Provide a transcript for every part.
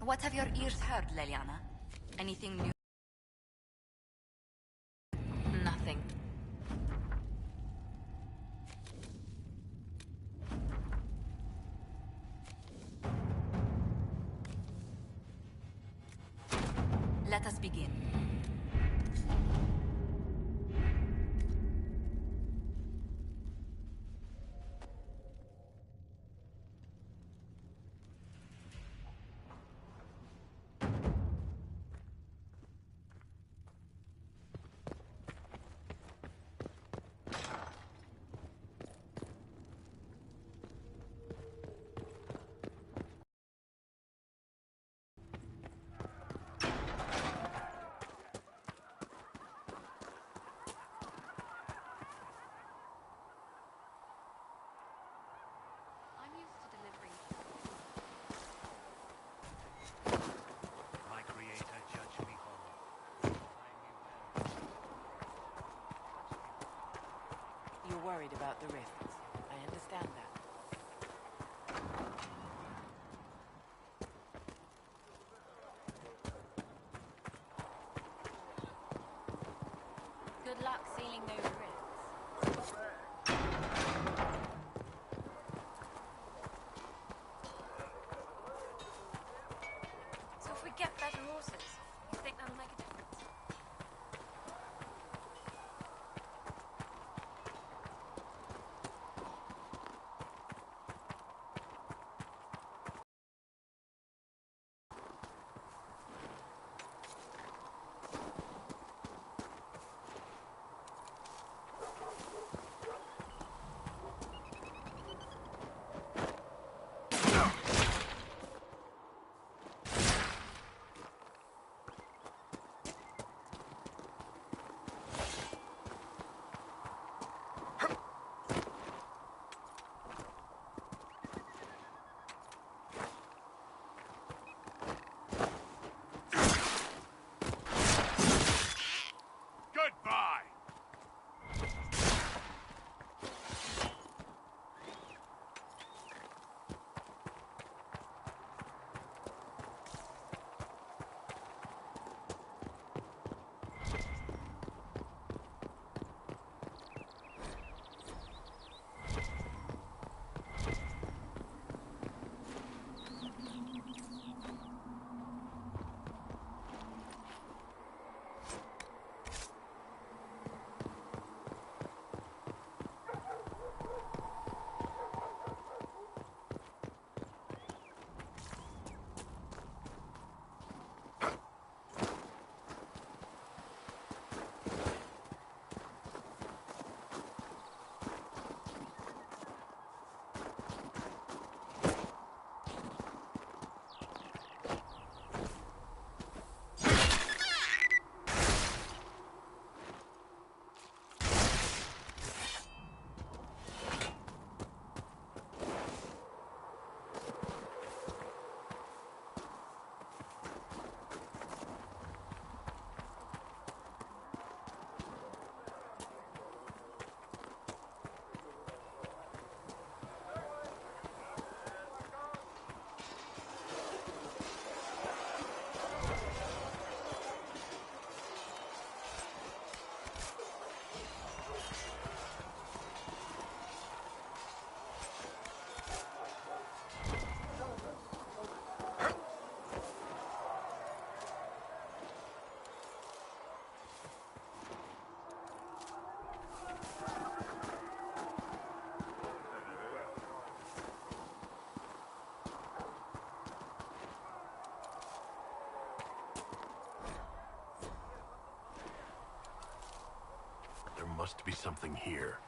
What have your ears heard, Leliana? Anything new? Nothing. Let us begin. You're worried about the rifts. I understand that. Good luck sealing those rifts. So if we get better horses, you think that'll make a difference? There must be something here.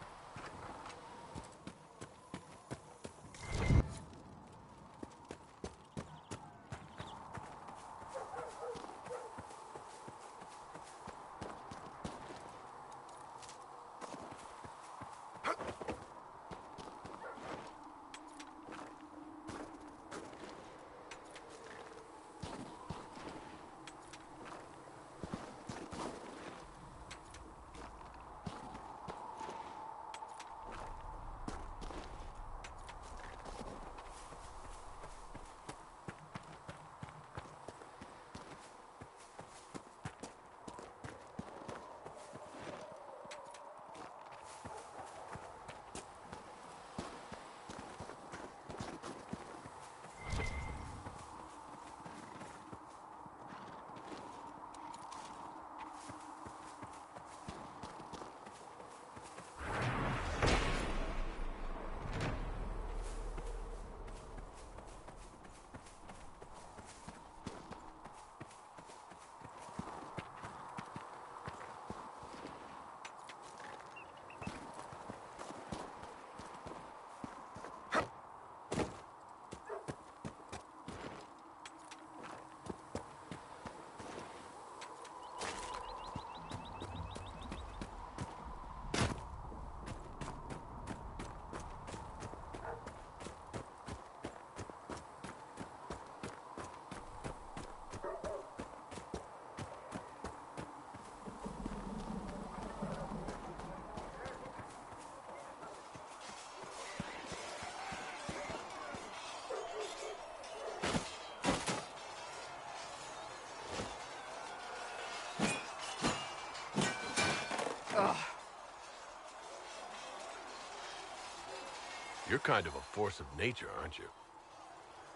You're kind of a force of nature, aren't you?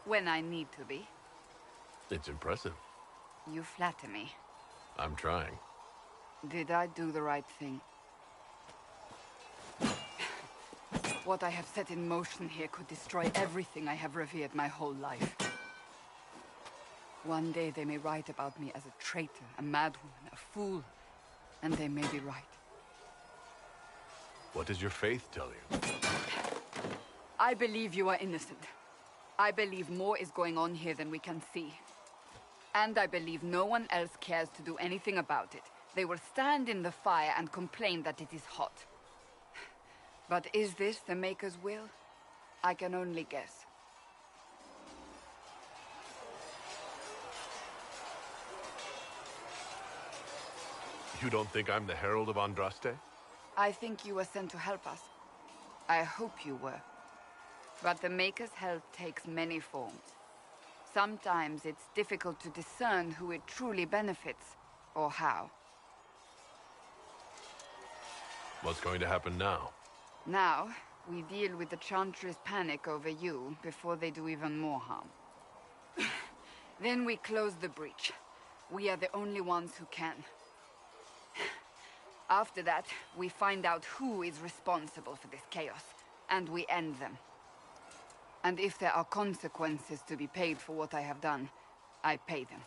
When I need to be. It's impressive. You flatter me. I'm trying. Did I do the right thing? What I have set in motion here could destroy everything I have revered my whole life. One day they may write about me as a traitor, a madwoman, a fool, and they may be right. What does your faith tell you? I believe you are innocent. I believe more is going on here than we can see. And I believe no one else cares to do anything about it. They will stand in the fire and complain that it is hot. But is this the Maker's will? I can only guess. You don't think I'm the Herald of Andraste? I think you were sent to help us. I hope you were. But the Maker's help takes many forms. Sometimes it's difficult to discern who it truly benefits, or how. What's going to happen now? Now, we deal with the Chantry's panic over you before they do even more harm. Then we close the breach. We are the only ones who can. After that, we find out who is responsible for this chaos, and we end them. And if there are consequences to be paid for what I have done, I pay them.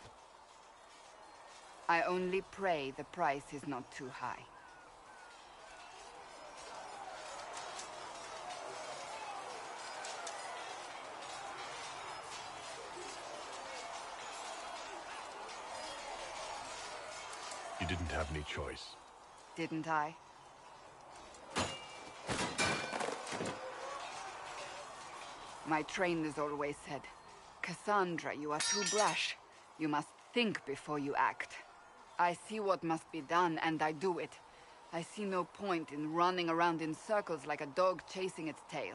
I only pray the price is not too high. You didn't have any choice. Didn't I? My trainers always said, Cassandra, you are too brash. You must think before you act. I see what must be done, and I do it. I see no point in running around in circles like a dog chasing its tail.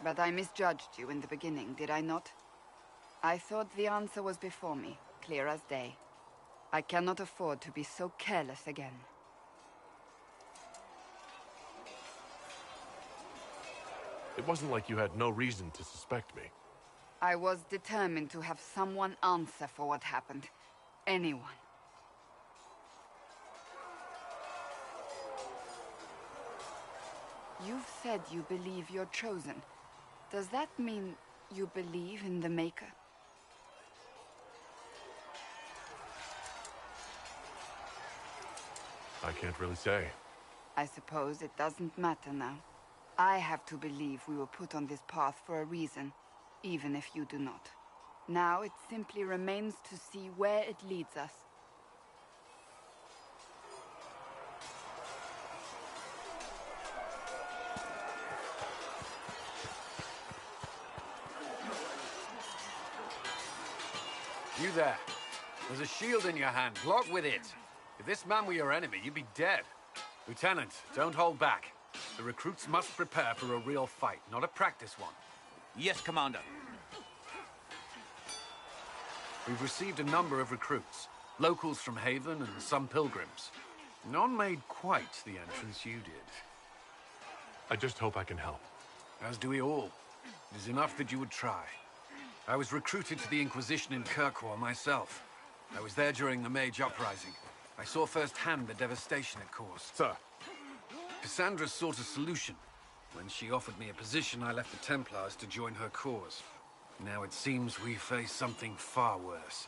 But I misjudged you in the beginning, did I not? I thought the answer was before me, clear as day. I cannot afford to be so careless again. It wasn't like you had no reason to suspect me. I was determined to have someone answer for what happened. Anyone. You've said you believe you're chosen. Does that mean you believe in the Maker? I can't really say. I suppose it doesn't matter now. I have to believe we were put on this path for a reason, even if you do not. Now it simply remains to see where it leads us. You there. There's a shield in your hand. Block with it. If this man were your enemy, you'd be dead. Lieutenant, don't hold back. The recruits must prepare for a real fight, not a practice one. Yes, Commander. We've received a number of recruits. Locals from Haven and some pilgrims. None made quite the entrance you did. I just hope I can help. As do we all. It is enough that you would try. I was recruited to the Inquisition in Kirkwall myself. I was there during the Mage Uprising. I saw firsthand the devastation it caused. Sir. Cassandra sought a solution. When she offered me a position, I left the Templars to join her cause. Now it seems we face something far worse.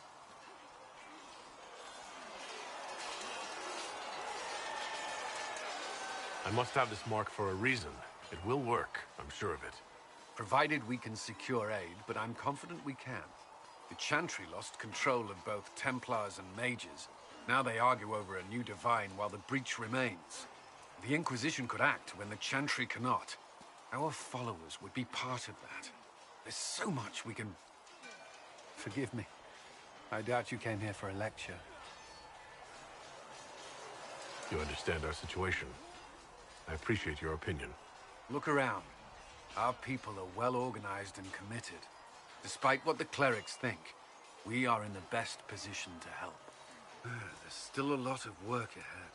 I must have this mark for a reason. It will work, I'm sure of it. Provided we can secure aid, but I'm confident we can. The Chantry lost control of both Templars and Mages. Now they argue over a new divine while the breach remains. The Inquisition could act when the Chantry cannot. Our followers would be part of that. There's so much we can... Forgive me. I doubt you came here for a lecture. You understand our situation. I appreciate your opinion. Look around. Our people are well organized and committed. Despite what the clerics think, we are in the best position to help. There's still a lot of work ahead.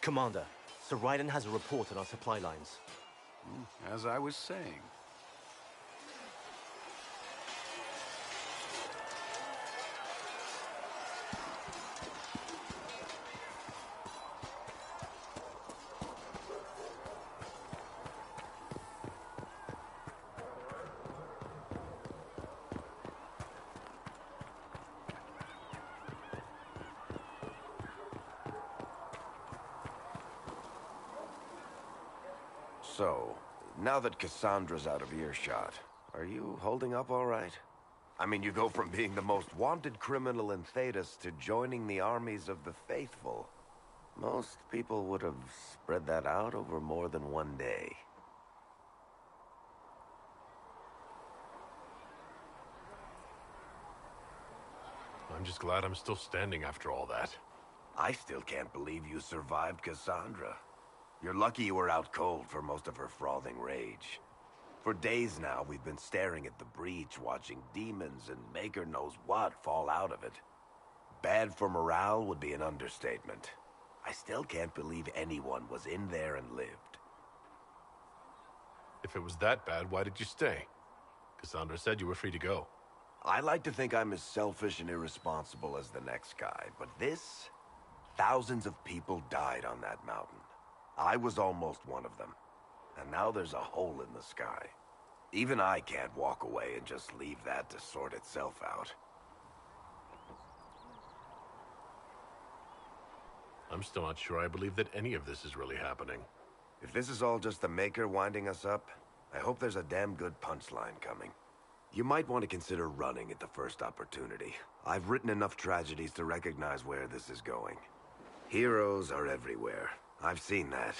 Commander, Sir Raiden has a report on our supply lines. As I was saying. So, now that Cassandra's out of earshot, are you holding up all right? I mean, you go from being the most wanted criminal in Thedas to joining the armies of the faithful. Most people would have spread that out over more than one day. I'm just glad I'm still standing after all that. I still can't believe you survived Cassandra. You're lucky you were out cold for most of her frothing rage. For days now, we've been staring at the breach, watching demons and Maker knows what fall out of it. Bad for morale would be an understatement. I still can't believe anyone was in there and lived. If it was that bad, why did you stay? Cassandra said you were free to go. I like to think I'm as selfish and irresponsible as the next guy, but this... Thousands of people died on that mountain. I was almost one of them. And now there's a hole in the sky. Even I can't walk away and just leave that to sort itself out. I'm still not sure I believe that any of this is really happening. If this is all just the Maker winding us up, I hope there's a damn good punchline coming. You might want to consider running at the first opportunity. I've written enough tragedies to recognize where this is going. Heroes are everywhere. I've seen that.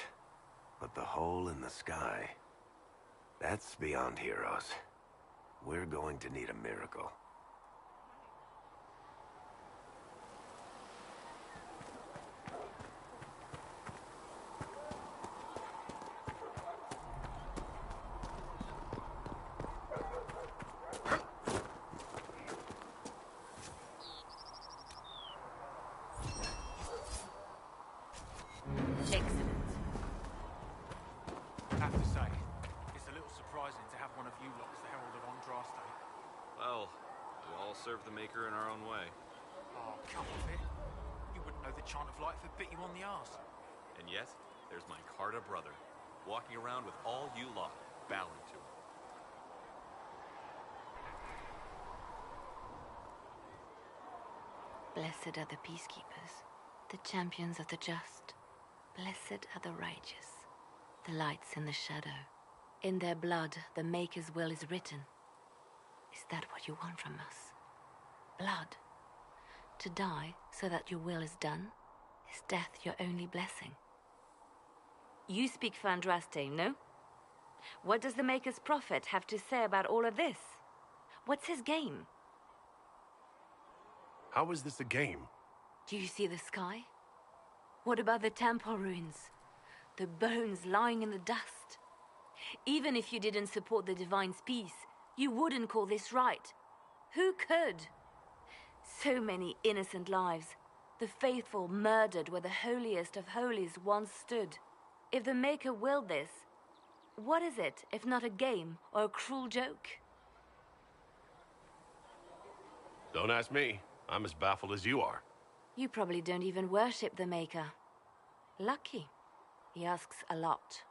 But the hole in the sky... that's beyond heroes. We're going to need a miracle. Excellent. I have to say, it's a little surprising to have one of you lot as the Herald of Andraste. Well, we all serve the Maker in our own way. Oh, come off it. You wouldn't know the chant of life that bit you on the arse. And yet, there's my Carta brother, walking around with all you lot, bowing to him. Blessed are the peacekeepers, the champions of the just. Blessed are the righteous, the lights in the shadow. In their blood, the Maker's will is written. Is that what you want from us? Blood? To die so that your will is done? Is death your only blessing? You speak for Andraste, no? What does the Maker's prophet have to say about all of this? What's his game? How is this a game? Do you see the sky? What about the temple ruins? The bones lying in the dust? Even if you didn't support the Divine's peace, you wouldn't call this right. Who could? So many innocent lives. The faithful murdered where the holiest of holies once stood. If the Maker willed this, what is it if not a game or a cruel joke? Don't ask me. I'm as baffled as you are. You probably don't even worship the Maker. Lucky. He asks a lot.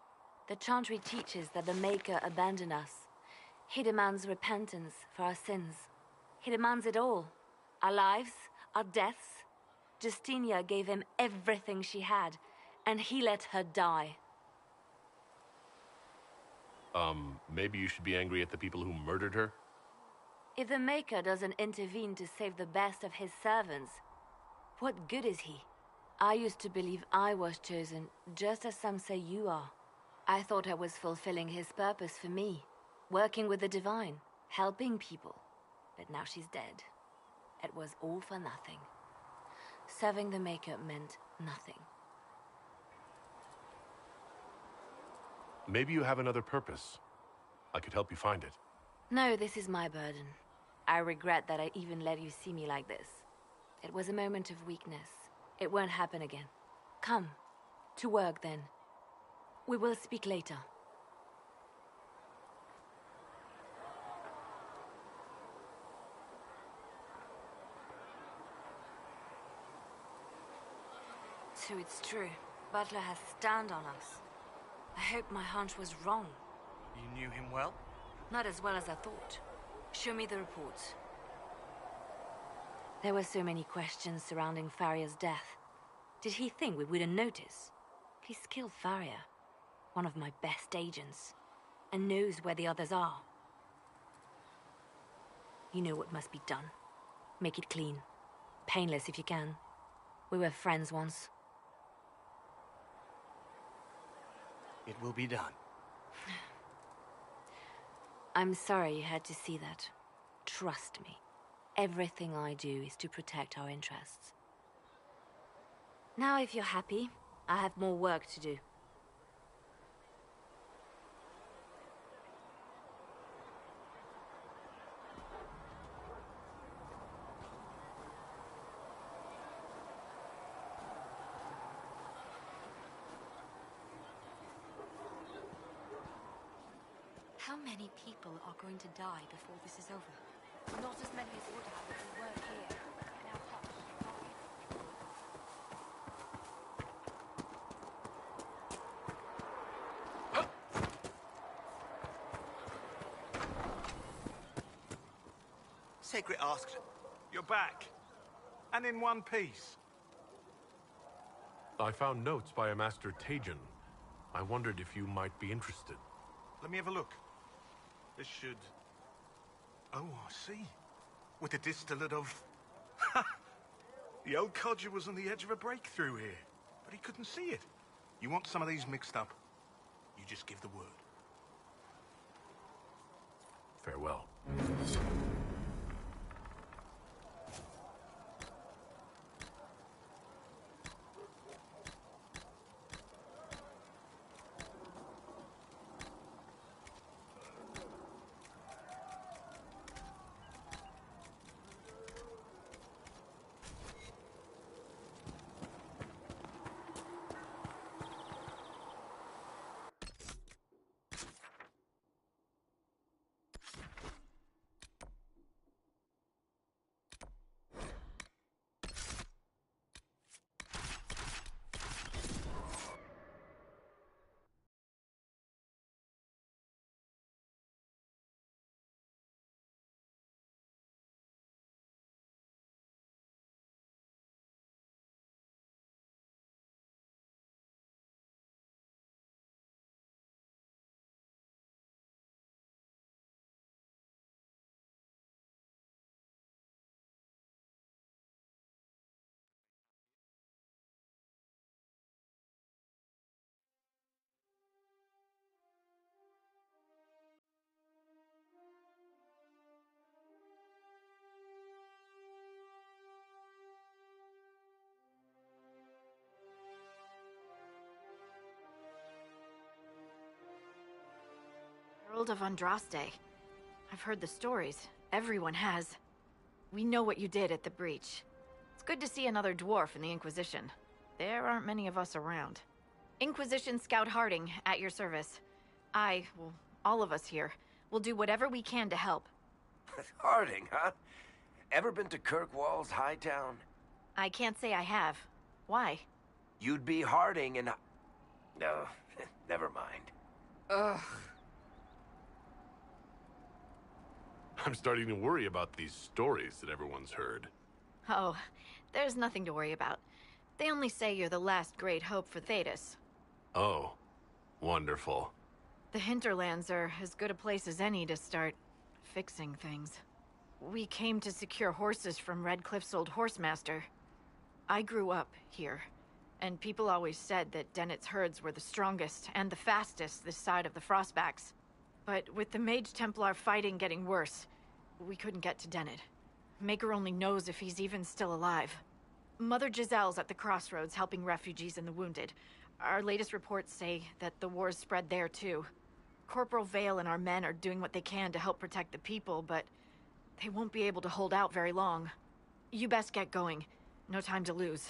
The Chantry teaches that the Maker abandoned us. He demands repentance for our sins. He demands it all. Our lives, our deaths. Justinia gave him everything she had, and he let her die. Maybe you should be angry at the people who murdered her? If the Maker doesn't intervene to save the best of his servants, what good is he? I used to believe I was chosen, just as some say you are. I thought I was fulfilling his purpose for me, working with the Divine, helping people. But now she's dead. It was all for nothing. Serving the Maker meant nothing. Maybe you have another purpose. I could help you find it. No, this is my burden. I regret that I even let you see me like this. It was a moment of weakness. It won't happen again. Come. To work, then. We will speak later. So it's true. Butler has stand on us. I hope my hunch was wrong. You knew him well? Not as well as I thought. Show me the reports. There were so many questions surrounding Farria's death. Did he think we wouldn't notice? He's killed Farria, one of my best agents, and knows where the others are. You know what must be done. Make it clean. Painless if you can. We were friends once. It will be done. I'm sorry you had to see that. Trust me. Everything I do is to protect our interests. Now, if you're happy, I have more work to do. How many people are going to die before this is over? Not as many as would have if we weren't here. Now hush. Segret asked. You're back. And in one piece. I found notes by a Master Tajan. I wondered if you might be interested. Let me have a look. This should... Oh, I see. With a distillate of... The old codger was on the edge of a breakthrough here, but he couldn't see it. You want some of these mixed up? You just give the word. Farewell. Herald of Andraste. I've heard the stories. Everyone has. We know what you did at the breach. It's good to see another dwarf in the Inquisition. There aren't many of us around. Inquisition Scout Harding, at your service. Well, all of us here, will do whatever we can to help. Harding, huh? Ever been to Kirkwall's Hightown? I can't say I have. Why? You'd be Harding and... No, never mind. Ugh. I'm starting to worry about these stories that everyone's heard. Oh, there's nothing to worry about. They only say you're the last great hope for Thedas. Oh, wonderful. The hinterlands are as good a place as any to start fixing things. We came to secure horses from Redcliffe's old horsemaster. I grew up here, and people always said that Dennett's herds were the strongest and the fastest this side of the Frostbacks. But with the Mage Templar fighting getting worse, we couldn't get to Dennett. Maker only knows if he's even still alive. Mother Giselle's at the crossroads helping refugees and the wounded. Our latest reports say that the war's spread there too. Corporal Vale and our men are doing what they can to help protect the people, but they won't be able to hold out very long. You best get going. No time to lose.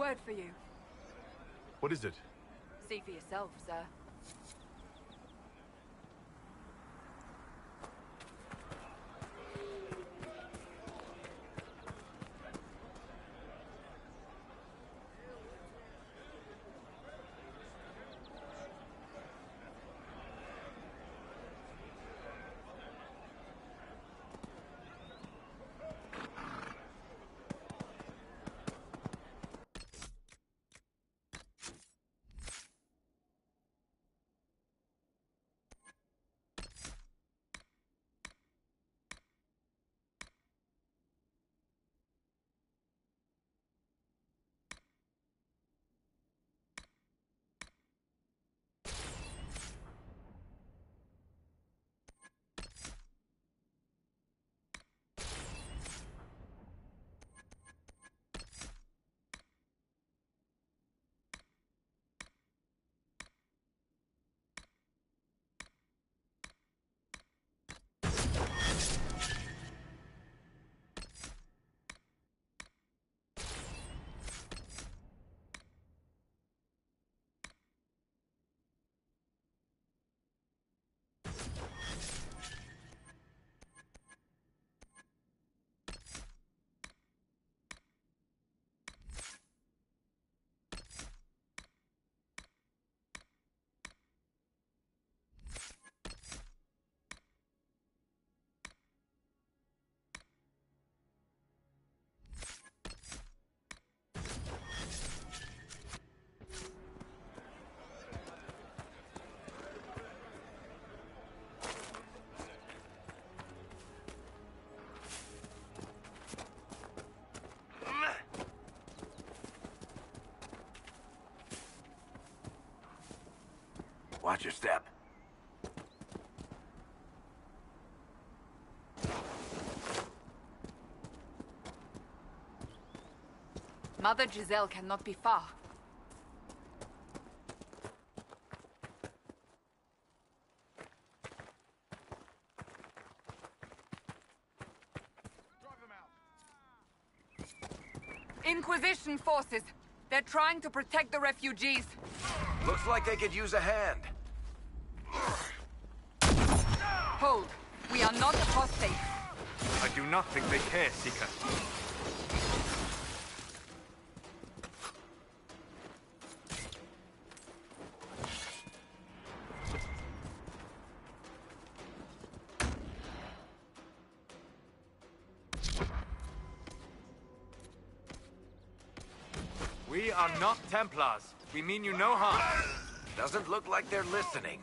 word for you. What is it? See for yourself, sir. Watch your step. Mother Giselle cannot be far. Inquisition forces. They're trying to protect the refugees. Looks like they could use a hand. Hold. We are not apostates. I do not think they care, Seeker. We are not Templars. We mean you no harm. Doesn't look like they're listening.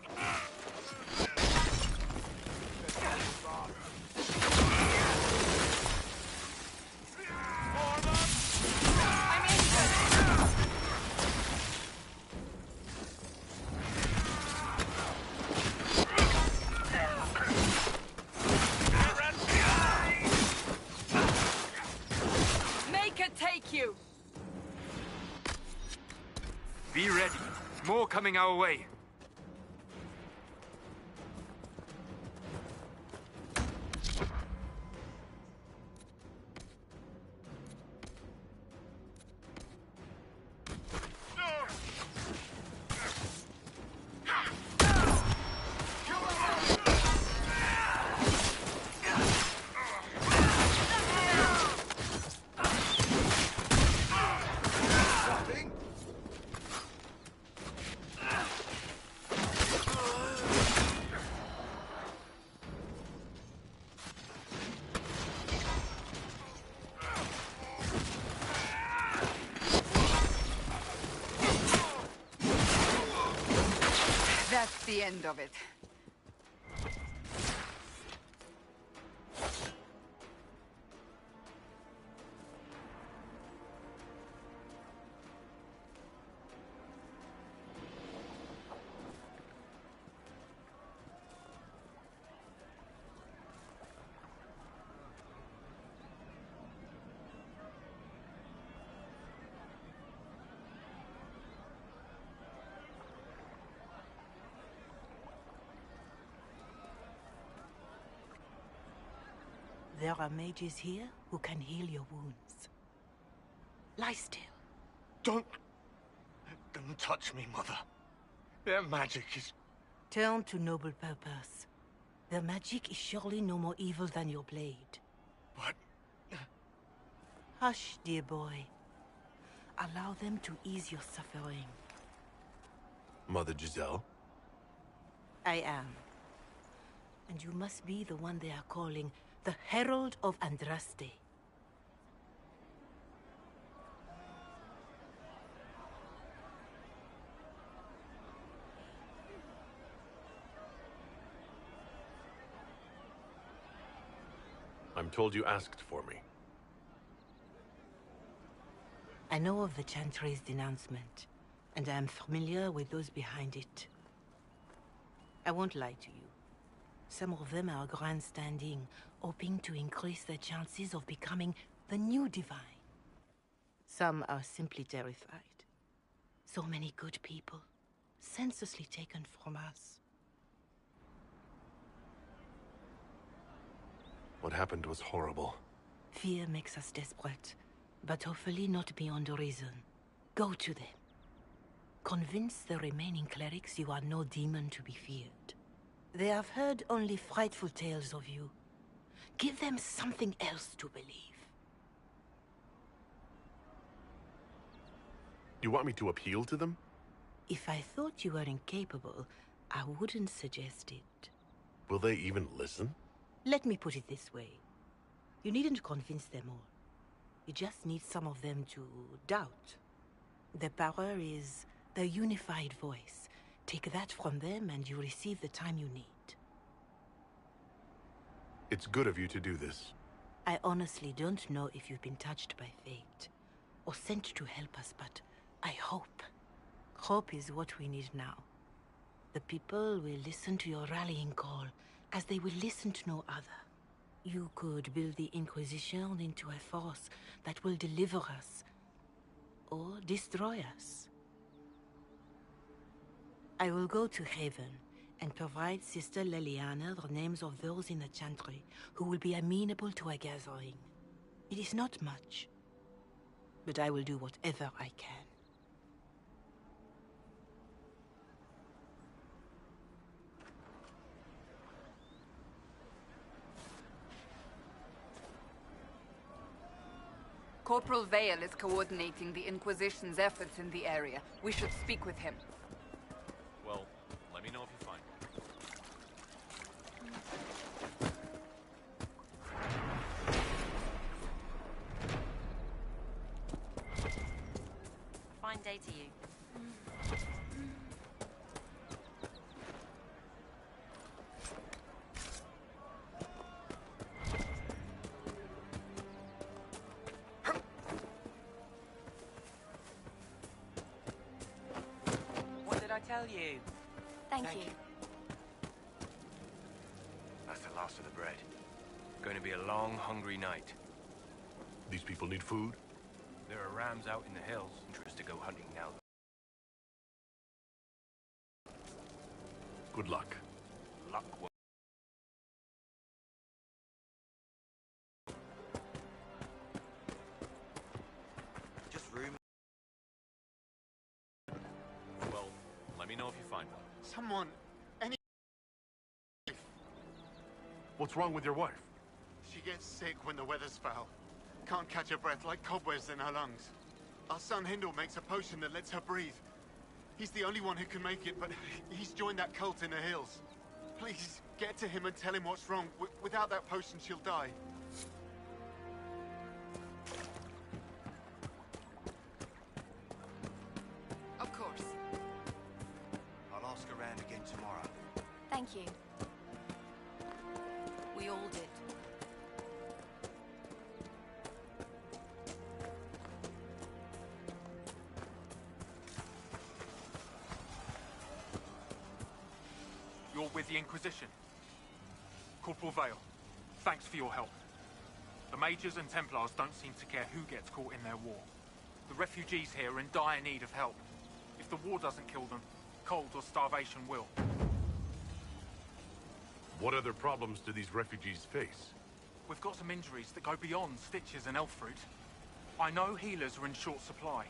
Make it take you! Be ready. More coming our way. That's the end of it. There are mages here who can heal your wounds. Lie still. Don't touch me, Mother. Their magic is... Turn to noble purpose. Their magic is surely no more evil than your blade. But... Hush, dear boy. Allow them to ease your suffering. Mother Giselle? I am. And you must be the one they are calling the Herald of Andraste. I'm told you asked for me. I know of the Chantry's denouncement, and I am familiar with those behind it. I won't lie to you. Some of them are grandstanding, hoping to increase their chances of becoming the new divine. Some are simply terrified. So many good people, senselessly taken from us. What happened was horrible. Fear makes us desperate, but hopefully not beyond reason. Go to them. Convince the remaining clerics you are no demon to be feared. They have heard only frightful tales of you. Give them something else to believe. You want me to appeal to them? If I thought you were incapable, I wouldn't suggest it. Will they even listen? Let me put it this way. You needn't convince them all. You just need some of them to doubt. Their power is their unified voice. Take that from them and you receive the time you need. It's good of you to do this. I honestly don't know if you've been touched by fate, or sent to help us, but I hope. Hope is what we need now. The people will listen to your rallying call, as they will listen to no other. You could build the Inquisition into a force that will deliver us, or destroy us. I will go to Haven and provide Sister Leliana the names of those in the Chantry who will be amenable to a gathering. It is not much, but I will do whatever I can. Corporal Vale is coordinating the Inquisition's efforts in the area. We should speak with him. Well, let me know if you find him. Fine day to you. What did I tell you? Thank you. That's the last of the bread. Going to be a long, hungry night. These people need food? There are rams out in the hills. Interest to go hunting now. Good luck. Luck won't. Just room. Well, let me know if you find one. Someone... any... What's wrong with your wife? She gets sick when the weather's foul. Can't catch her breath like cobwebs in her lungs. Our son Hindle makes a potion that lets her breathe. He's the only one who can make it, but he's joined that cult in the hills. Please, get to him and tell him what's wrong. Without that potion, she'll die. Of course. I'll ask around again tomorrow. Thank you. We all did. You're with the Inquisition. Corporal Vale, thanks for your help. The Mages and Templars don't seem to care who gets caught in their war. The refugees here are in dire need of help. If the war doesn't kill them, cold or starvation will. What other problems do these refugees face? We've got some injuries that go beyond stitches and elf fruit. I know healers are in short supply.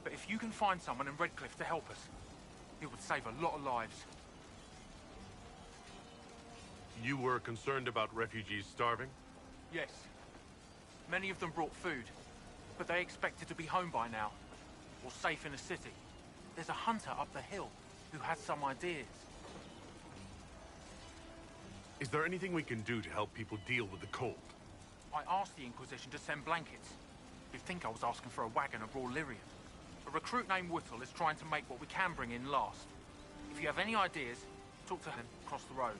But if you can find someone in Redcliffe to help us, it would save a lot of lives. You were concerned about refugees starving? Yes. Many of them brought food, but they expected to be home by now, or safe in a city. There's a hunter up the hill who has some ideas. Is there anything we can do to help people deal with the cold? I asked the Inquisition to send blankets. You'd think I was asking for a wagon of raw lyrium. A recruit named Whittle is trying to make what we can bring in last. If you have any ideas, talk to him across the road.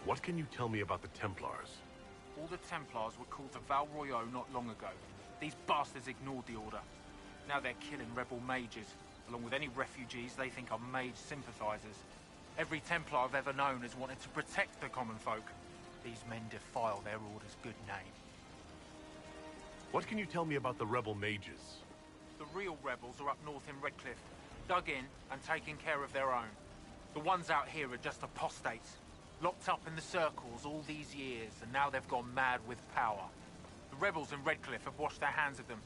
What can you tell me about the Templars? All the Templars were called to Val Royeaux not long ago. These bastards ignored the order. Now they're killing rebel mages, along with any refugees they think are mage sympathizers. Every Templar I've ever known has wanted to protect the common folk. These men defile their order's good name. What can you tell me about the rebel mages? The real rebels are up north in Redcliffe, dug in and taking care of their own. The ones out here are just apostates, locked up in the circles all these years, and now they've gone mad with power. The rebels in Redcliffe have washed their hands of them.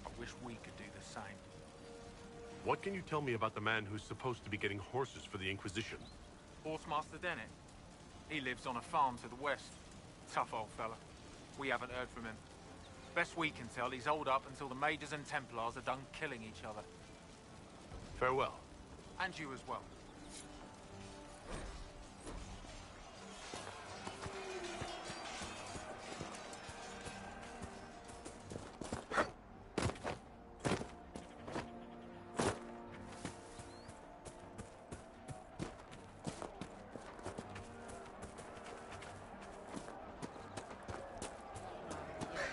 I wish we could do the same. What can you tell me about the man who's supposed to be getting horses for the Inquisition? Horsemaster Dennett. He lives on a farm to the west. Tough old fella. We haven't heard from him. Best we can tell, he's holed up until the Mages and Templars are done killing each other. Farewell. And you as well.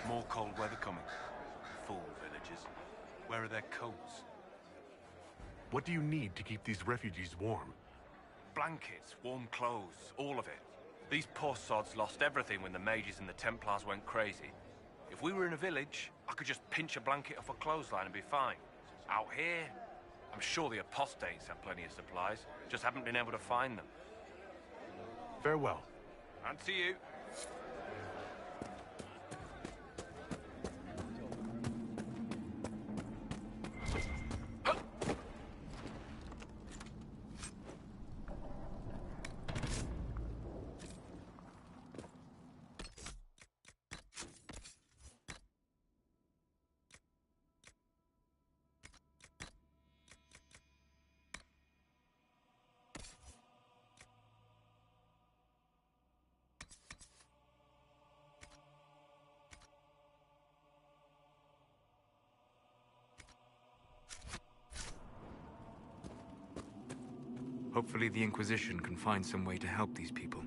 More cold weather coming. Fool villagers. Where are their coats? What do you need to keep these refugees warm? Blankets, warm clothes, all of it. These poor sods lost everything when the mages and the Templars went crazy. If we were in a village, I could just pinch a blanket off a clothesline and be fine. Out here, I'm sure the apostates have plenty of supplies, just haven't been able to find them. Farewell. And to you. Hopefully the Inquisition can find some way to help these people.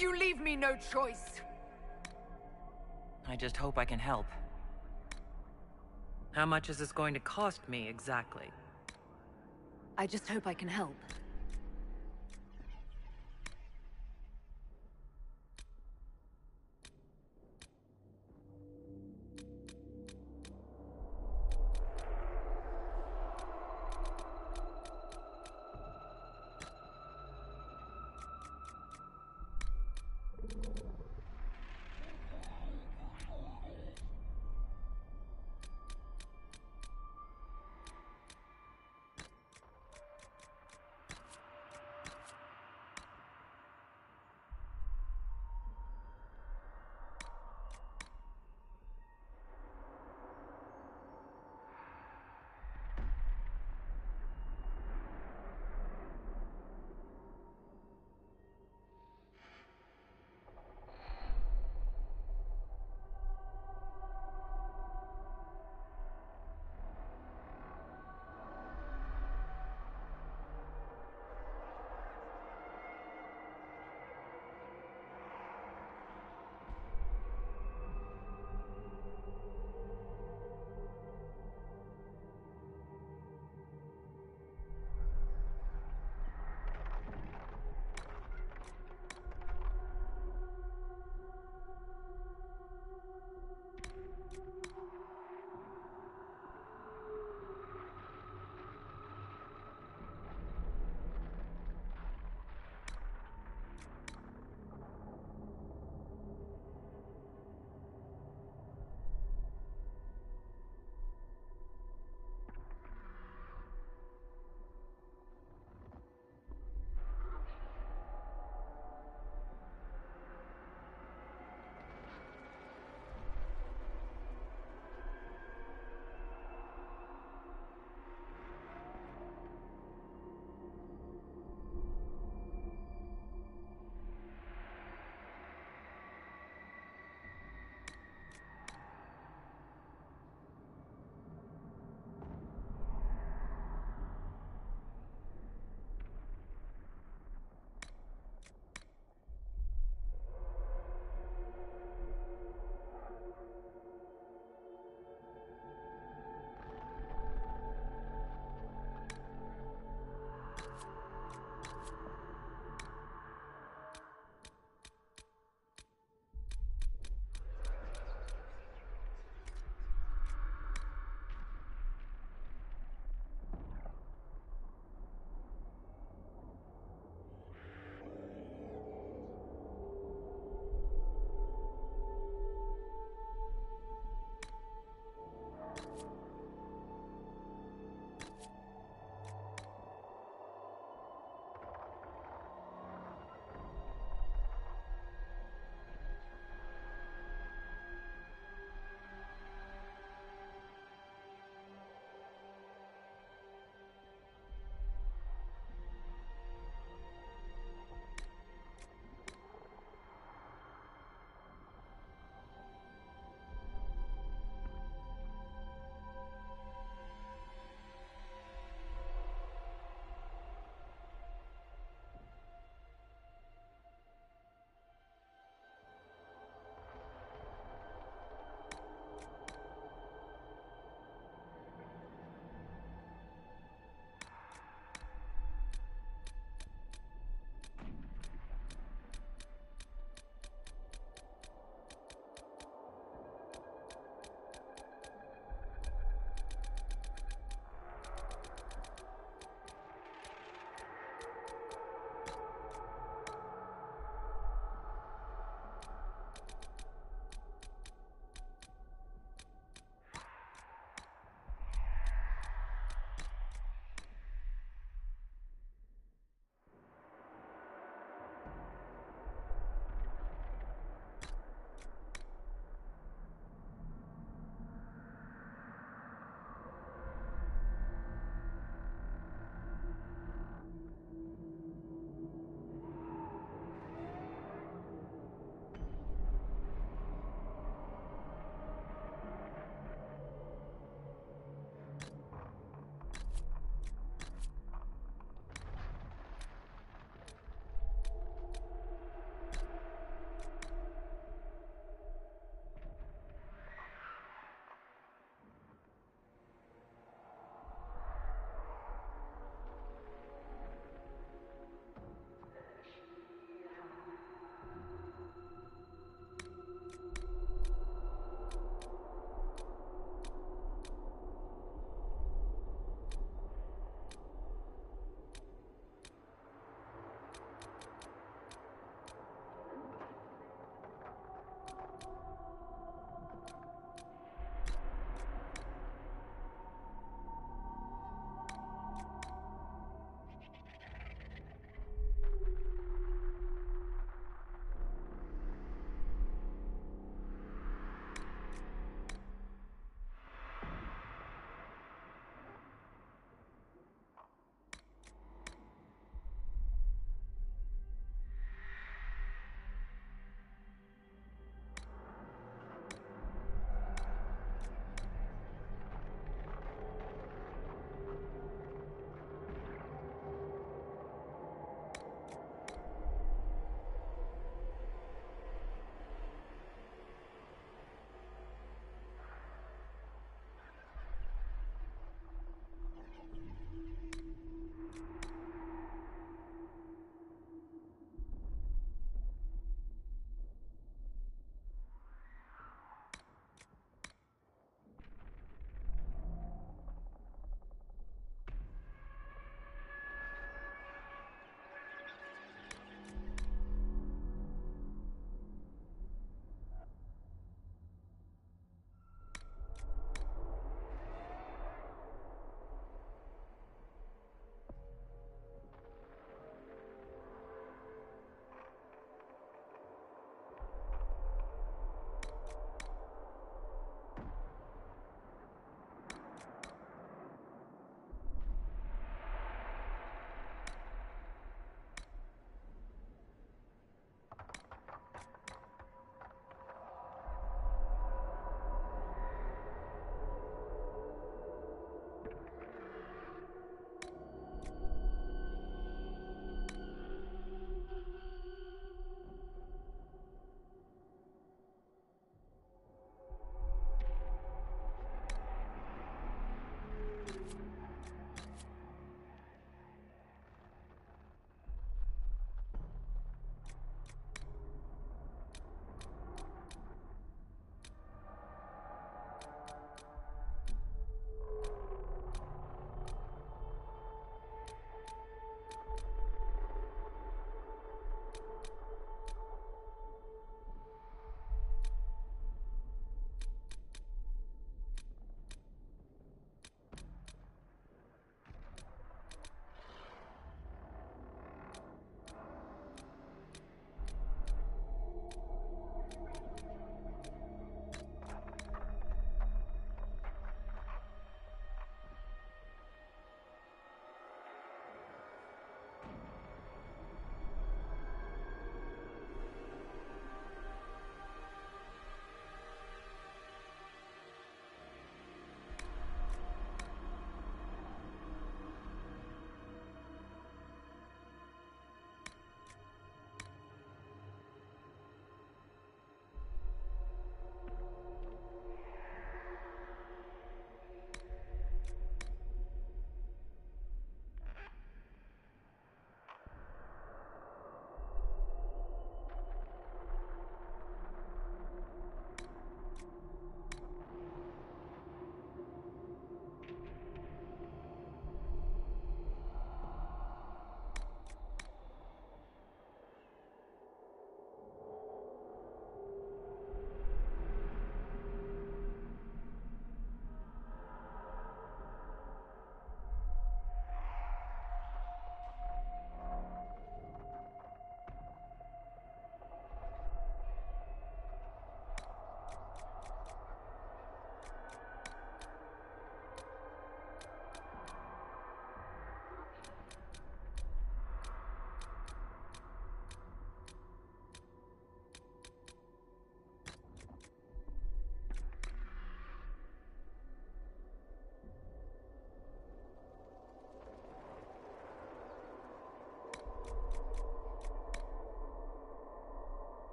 You leave me no choice. I just hope I can help. How much is this going to cost me, exactly? I just hope I can help.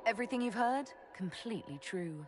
Everything you've heard? Completely true.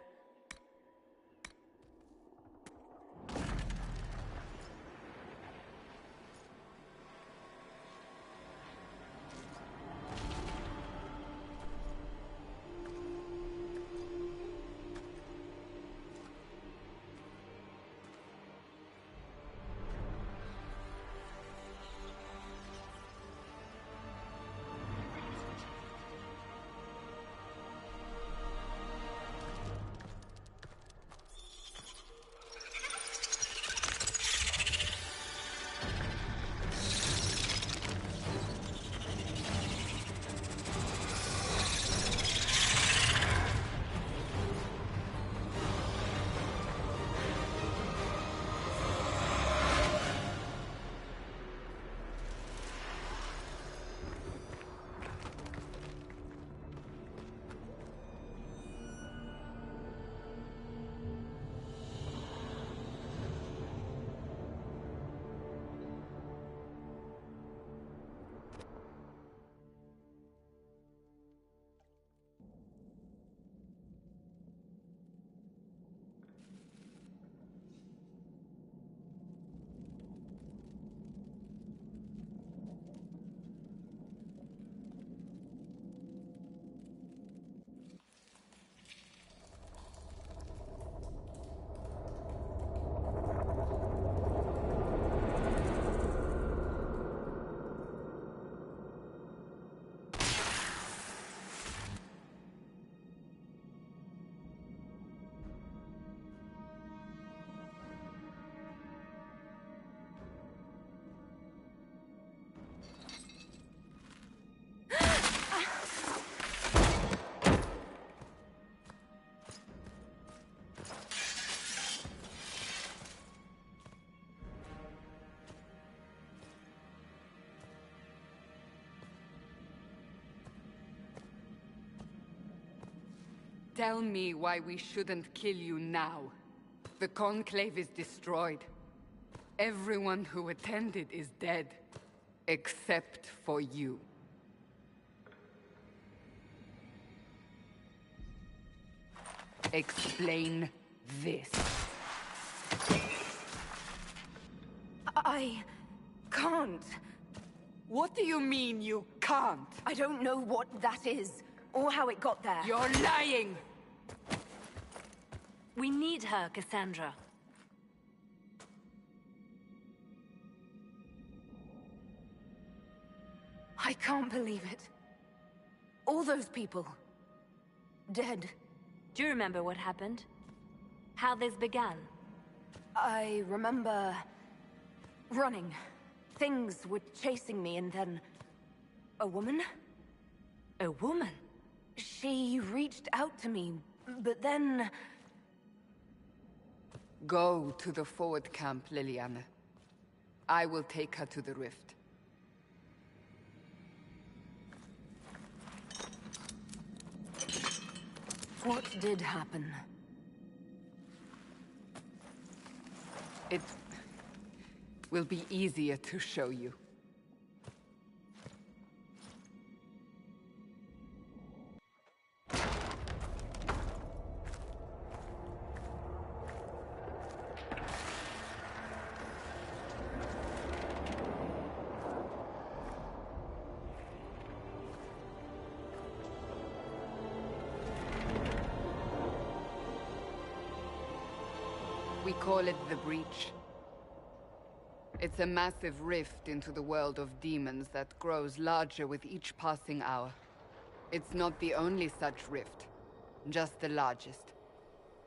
Tell me why we shouldn't kill you now. The Conclave is destroyed. Everyone who attended is dead. Except for you. Explain this. I can't. What do you mean you can't? I don't know what that is, or how it got there. You're lying! We need her, Cassandra. I can't believe it. All those people. Dead. Do you remember what happened? How this began? I remember... running. Things were chasing me, and then... a woman? A woman? She reached out to me, but then... Go to the forward camp, Liliana. I will take her to the rift. What did happen? It will be easier to show you. We call it the Breach. It's a massive rift into the world of demons that grows larger with each passing hour. It's not the only such rift, just the largest.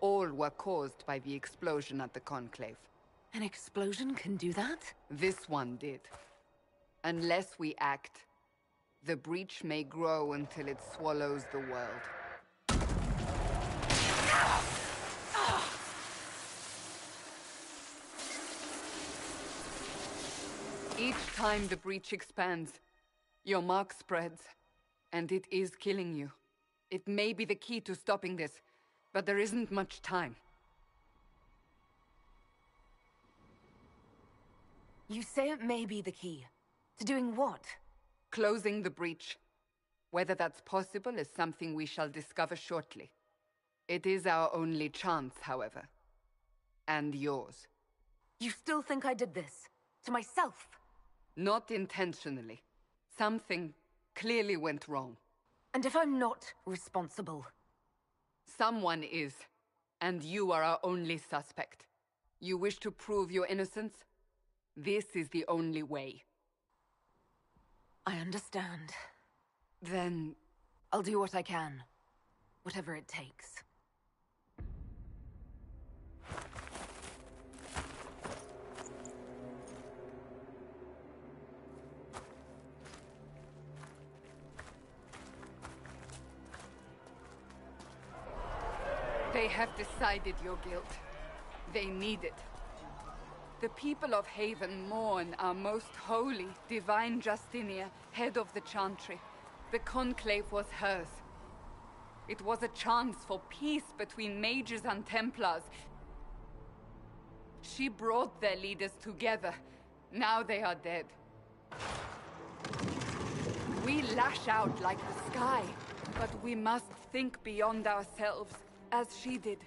All were caused by the explosion at the Conclave. An explosion can do that? This one did. Unless we act, the Breach may grow until it swallows the world. Each time the Breach expands, your mark spreads, and it is killing you. It may be the key to stopping this, but there isn't much time. You say it may be the key. To doing what? Closing the Breach. Whether that's possible is something we shall discover shortly. It is our only chance, however. And yours. You still think I did this? To myself? Not intentionally. Something clearly went wrong. And if I'm not responsible? Someone is. And you are our only suspect. You wish to prove your innocence? This is the only way. I understand. Then... I'll do what I can. Whatever it takes. They have decided your guilt. They need it. The people of Haven mourn our most holy, divine Justinia, head of the Chantry. The Conclave was hers. It was a chance for peace between mages and Templars. She brought their leaders together. Now they are dead. We lash out like the sky, but we must think beyond ourselves, as she did.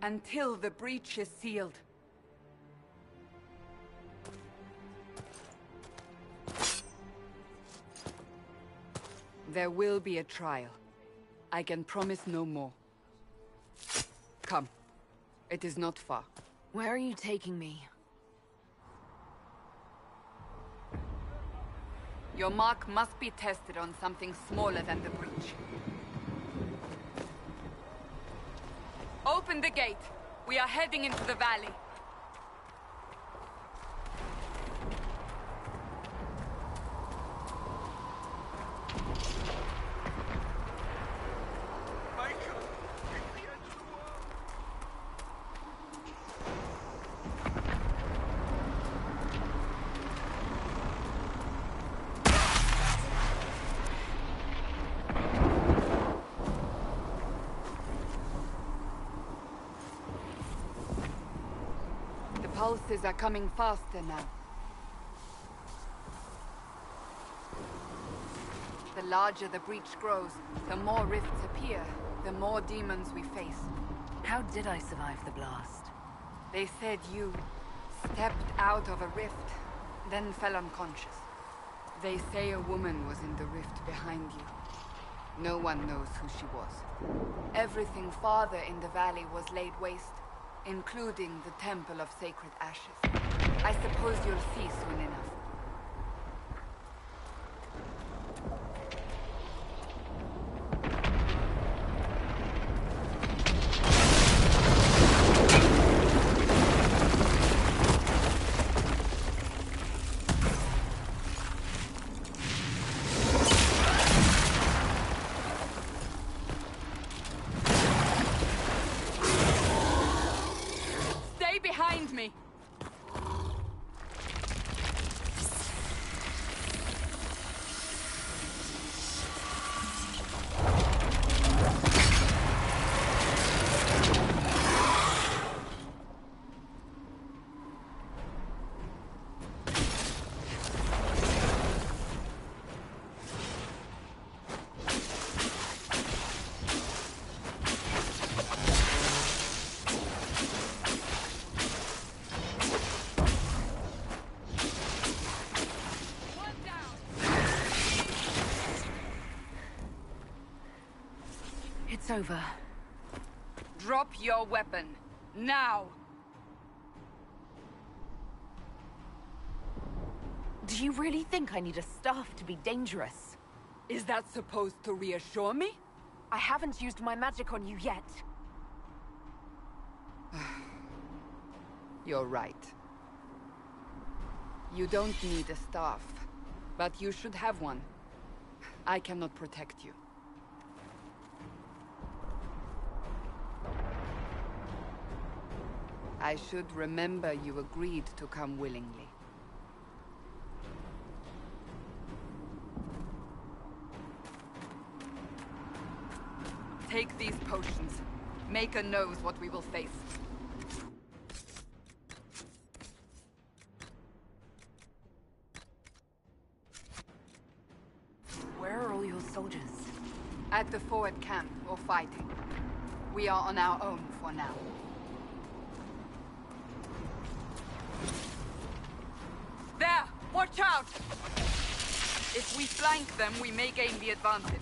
Until the breach is sealed. There will be a trial. I can promise no more. Come. It is not far. Where are you taking me? Your mark must be tested on something smaller than the breach. Open the gate. We are heading into the valley. Pulses are coming faster now. The larger the breach grows, the more rifts appear, the more demons we face. How did I survive the blast? They said you stepped out of a rift, then fell unconscious. They say a woman was in the rift behind you. No one knows who she was. Everything farther in the valley was laid waste, including the Temple of Sacred Ashes. I suppose you'll see soon enough. Behind me! It's over. Drop your weapon. Now! Do you really think I need a staff to be dangerous? Is that supposed to reassure me? I haven't used my magic on you yet. You're right. You don't need a staff, but you should have one. I cannot protect you. I should remember you agreed to come willingly. Take these potions. Maker knows what we will face. Where At the forward camp, or fighting. We are on our own for now. There! Watch out! If we flank them, we may gain the advantage.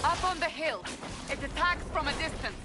Up on the hill. It attacks from a distance.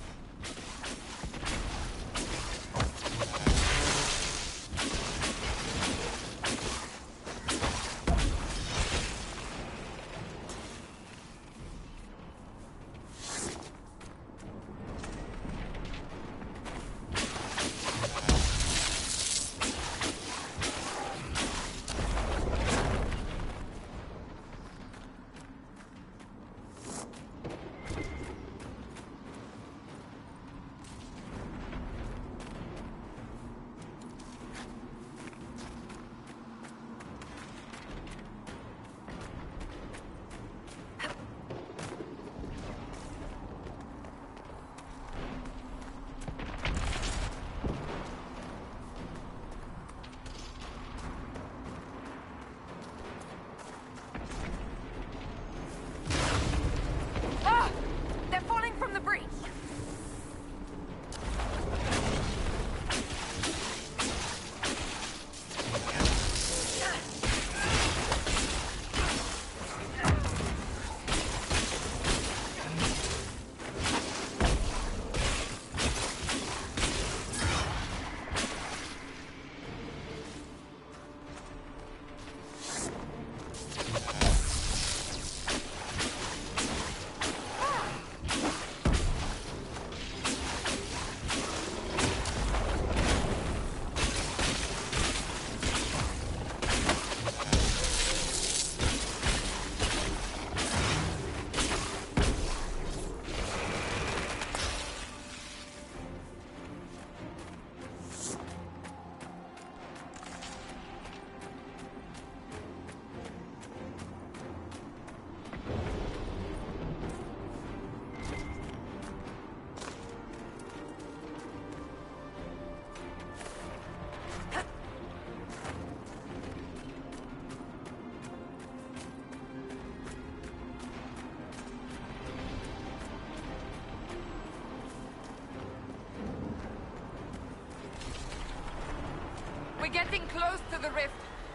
We're getting close to the rift.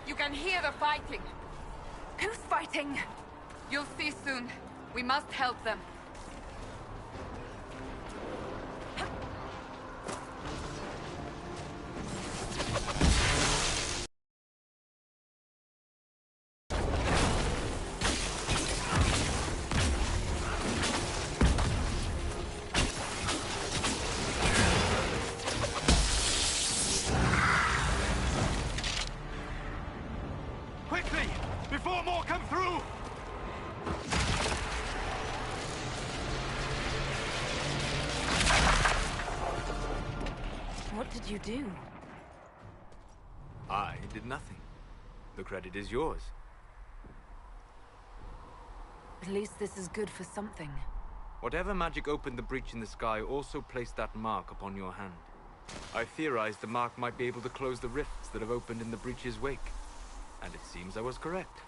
You can hear the fighting. Who's fighting? You'll see soon. We must help them. Before more come through! What did you do? I did nothing. The credit is yours. At least this is good for something. Whatever magic opened the breach in the sky also placed that mark upon your hand. I theorized the mark might be able to close the rifts that have opened in the breach's wake. And it seems I was correct.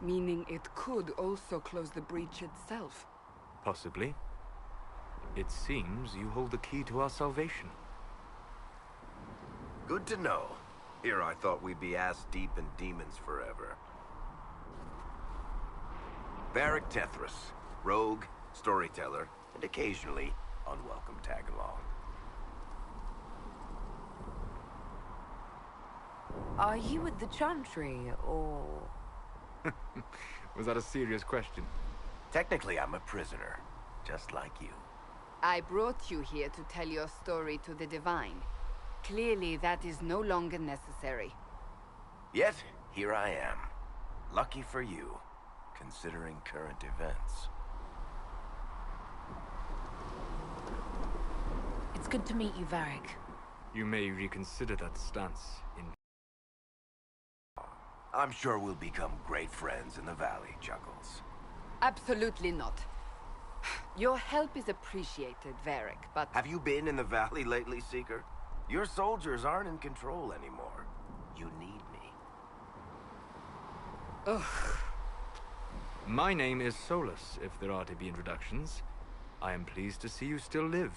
Meaning it could also close the breach itself. Possibly. It seems you hold the key to our salvation. Good to know. Here I thought we'd be ass-deep in demons forever. Varric Tethras, rogue, storyteller, and occasionally unwelcome tag-along. Are you with the Chantry, or...? Was that a serious question? Technically, I'm a prisoner, just like you. I brought you here to tell your story to the Divine. Clearly, that is no longer necessary. Yet, here I am. Lucky for you, considering current events. It's good to meet you, Varric. You may reconsider that stance in... I'm sure we'll become great friends in the Valley, Chuckles. Absolutely not. Your help is appreciated, Varric, but... Have you been in the Valley lately, Seeker? Your soldiers aren't in control anymore. You need me. Ugh. My name is Solus, if there are to be introductions. I am pleased to see you still live.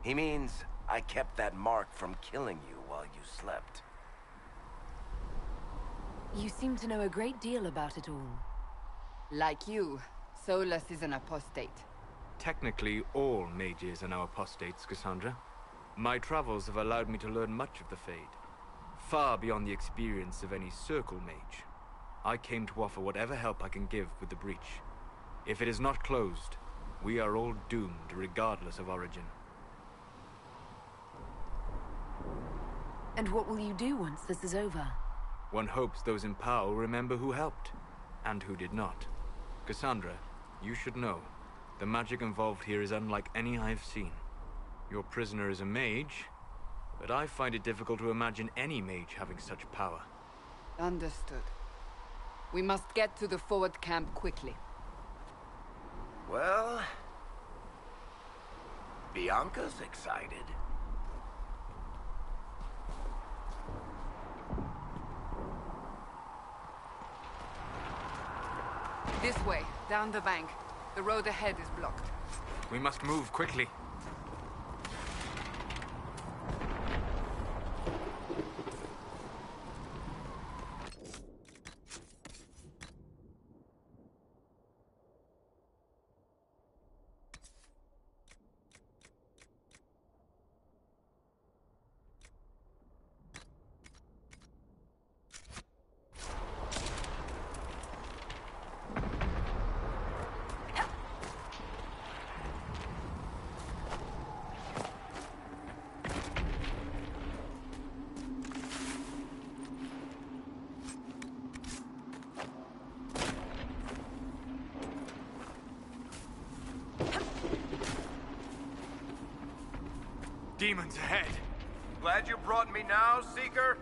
He means I kept that mark from killing you while you slept. You seem to know a great deal about it all. Like you, Solus is an apostate. Technically, all mages are now apostates, Cassandra. My travels have allowed me to learn much of the Fade, far beyond the experience of any Circle mage. I came to offer whatever help I can give with the breach. If it is not closed, we are all doomed regardless of origin. And what will you do once this is over? One hopes those in power remember who helped, and who did not. Cassandra, you should know, the magic involved here is unlike any I've seen. Your prisoner is a mage, but I find it difficult to imagine any mage having such power. Understood. We must get to the forward camp quickly. Well... Bianca's excited. This way, down the bank. The road ahead is blocked. We must move quickly. Demons ahead. Glad you brought me now, Seeker?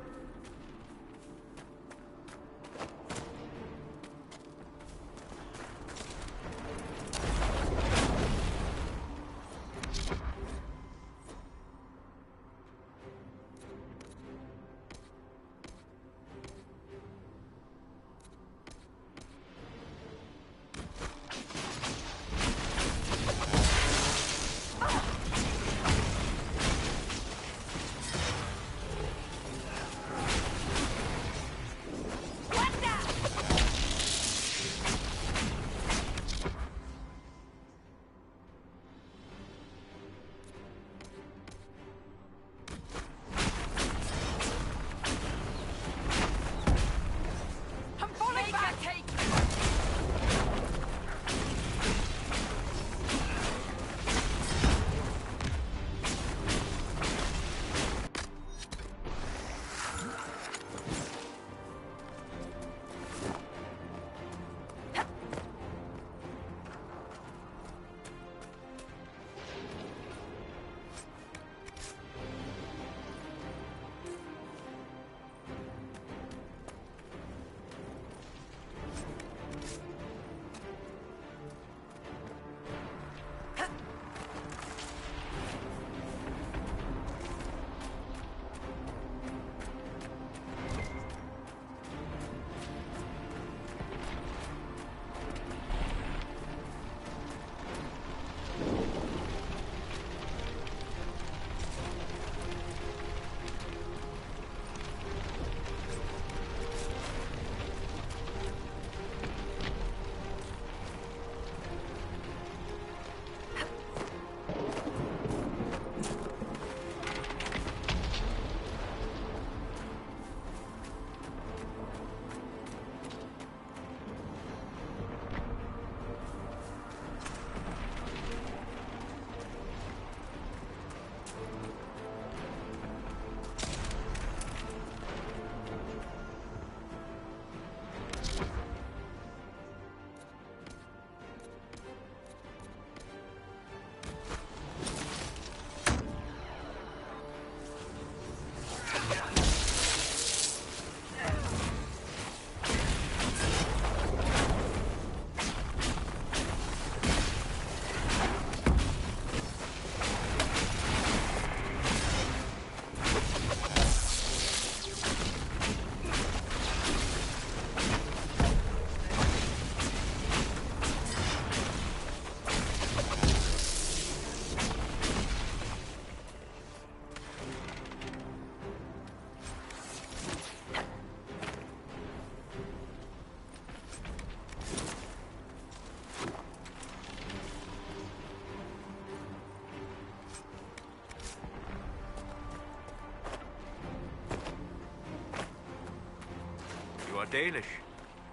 You are Dalish,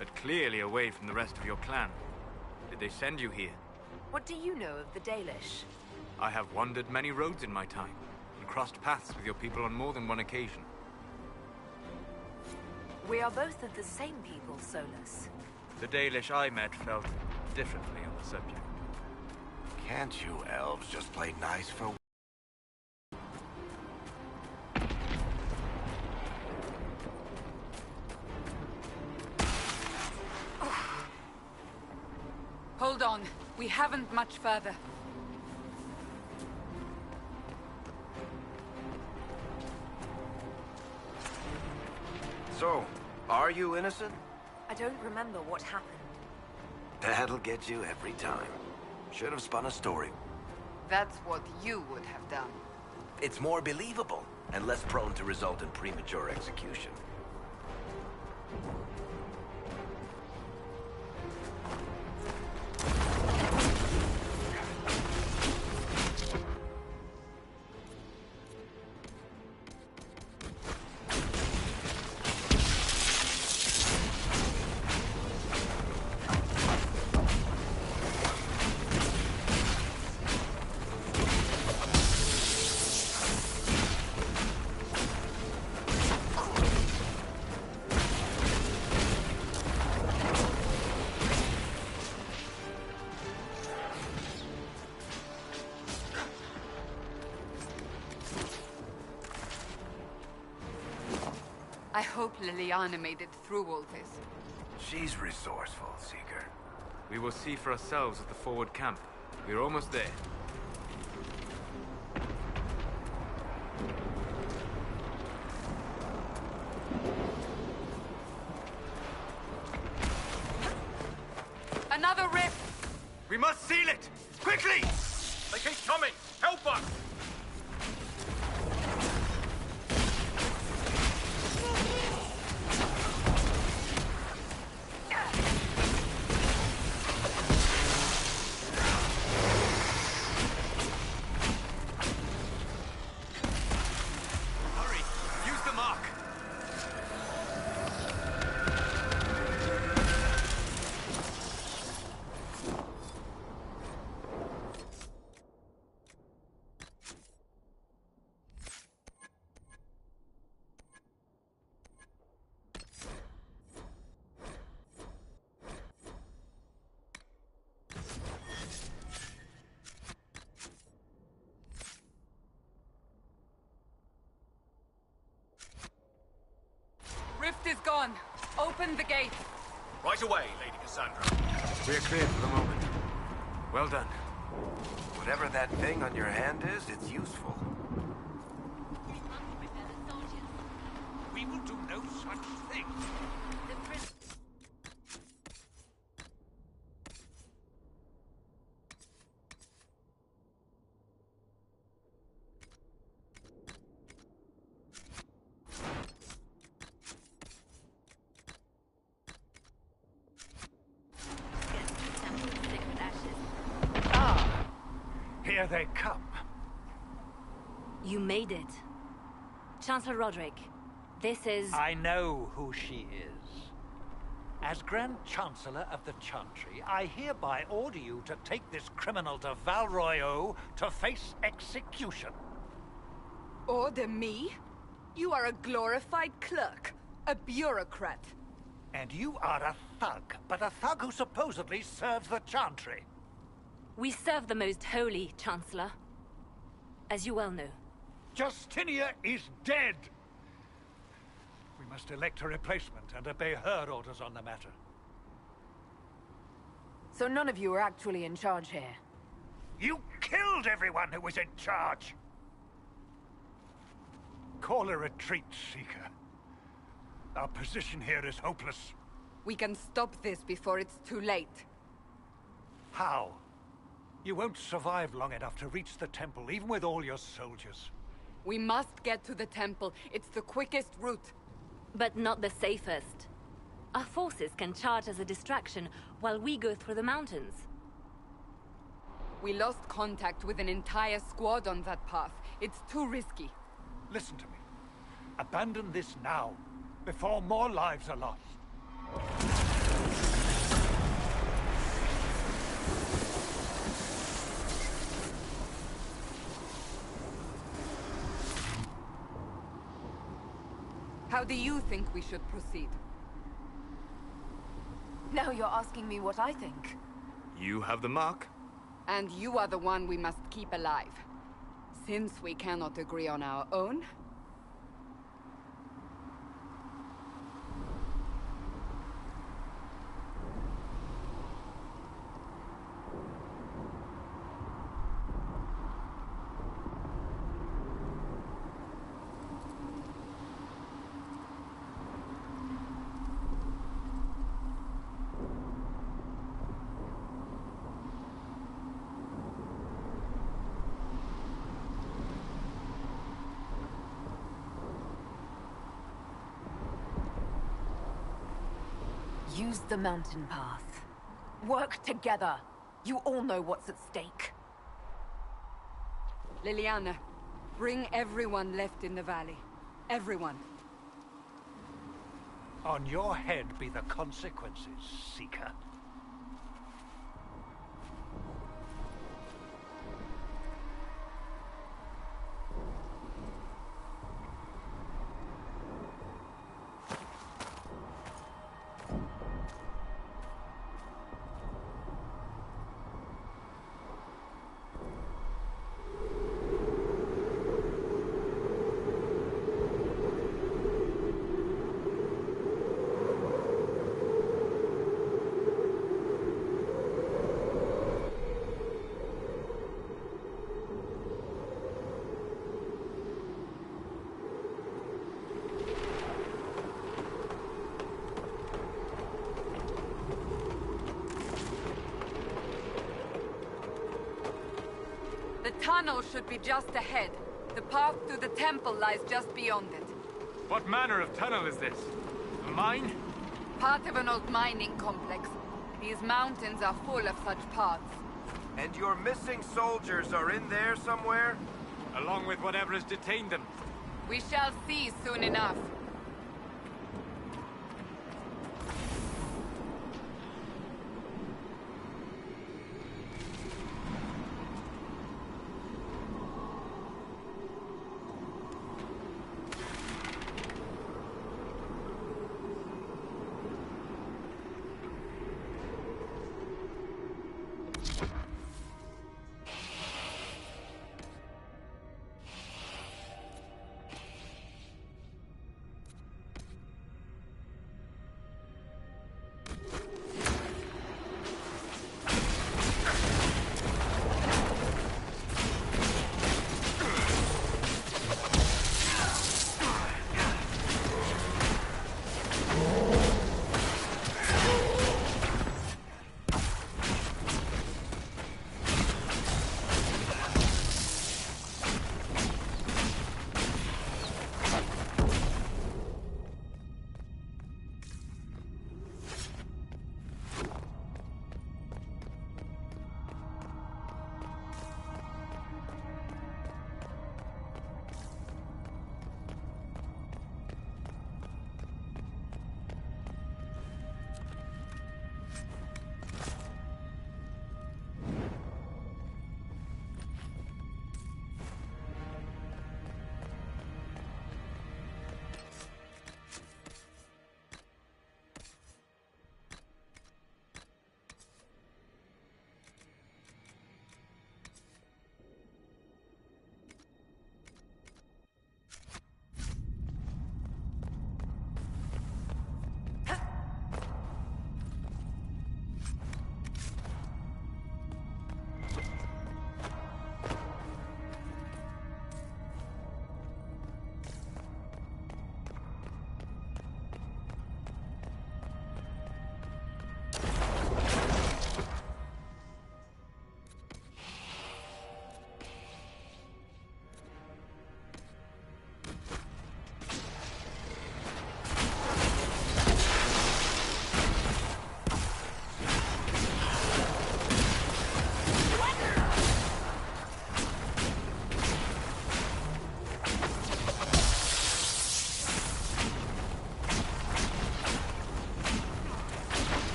but clearly away from the rest of your clan. Did they send you here? What do you know of the Dalish? I have wandered many roads in my time, and crossed paths with your people on more than one occasion. We are both of the same people, Solus. The Dalish I met felt differently on the subject. Can't you elves just play nice for... Hold on. We haven't much further. So, are you innocent? I don't remember what happened. That'll get you every time. Should have spun a story. That's what you would have done. It's more believable, and less prone to result in premature execution. I hope Liliana made it through all this. She's resourceful, Seeker. We will see for ourselves at the forward camp. We're almost there. Another rift! We must seal it! Quickly! They keep coming! Help us! Rift is gone. Open the gate. Right away, Lady Cassandra. We're clear for the moment. Well done. Whatever that thing on your hand is, it's useful. We will do no such thing. Here they come. You made it. Chancellor Roderick, this is... I know who she is. As Grand Chancellor of the Chantry, I hereby order you to take this criminal to Val Royeaux to face execution. Order me? You are a glorified clerk, a bureaucrat. And you are a thug, but a thug who supposedly serves the Chantry. We serve the most holy, Chancellor. As you well know. Justinia is dead! We must elect a replacement and obey her orders on the matter. So none of you are actually in charge here? You killed everyone who was in charge! Call a retreat, Seeker. Our position here is hopeless. We can stop this before it's too late. How? You won't survive long enough to reach the temple, even with all your soldiers. We must get to the temple. It's the quickest route. But not the safest. Our forces can charge as a distraction while we go through the mountains. We lost contact with an entire squad on that path. It's too risky. Listen to me. Abandon this now, before more lives are lost. How do you think we should proceed? Now you're asking me what I think. You have the mark. And you are the one we must keep alive. Since we cannot agree on our own... Use the mountain path. Work together. You all know what's at stake. Liliana, bring everyone left in the valley. Everyone. On your head be the consequences, Seeker. The tunnel should be just ahead. The path to the temple lies just beyond it. What manner of tunnel is this? A mine? Part of an old mining complex. These mountains are full of such paths. And your missing soldiers are in there somewhere? Along with whatever has detained them. We shall see soon enough.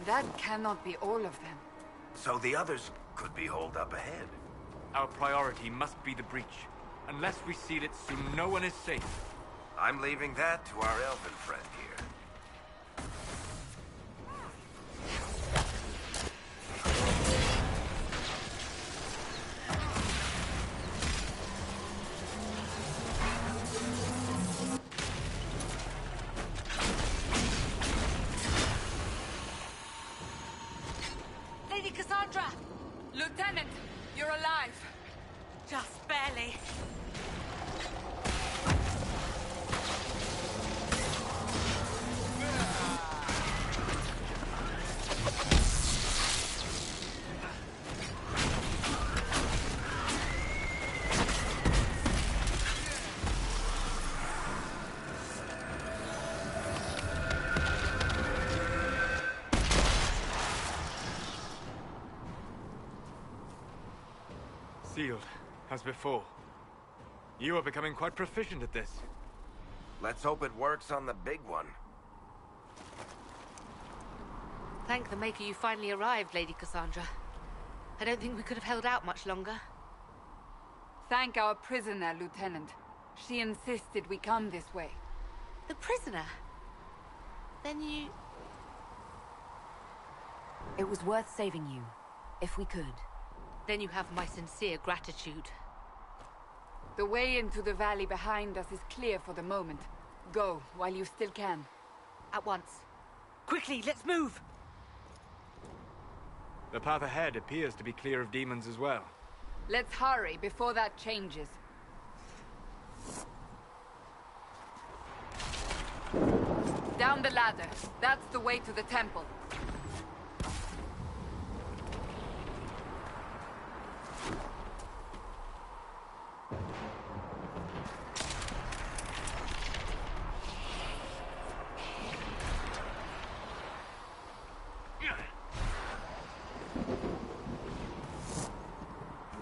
That cannot be all of them. So the others could be holed up ahead. Our priority must be the breach. Unless we seal it soon, no one is safe. I'm leaving that to our elven friend here. Lady Cassandra! Lieutenant, you're alive. Just barely. Sealed, as before. You are becoming quite proficient at this. Let's hope it works on the big one. Thank the Maker you finally arrived, Lady Cassandra. I don't think we could have held out much longer. Thank our prisoner, Lieutenant. She insisted we come this way. The prisoner? Then you... It was worth saving you, if we could. Then you have my sincere gratitude. The way into the valley behind us is clear for the moment. Go, while you still can. At once. Quickly, let's move! The path ahead appears to be clear of demons as well. Let's hurry before that changes. Down the ladder. That's the way to the temple.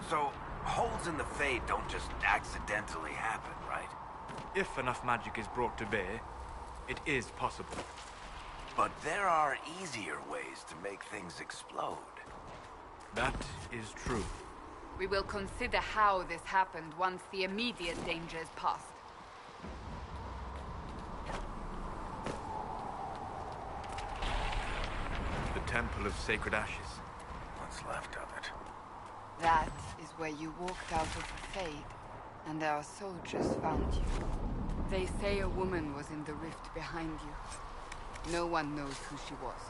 So, holes in the Fade don't just accidentally happen, right? If enough magic is brought to bear, it is possible. But there are easier ways to make things explode. That is true. We will consider how this happened once the immediate danger is past. The Temple of Sacred Ashes. What's left of it? That is where you walked out of the Fade, and our soldiers found you. They say a woman was in the rift behind you. No one knows who she was.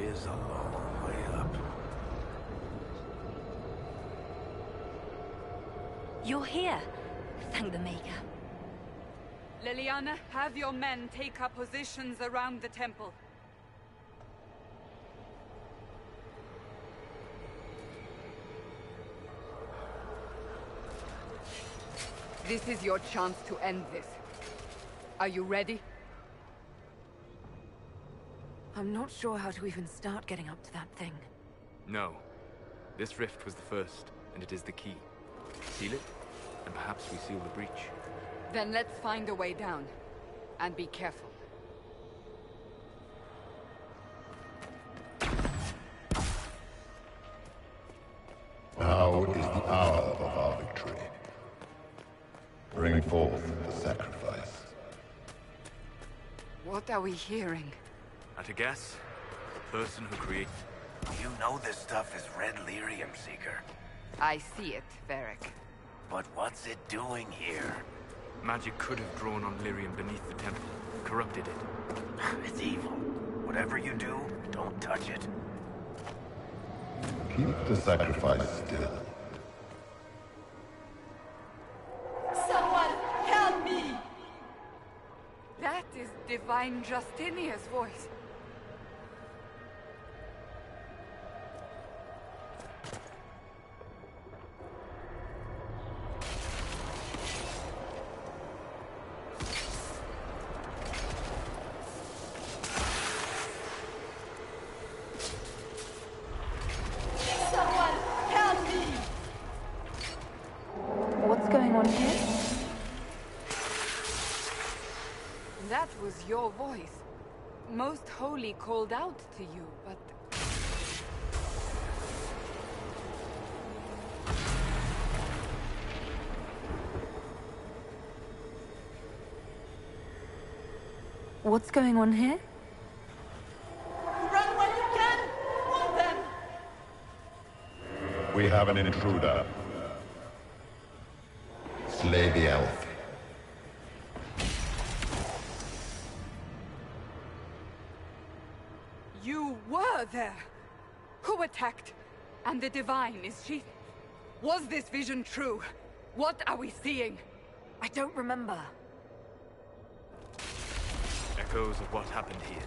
Is a long way up. You're here. Thank the Maker. Leliana, have your men take up positions around the temple. This is your chance to end this. Are you ready? I'm not sure how to even start getting up to that thing. No. This rift was the first, and it is the key. Seal it, and perhaps we seal the breach. Then let's find a way down. And be careful. Now is the hour of our victory. Bring forth the sacrifice. What are we hearing? At a guess, the person who created... You know this stuff is Red Lyrium, Seeker. I see it, Varric. But what's it doing here? Magic could have drawn on Lyrium beneath the temple. corrupted it. It's evil. Whatever you do, don't touch it. Keep the sacrifice still. Someone help me! That is Divine Justinia's voice. What's going on here? That was your voice. Most Holy called out to you, but... What's going on here? Run when you can! Want them! We have an intruder. Slay the elf. You were there! Who attacked? And the Divine, is she... Was this vision true? What are we seeing? I don't remember. Echoes of what happened here.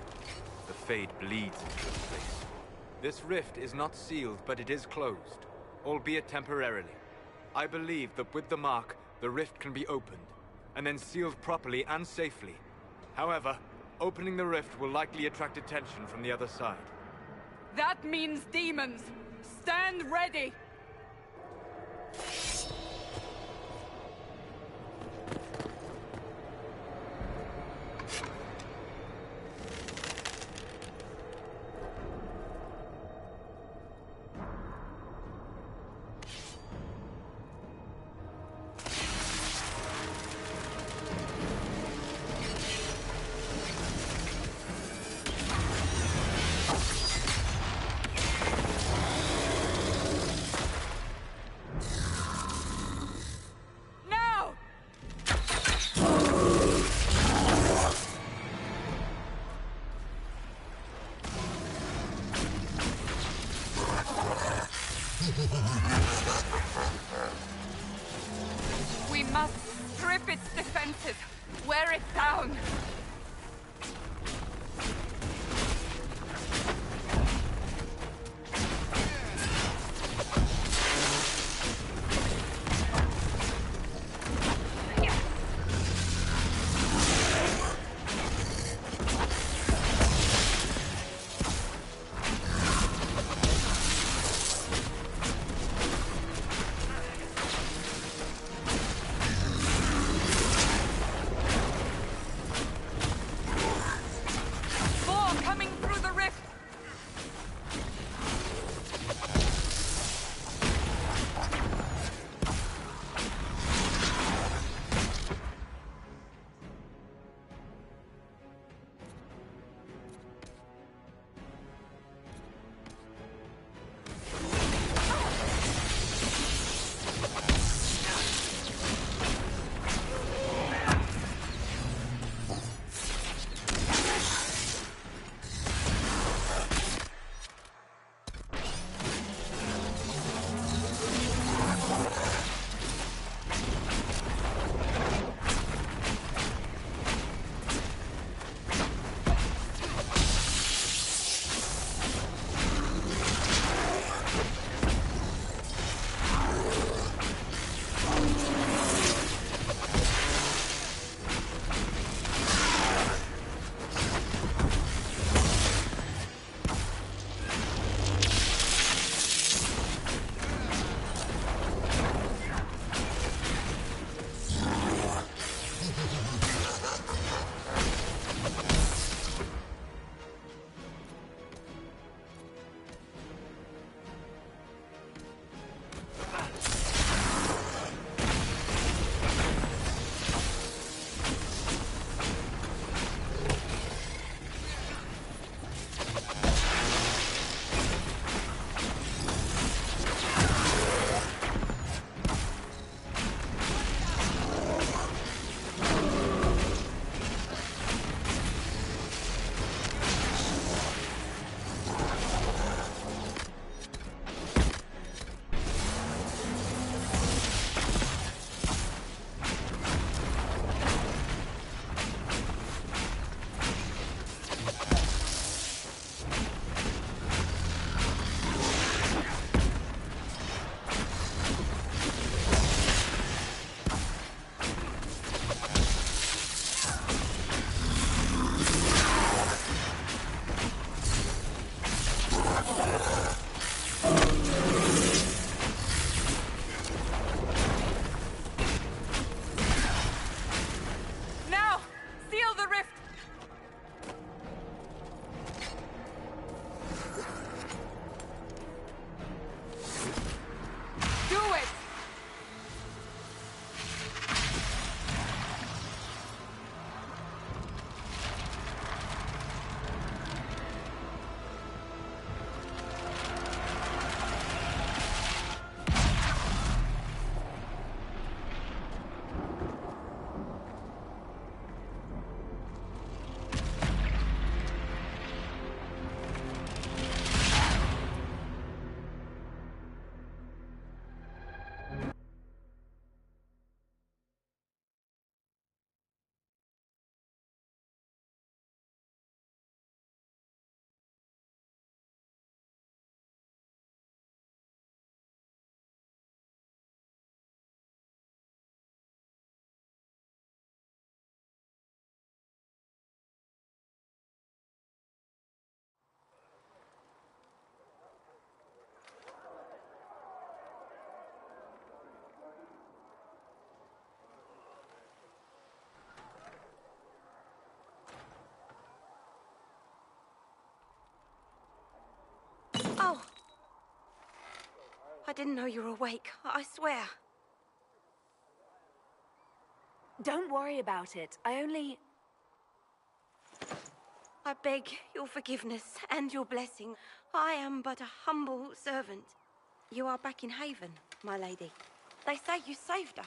The Fade bleeds into this place. This rift is not sealed, but it is closed, albeit temporarily. I believe that with the mark, the rift can be opened, and then sealed properly and safely. However, opening the rift will likely attract attention from the other side. That means demons! Stand ready! We must strip its defenses, wear it down. Oh! I didn't know you were awake, I swear. Don't worry about it. I beg your forgiveness and your blessing. I am but a humble servant. You are back in Haven, my lady. They say you saved us.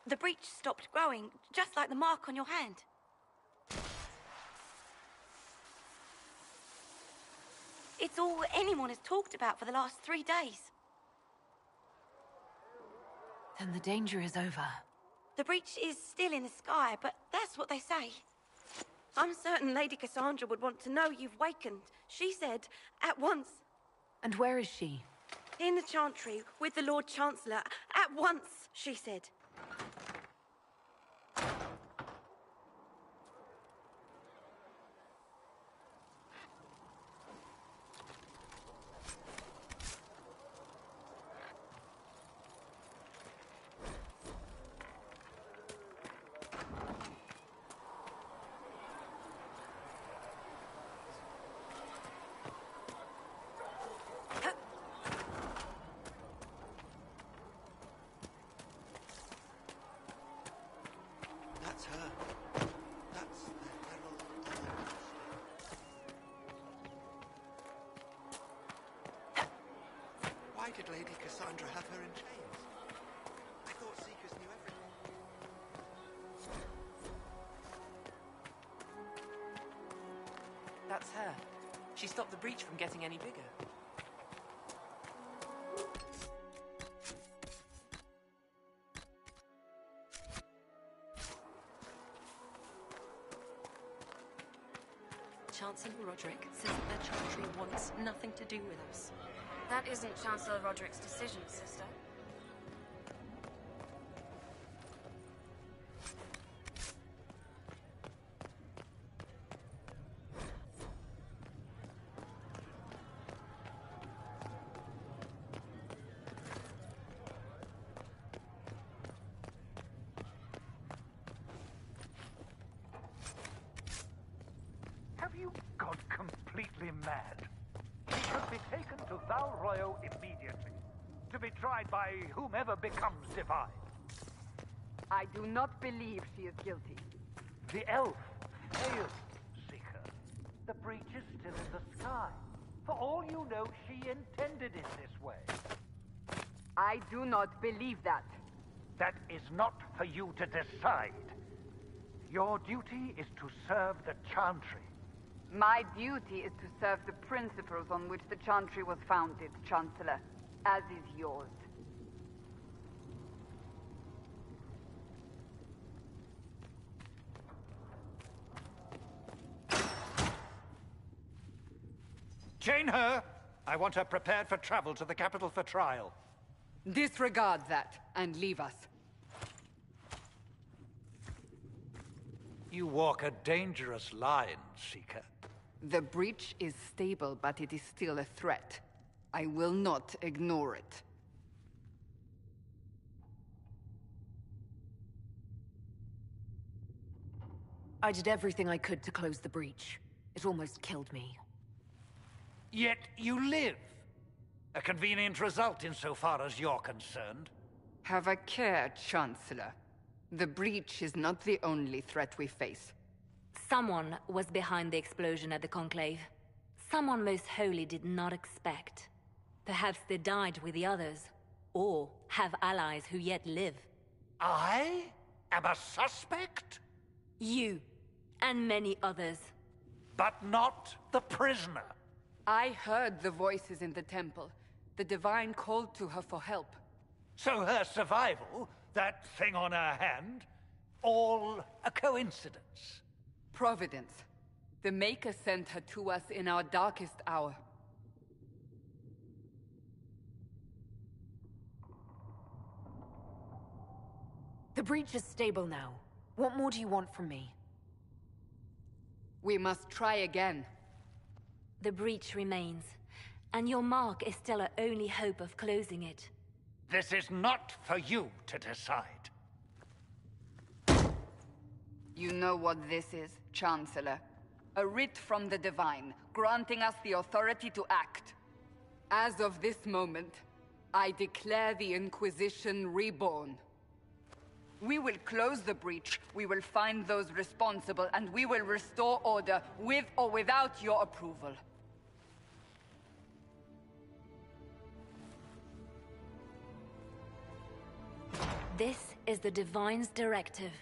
The breach stopped growing, just like the mark on your hand. It's all anyone has talked about for the last 3 days. Then the danger is over. The breach is still in the sky, but that's what they say. I'm certain Lady Cassandra would want to know you've wakened. She said, at once. And where is she? In the Chantry, with the Lord Chancellor. At once, she said. That's her. That's the Herald. Why did Lady Cassandra have her in chains? I thought Seekers knew everything. That's her. She stopped the breach from getting any bigger. Chancellor Roderick says that the Chantry wants nothing to do with us. That isn't Chancellor Roderick's decision, sister. Have you gone completely mad? She should be taken to Val Royo immediately, to be tried by whomever becomes divine. I do not believe she is guilty. The elf failed, Seeker. The breach is still in the sky. For all you know, she intended it this way. I do not believe that. That is not for you to decide. Your duty is to serve the Chantry. My duty is to serve the principles on which the Chantry was founded, Chancellor, as is yours. Chain her! I want her prepared for travel to the capital for trial. Disregard that, and leave us. You walk a dangerous line, Seeker. The breach is stable, but it is still a threat. I will not ignore it. I did everything I could to close the breach. It almost killed me. Yet you live. A convenient result insofar as you're concerned. Have a care, Chancellor. The breach is not the only threat we face. Someone was behind the explosion at the Conclave. Someone most holy did not expect. Perhaps they died with the others, or have allies who yet live. I am a suspect? You, and many others. But not the prisoner. I heard the voices in the temple. The Divine called to her for help. So her survival, that thing on her hand, all a coincidence? Providence. The Maker sent her to us in our darkest hour. The breach is stable now. What more do you want from me? We must try again. The breach remains, and your mark is still our only hope of closing it. This is not for you to decide. You know what this is, Chancellor? A writ from the Divine, granting us the authority to act. As of this moment, I declare the Inquisition reborn. We will close the breach, we will find those responsible, and we will restore order with or without your approval. This is the Divine's directive.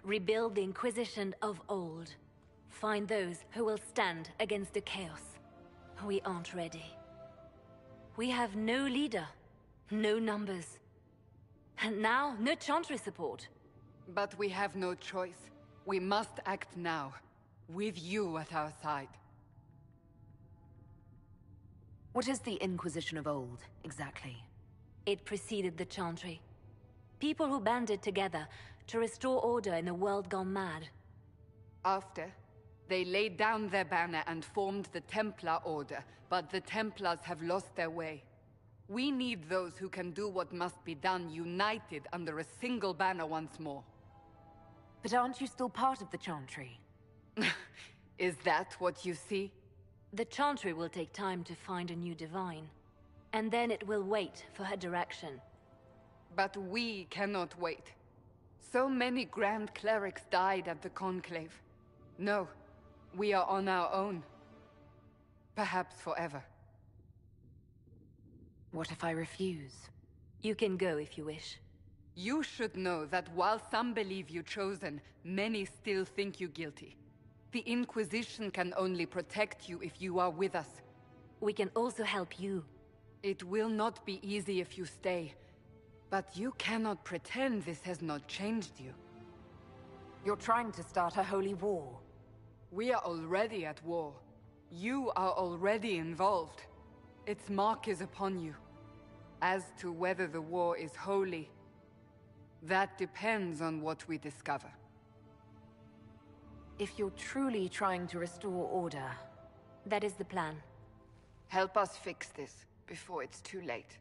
Rebuild the Inquisition of old. Find those who will stand against the chaos. We aren't ready. We have no leader, no numbers. And now, no Chantry support. But we have no choice. We must act now, with you at our side. What is the Inquisition of old, exactly? It preceded the Chantry. People who banded together to restore order in a world gone mad. After, they laid down their banner and formed the Templar Order, but the Templars have lost their way. We need those who can do what must be done, united under a single banner once more. But aren't you still part of the Chantry? Is that what you see? The Chantry will take time to find a new Divine. And then it will wait for her direction. But we cannot wait. So many Grand Clerics died at the Conclave. No, we are on our own. Perhaps forever. What if I refuse? You can go if you wish. You should know that while some believe you chosen, many still think you guilty. The Inquisition can only protect you if you are with us. We can also help you. It will not be easy if you stay. But you cannot pretend this has not changed you. You're trying to start a holy war. We are already at war. You are already involved. Its mark is upon you. As to whether the war is holy, that depends on what we discover. If you're truly trying to restore order... That is the plan. Help us fix this before it's too late.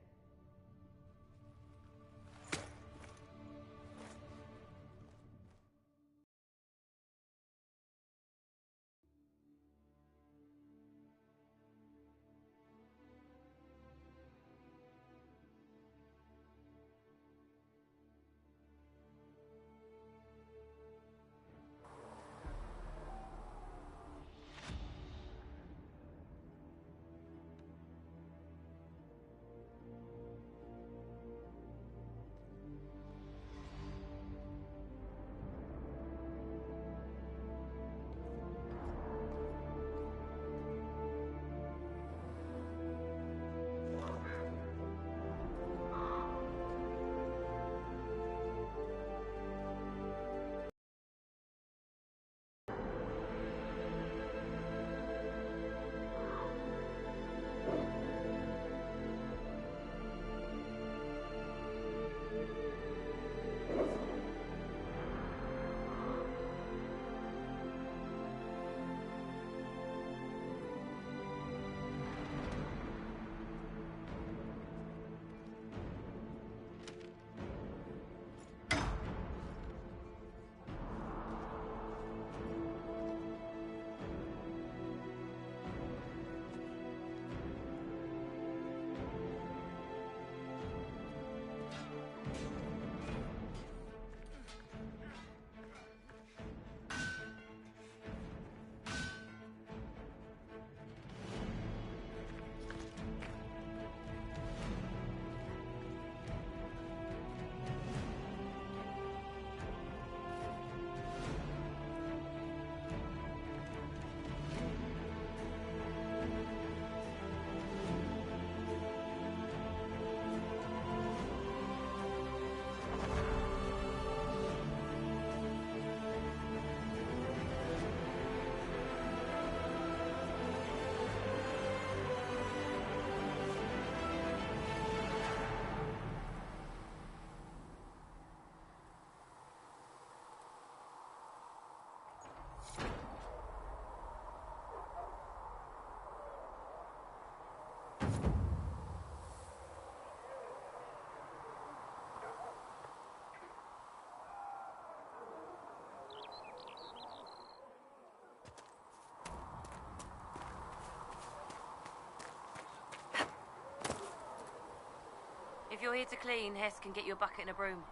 you're here to clean, Hess can get you a bucket and a broom.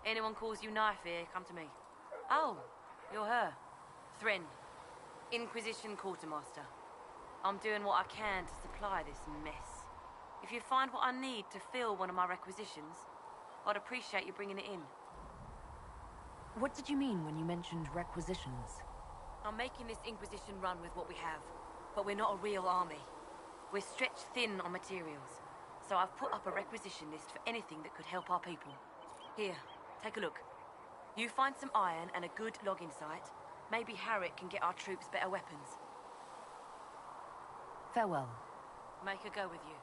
Anyone calls you knife here, come to me. Oh, you're her. Thren, Inquisition Quartermaster. I'm doing what I can to supply this mess. If you find what I need to fill one of my requisitions, I'd appreciate you bringing it in. What did you mean when you mentioned requisitions? I'm making this Inquisition run with what we have, but we're not a real army. We're stretched thin on materials, so I've put up a requisition list for anything that could help our people. Here, take a look. You find some iron and a good logging site, maybe Harriet can get our troops better weapons. Farewell. Make her go with you.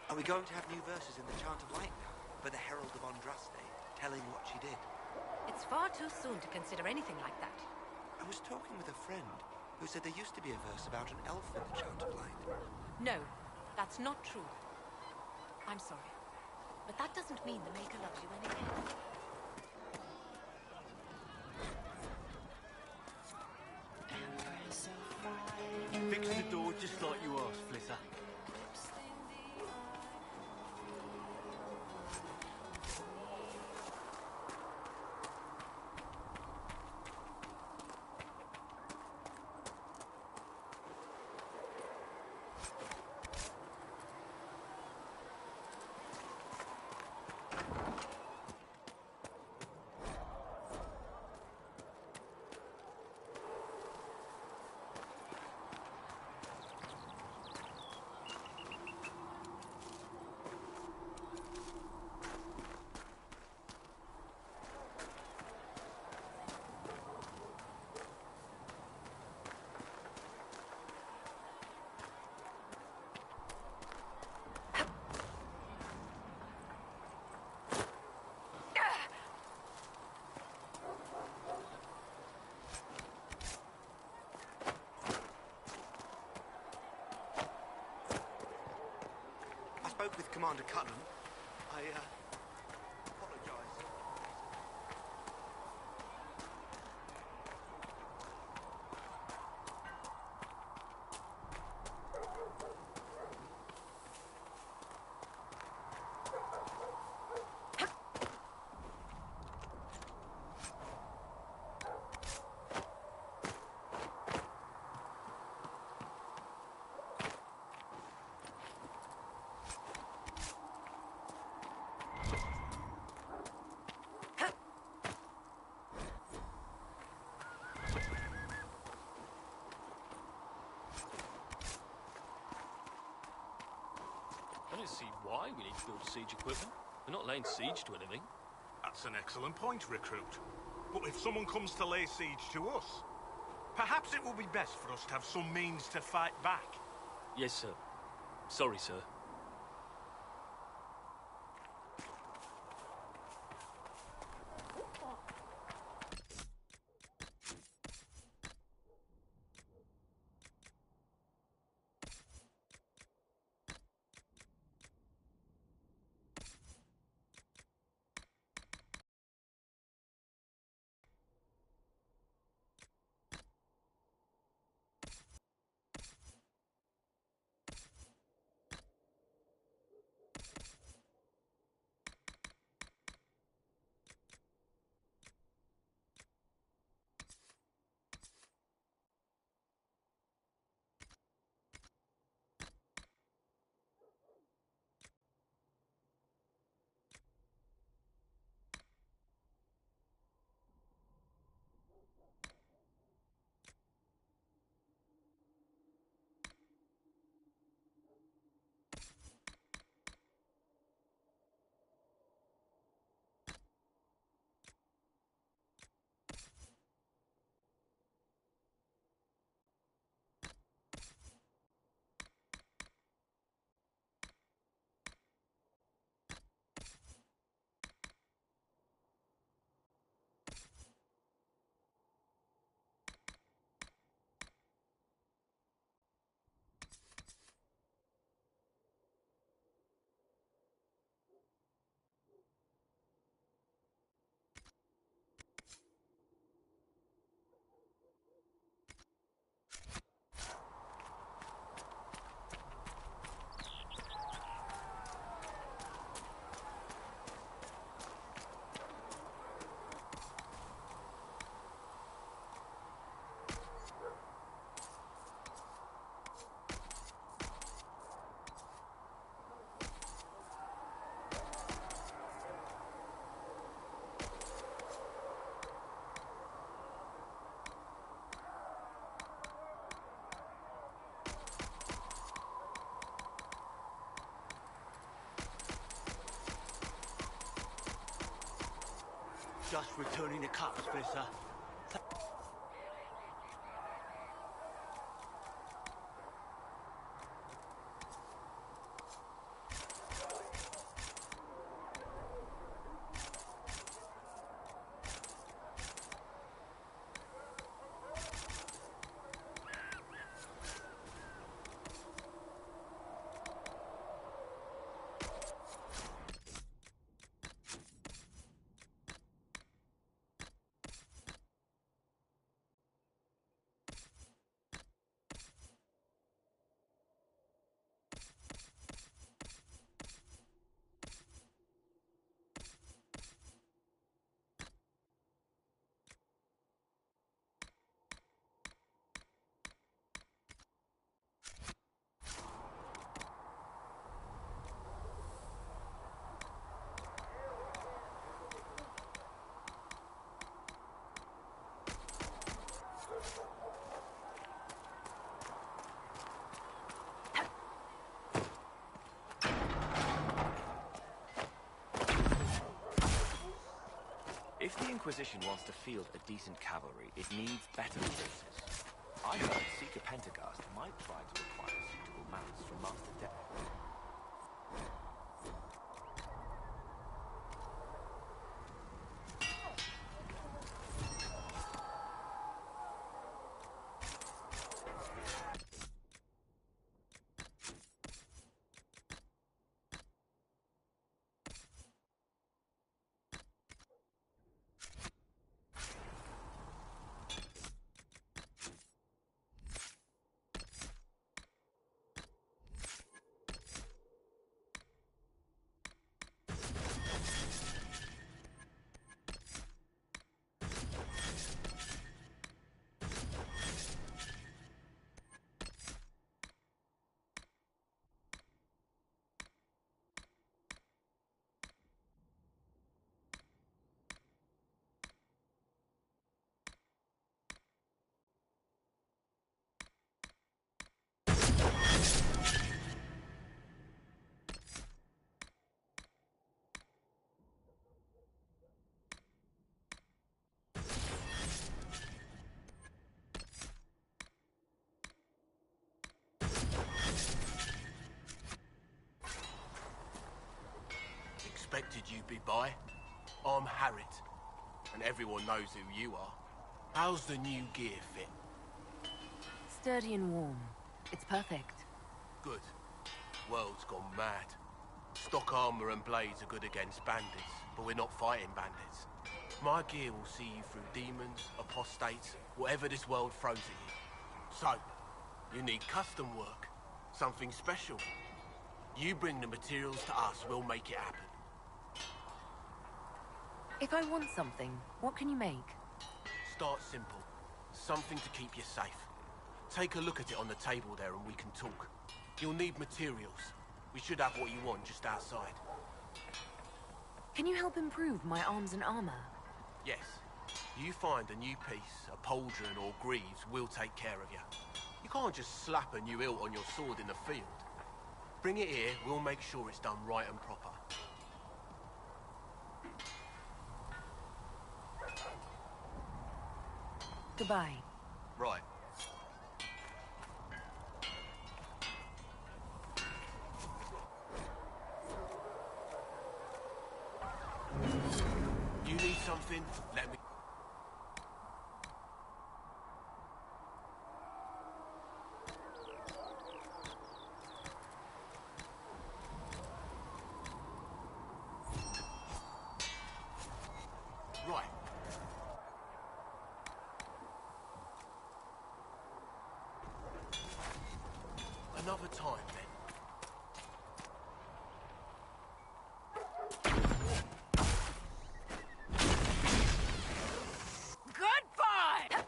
Are we going to have new verses in the Chant of Light now, for the Herald of Andraste, telling what she did? It's far too soon to consider anything like that. I was talking with a friend who said there used to be a verse about an elf in the Chant of Light. No, that's not true. I'm sorry, but that doesn't mean the Maker loves you any less. Fix the door just like you asked, Flitter. I spoke with Commander Cutnam. I apologize. I don't see why we need to build siege equipment. We're not laying siege to anything. That's an excellent point, Recruit. But if someone comes to lay siege to us, perhaps it will be best for us to have some means to fight back. Yes, sir. Sorry, sir. Just returning the cups, Blissa. If the Inquisition wants to field a decent cavalry, it needs better forces. I heard Seeker Pentagast might try to acquire suitable mounts from Master De... Expected you'd be by. I'm Harriet, and everyone knows who you are. How's the new gear fit? Sturdy and warm. It's perfect. Good. World's gone mad. Stock armor and blades are good against bandits, but we're not fighting bandits. My gear will see you through demons, apostates, whatever this world throws at you. So, you need custom work. Something special. You bring the materials to us, we'll make it happen. If I want something, what can you make? Start simple. Something to keep you safe. Take a look at it on the table there and we can talk. You'll need materials. We should have what you want just outside. Can you help improve my arms and armor? Yes. You find a new piece, a pauldron or greaves, we'll take care of you. You can't just slap a new hilt on your sword in the field. Bring it here, we'll make sure it's done right and proper. Goodbye. Right. You need something? Let me... Right. Another time, then. Goodbye!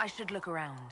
I should look around.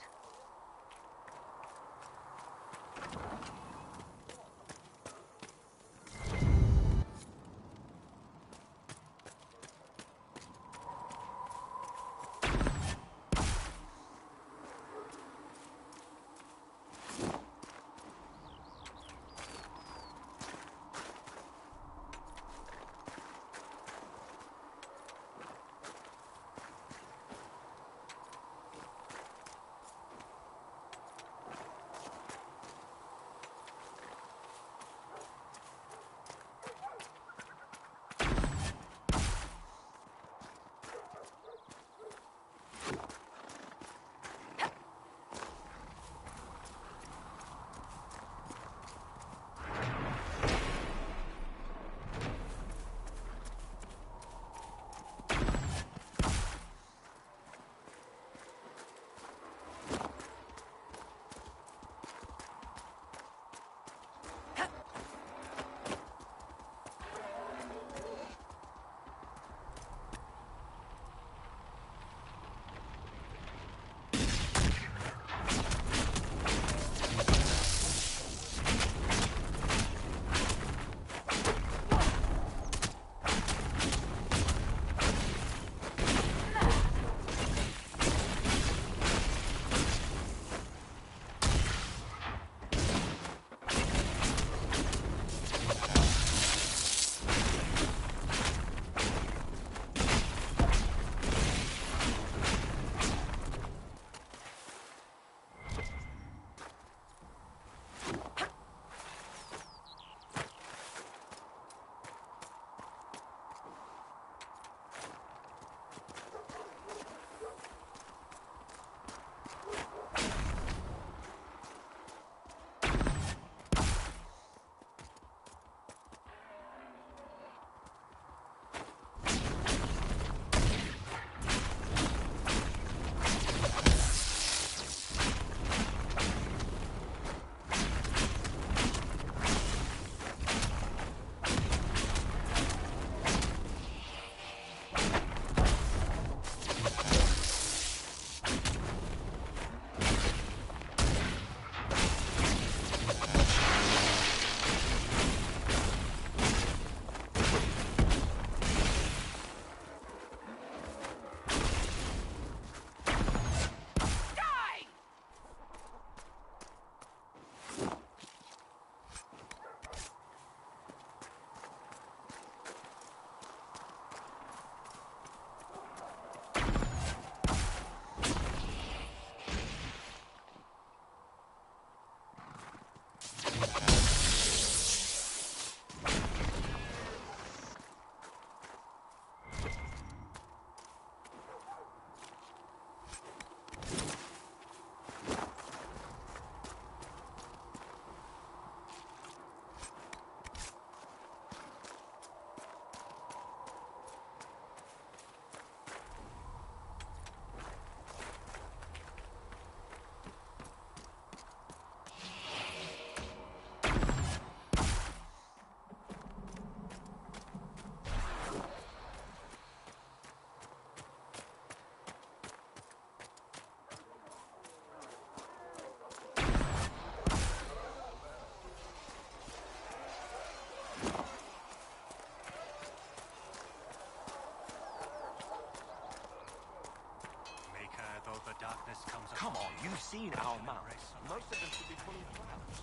Come on, you've seen our mounts. Most of them should be full of clouds.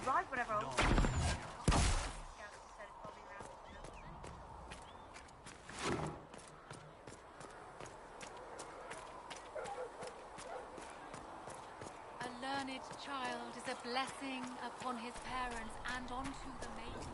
Right, whatever. A learned child is a blessing upon his parents and onto the maiden.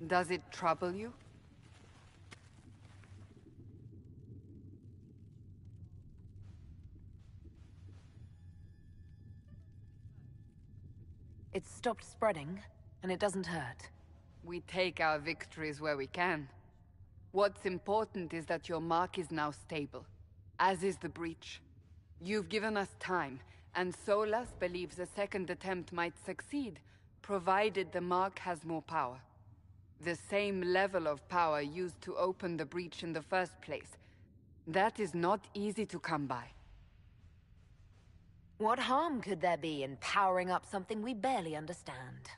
Does it trouble you? It's stopped spreading, and it doesn't hurt. We take our victories where we can. What's important is that your mark is now stable, as is the breach. You've given us time, and Solas believes a second attempt might succeed, provided the mark has more power. The same level of power used to open the breach in the first place. That is not easy to come by. What harm could there be in powering up something we barely understand?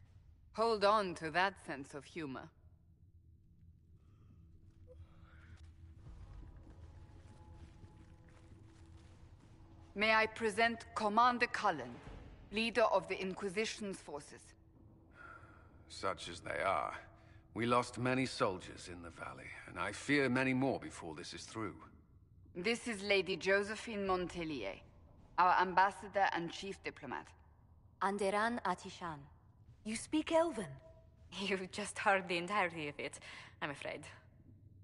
Hold on to that sense of humor. May I present Commander Cullen, leader of the Inquisition's forces. Such as they are. We lost many soldiers in the valley, and I fear many more before this is through. This is Lady Josephine Montelier, our ambassador and chief diplomat. Anderan Atishan. You speak Elven? You've just heard the entirety of it, I'm afraid.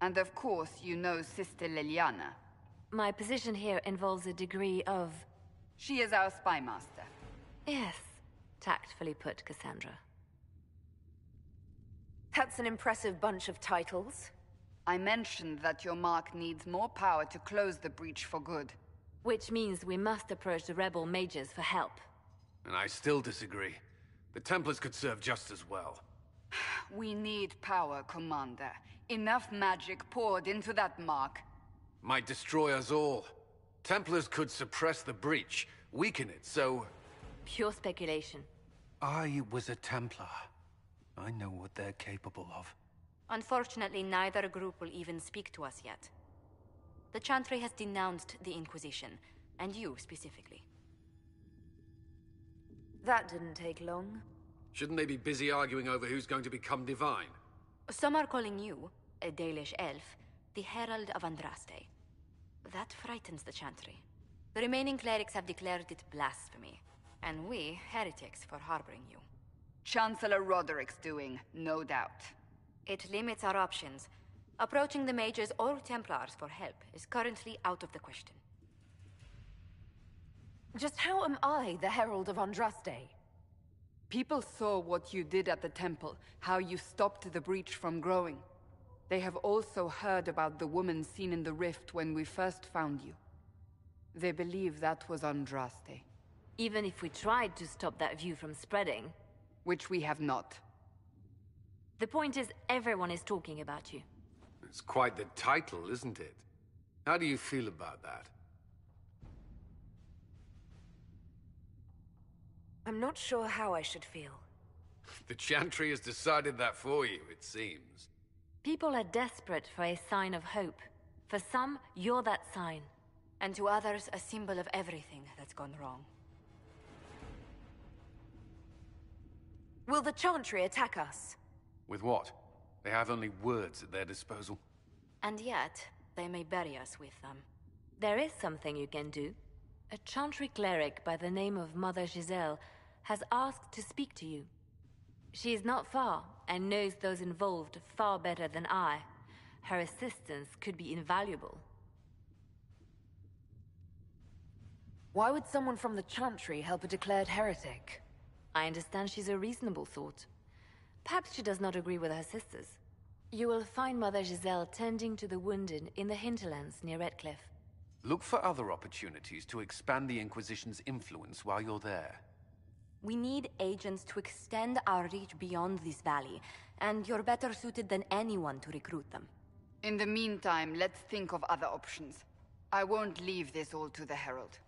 And of course, you know Sister Liliana. My position here involves a degree of... She is our spy master. Yes, tactfully put, Cassandra. That's an impressive bunch of titles. I mentioned that your mark needs more power to close the breach for good. Which means we must approach the rebel mages for help. And I still disagree. The Templars could serve just as well. We need power, Commander. Enough magic poured into that mark. Might destroy us all. Templars could suppress the breach, weaken it, so... Pure speculation. I was a Templar. I know what they're capable of. Unfortunately, neither group will even speak to us yet. The Chantry has denounced the Inquisition, and you specifically. That didn't take long. Shouldn't they be busy arguing over who's going to become divine? Some are calling you, a Dalish elf, the Herald of Andraste. That frightens the Chantry. The remaining clerics have declared it blasphemy, and we, heretics, for harboring you. Chancellor Roderick's doing, no doubt. It limits our options. Approaching the mages or Templars for help is currently out of the question. Just how am I the Herald of Andraste? People saw what you did at the temple, how you stopped the breach from growing. They have also heard about the woman seen in the rift when we first found you. They believe that was Andraste. Even if we tried to stop that view from spreading... Which we have not. The point is, everyone is talking about you. It's quite the title, isn't it? How do you feel about that? I'm not sure how I should feel. The Chantry has decided that for you, it seems. People are desperate for a sign of hope. For some, you're that sign. And to others, a symbol of everything that's gone wrong. Will the Chantry attack us? With what? They have only words at their disposal. And yet, they may bury us with them. There is something you can do. A Chantry cleric by the name of Mother Giselle has asked to speak to you. She is not far, and knows those involved far better than I. Her assistance could be invaluable. Why would someone from the Chantry help a declared heretic? I understand she's a reasonable sort. Perhaps she does not agree with her sisters. You will find Mother Giselle tending to the wounded in the hinterlands near Redcliffe. Look for other opportunities to expand the Inquisition's influence while you're there. We need agents to extend our reach beyond this valley, and you're better suited than anyone to recruit them. In the meantime, let's think of other options. I won't leave this all to the Herald.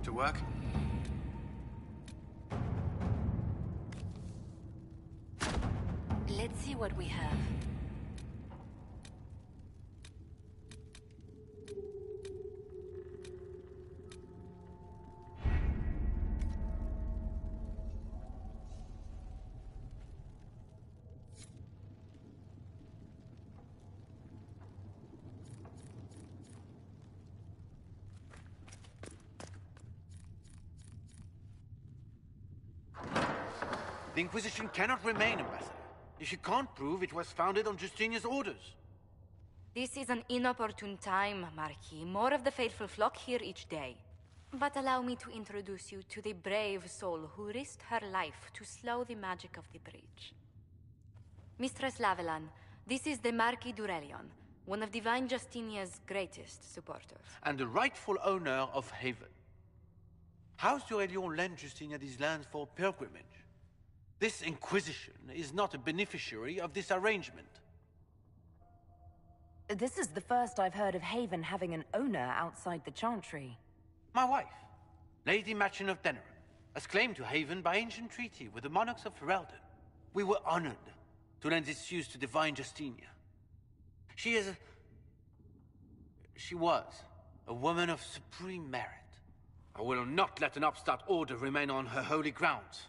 To work? Let's see what we have. The Inquisition cannot remain, Ambassador, if you can't prove it was founded on Justinian's orders. This is an inopportune time, Marquis. More of the faithful flock here each day. But allow me to introduce you to the brave soul who risked her life to slow the magic of the breach. Mistress Lavelan, this is the Marquis d'Aurelion, one of Divine Justinia's greatest supporters. And the rightful owner of Haven. House d'Aurelion lent Justinia these lands for pilgrimage. This Inquisition is not a beneficiary of this arrangement. This is the first I've heard of Haven having an owner outside the Chantry. My wife, Lady Machin of Denerim, has claimed to Haven by ancient treaty with the monarchs of Ferelden. We were honored to lend its use to Divine Justinia. She was a woman of supreme merit. I will not let an upstart order remain on her holy grounds.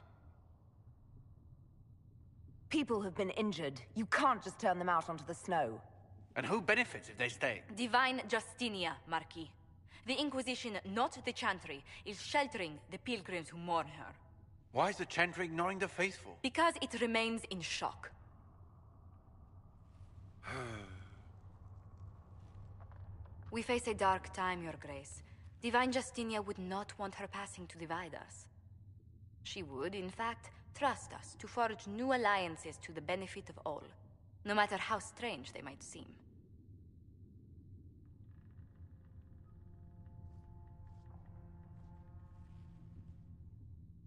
People have been injured. You can't just turn them out onto the snow. And who benefits if they stay? Divine Justinia, Marquis. The Inquisition, not the Chantry, is sheltering the pilgrims who mourn her. Why is the Chantry ignoring the faithful? Because it remains in shock. We face a dark time, Your Grace. Divine Justinia would not want her passing to divide us. She would, in fact, trust us to forge new alliances to the benefit of all, no matter how strange they might seem.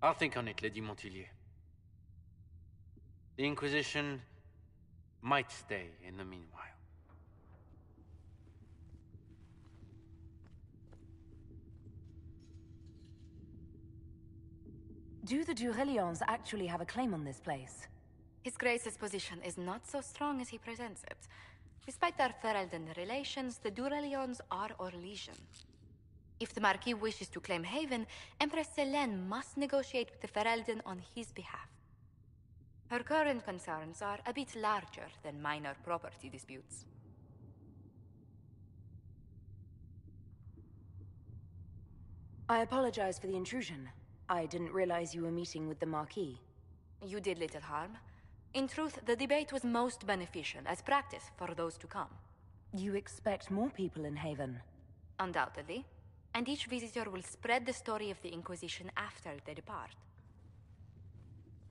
I'll think on it, Lady Montilyet. The Inquisition might stay in the meanwhile. Do the d'Aurelions actually have a claim on this place? His Grace's position is not so strong as he presents it. Despite their Ferelden relations, the d'Aurelions are Orlesian. If the Marquis wishes to claim Haven, Empress Selene must negotiate with the Ferelden on his behalf. Her current concerns are a bit larger than minor property disputes. I apologize for the intrusion. I didn't realize you were meeting with the Marquis. You did little harm. In truth, the debate was most beneficial as practice for those to come. You expect more people in Haven? Undoubtedly. And each visitor will spread the story of the Inquisition after they depart.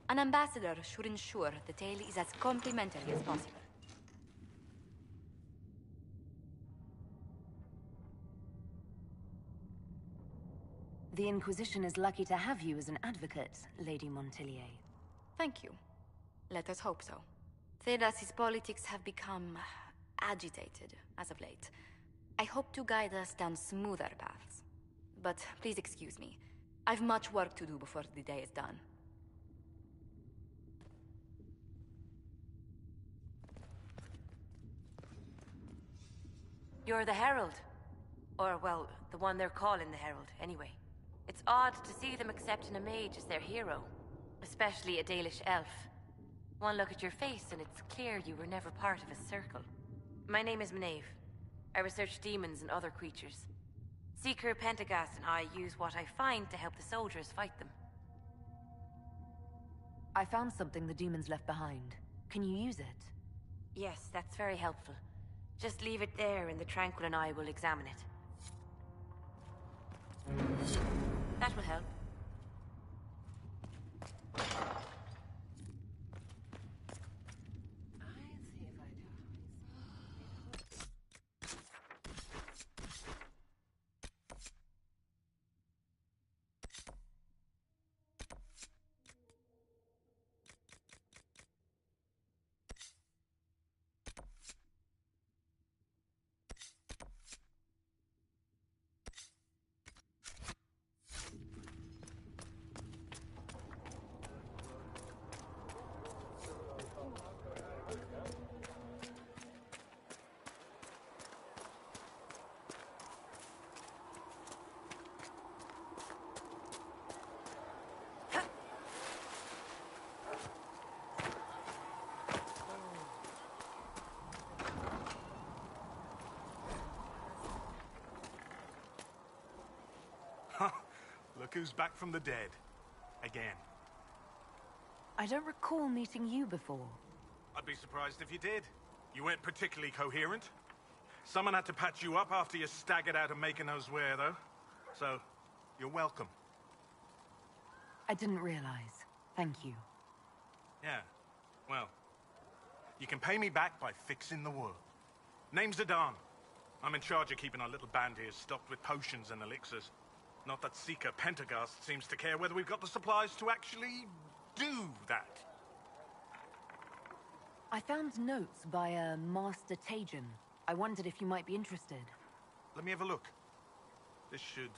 An ambassador should ensure the tale is as complimentary as possible. The Inquisition is lucky to have you as an advocate, Lady Montilyet. Thank you. Let us hope so. Thedas's politics have become agitated as of late. I hope to guide us down smoother paths. But please excuse me. I've much work to do before the day is done. You're the Herald. Or, well, the one they're calling the Herald, anyway. It's odd to see them accepting a mage as their hero. Especially a Dalish elf. One look at your face and it's clear you were never part of a circle. My name is Maeve. I research demons and other creatures. Seeker Pentagast and I use what I find to help the soldiers fight them. I found something the demons left behind. Can you use it? Yes, that's very helpful. Just leave it there and the Tranquil and I will examine it. That will help. look who's back from the dead. Again. I don't recall meeting you before. I'd be surprised if you did. You weren't particularly coherent. Someone had to patch you up after you staggered out of making us wear, though. So, you're welcome. I didn't realize. Thank you. Yeah, well, you can pay me back by fixing the world. Name's Adan. I'm in charge of keeping our little band here stocked with potions and elixirs. Not that Seeker Pentagast seems to care whether we've got the supplies to actually do that. I found notes by a Master Tajin. I wondered if you might be interested. Let me have a look. This should...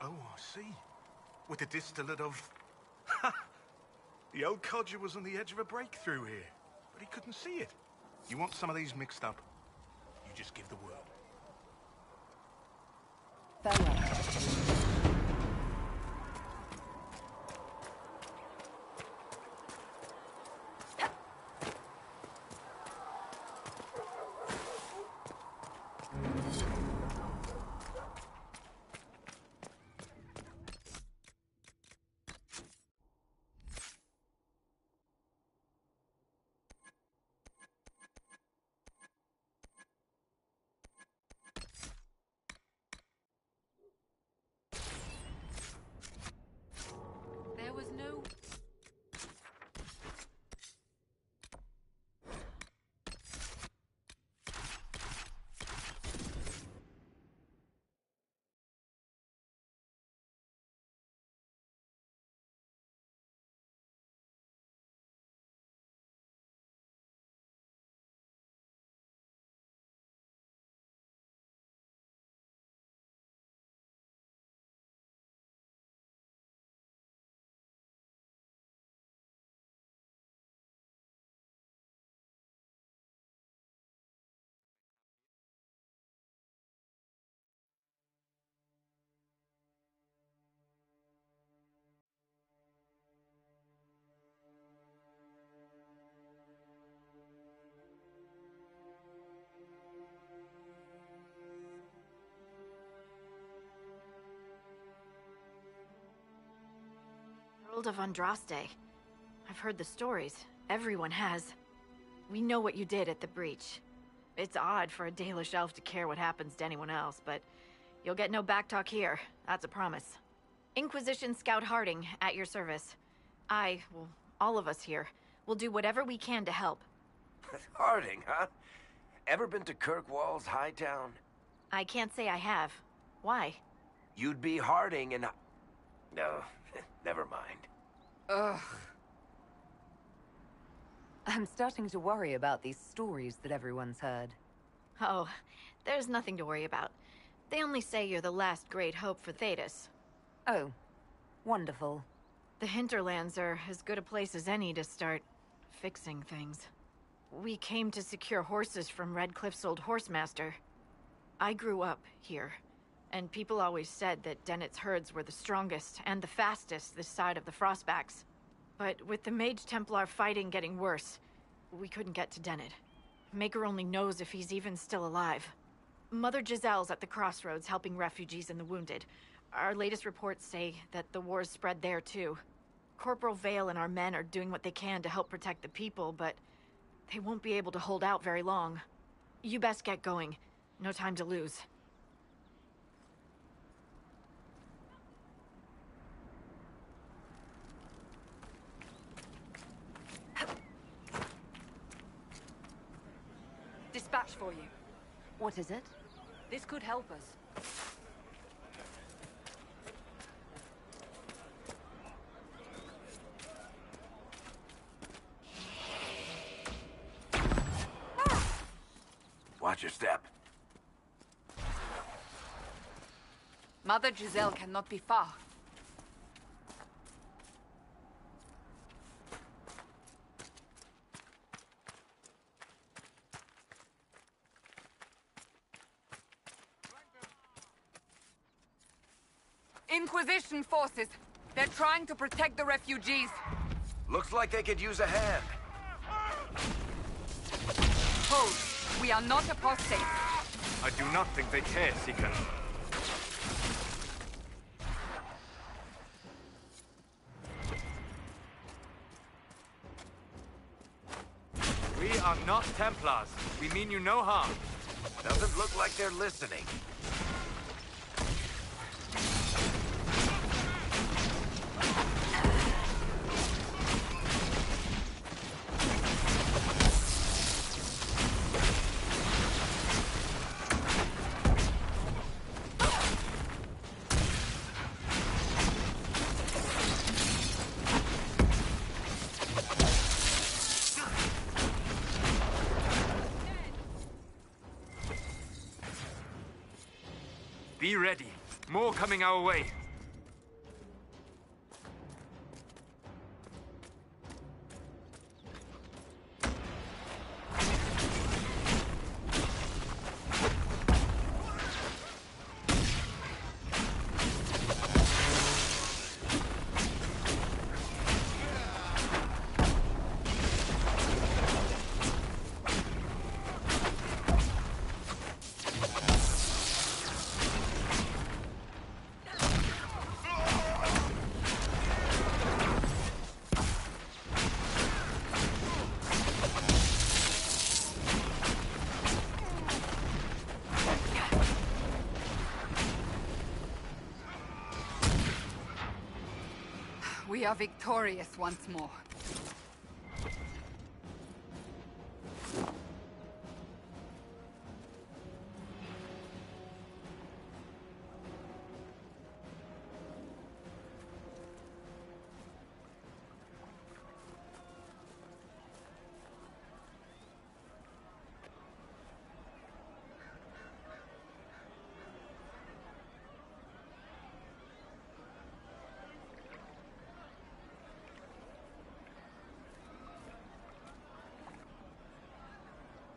Oh, I see. With the distillate of... The old codger was on the edge of a breakthrough here, but he couldn't see it. You want some of these mixed up? You just give the word. Farewell. There was no... Herald of Andraste. I've heard the stories. Everyone has. We know what you did at the breach. It's odd for a Dalish elf to care what happens to anyone else, but you'll get no backtalk here. That's a promise. Inquisition Scout Harding, at your service. Well, all of us here, will do whatever we can to help. Harding, huh? Ever been to Kirkwall's Hightown? I can't say I have. Why? You'd be Harding and... No, never mind. Ugh. I'm starting to worry about these stories that everyone's heard. Oh, there's nothing to worry about. They only say you're the last great hope for Thedas. Oh, wonderful. The hinterlands are as good a place as any to start fixing things. We came to secure horses from Redcliffe's old horsemaster. I grew up here, and people always said that Dennett's herds were the strongest and the fastest this side of the Frostbacks. But with the Mage Templar fighting getting worse, we couldn't get to Dennett. Maker only knows if he's even still alive. Mother Giselle's at the crossroads helping refugees and the wounded. Our latest reports say that the war's spread there too. Corporal Vale and our men are doing what they can to help protect the people, but they won't be able to hold out very long. You best get going. No time to lose. Dispatch for you. What is it? This could help us. Watch your step. Mother Giselle cannot be far. Inquisition forces. They're trying to protect the refugees. Looks like they could use a hand. Hold. We are not apostates. I do not think they care, Seeker. are not Templars. We mean you no harm. Doesn't look like they're listening. Be ready. More coming our way. We are victorious once more.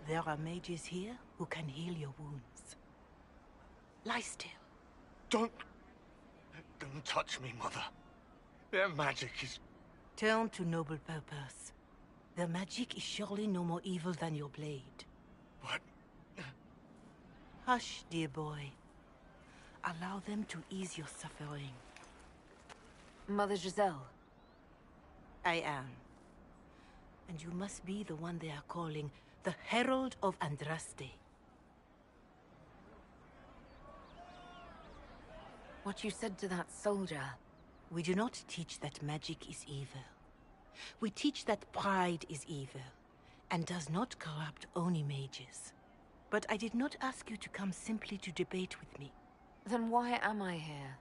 There are mages here who can heal your wounds. Lie still. Don't touch me, Mother. Their magic is... Turn to noble purpose. Their magic is surely no more evil than your blade. What? Hush, dear boy. Allow them to ease your suffering. Mother Giselle. I am. And you must be the one they are calling the Herald of Andraste. What you said to that soldier. We do not teach that magic is evil. We teach that pride is evil, and does not corrupt only mages. But I did not ask you to come simply to debate with me. Then why am I here?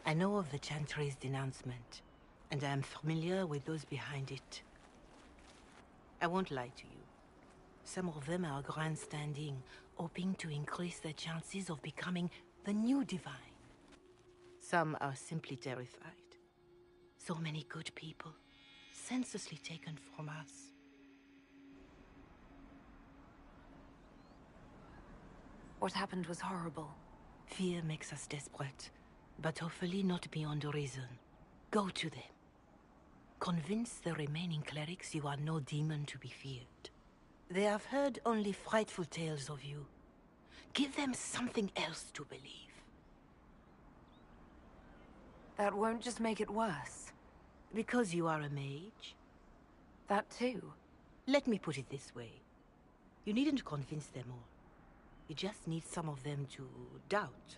I know of the Chantry's denouncement, and I am familiar with those behind it. I won't lie to you. Some of them are grandstanding, hoping to increase their chances of becoming the new divine. Some are simply terrified. So many good people, senselessly taken from us. What happened was horrible. Fear makes us desperate, but hopefully not beyond reason. Go to them. Convince the remaining clerics you are no demon to be feared. They have heard only frightful tales of you. Give them something else to believe. That won't just make it worse. Because you are a mage? That too. Let me put it this way. You needn't convince them all. You just need some of them to doubt.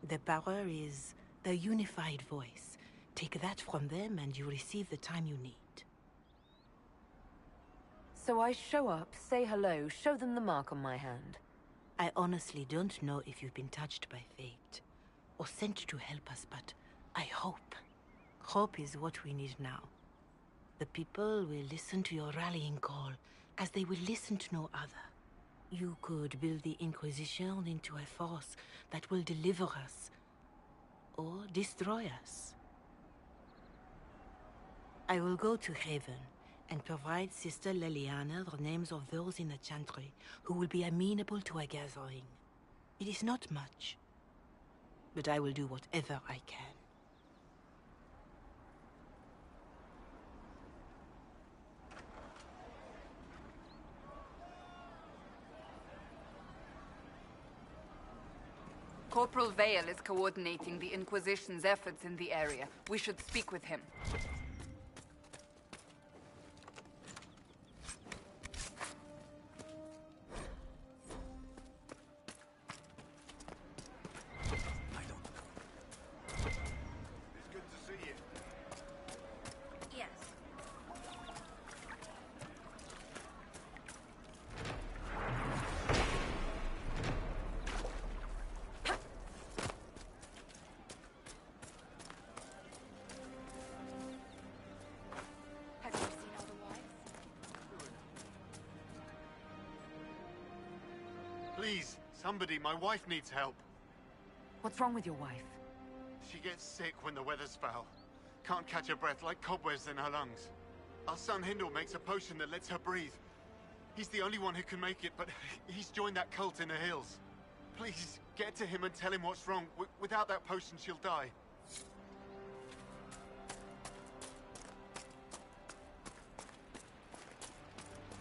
Their power is their unified voice. Take that from them and you receive the time you need. So I show up, say hello, show them the mark on my hand. I honestly don't know if you've been touched by fate, or sent to help us, but I hope. Hope is what we need now. The people will listen to your rallying call, as they will listen to no other. You could build the Inquisition into a force that will deliver us, or destroy us. I will go to Haven and provide Sister Leliana the names of those in the Chantry who will be amenable to a gathering. It is not much, but I will do whatever I can. Corporal Vale is coordinating the Inquisition's efforts in the area. We should speak with him. Somebody, my wife needs help. What's wrong with your wife? She gets sick when the weather's foul. Can't catch her breath, like cobwebs in her lungs. Our son Hindle makes a potion that lets her breathe. He's the only one who can make it, but he's joined that cult in the hills. Please, get to him and tell him what's wrong. Without that potion, she'll die.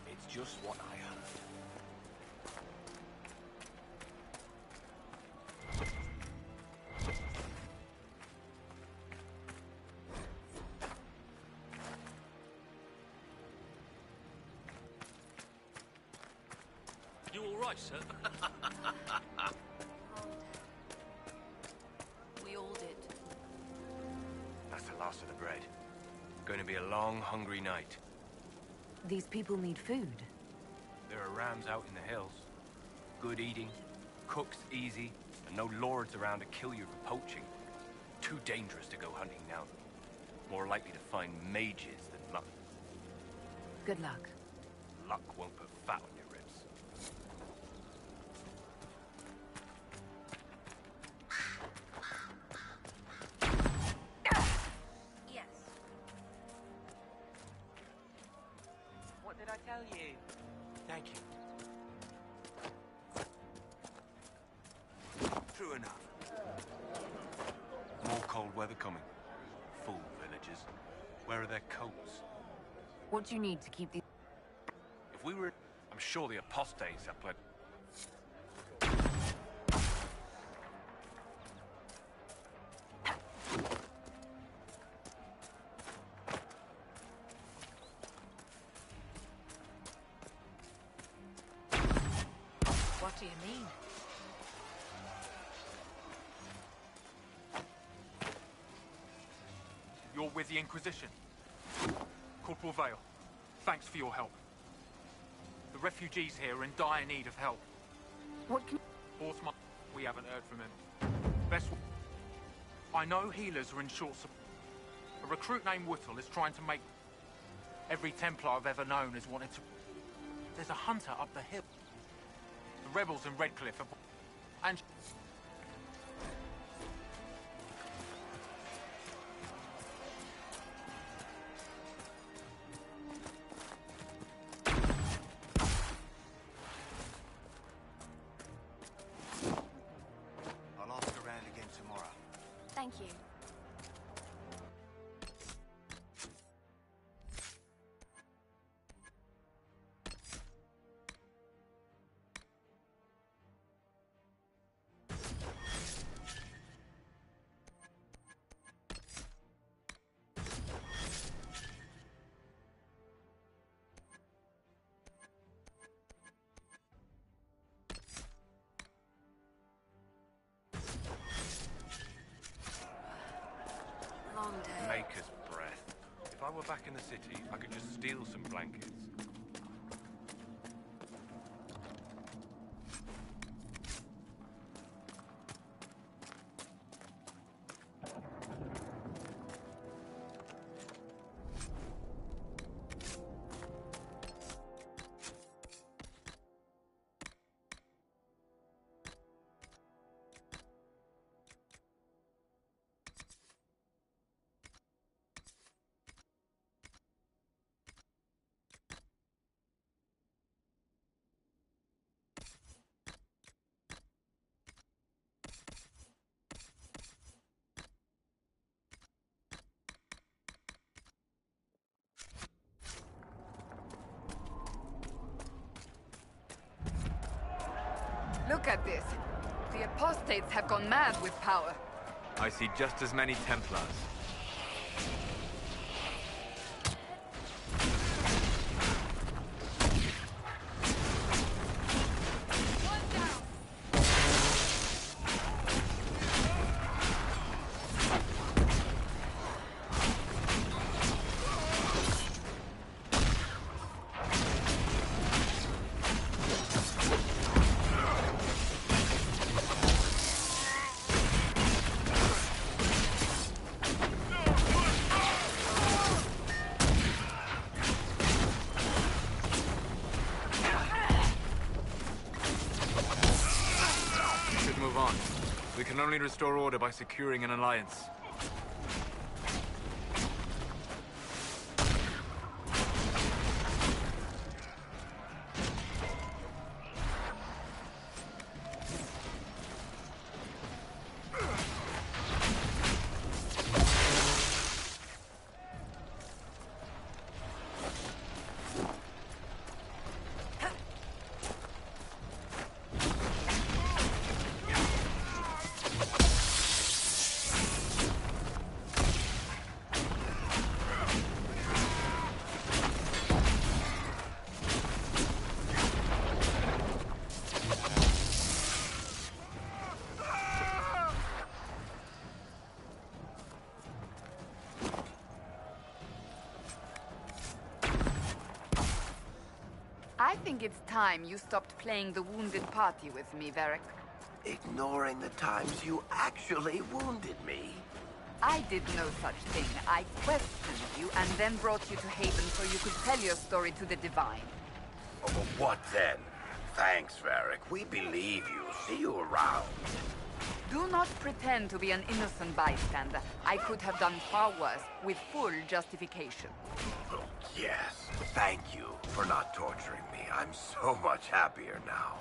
It's just what I heard. You all right, sir? We all did. That's the last of the bread. Going to be a long, hungry night. These people need food. There are rams out in the hills. Good eating, cooks easy, and no lords around to kill you for poaching. Too dangerous to go hunting now. More likely to find mages than mutton. Good luck. Luck won't put fat on your ribs. Yes. What did I tell you? Thank you. True enough. More cold weather coming. Fool villagers. Where are their coats? What do you need to keep these... If we were... I'm sure the apostates have pled... What do you mean? You're with the Inquisition. Corporal Vale, thanks for your help. The refugees here are in dire need of help. What can... Horseman, we haven't heard from him. Best... I know healers are in short supply. A recruit named Whittle is trying to make... Every Templar I've ever known has wanted to... There's a hunter up the hill. The rebels in Redcliffe are... And... I'll ask around again tomorrow. Thank you. Long day. Maker's breath. If I were back in the city, I could just steal some blankets. Look at this. The apostates have gone mad with power. I see just as many Templars. should move on. We can only restore order by securing an alliance. I think it's time you stopped playing the wounded party with me, Varric. Ignoring the times you actually wounded me. I did no such thing. I questioned you and then brought you to Haven so you could tell your story to the Divine. Oh, what then? Thanks, Varric. We believe you. See you around. Do not pretend to be an innocent bystander. I could have done far worse, with full justification. Oh, yes. Thank you for not torturing me. I'm so much happier now.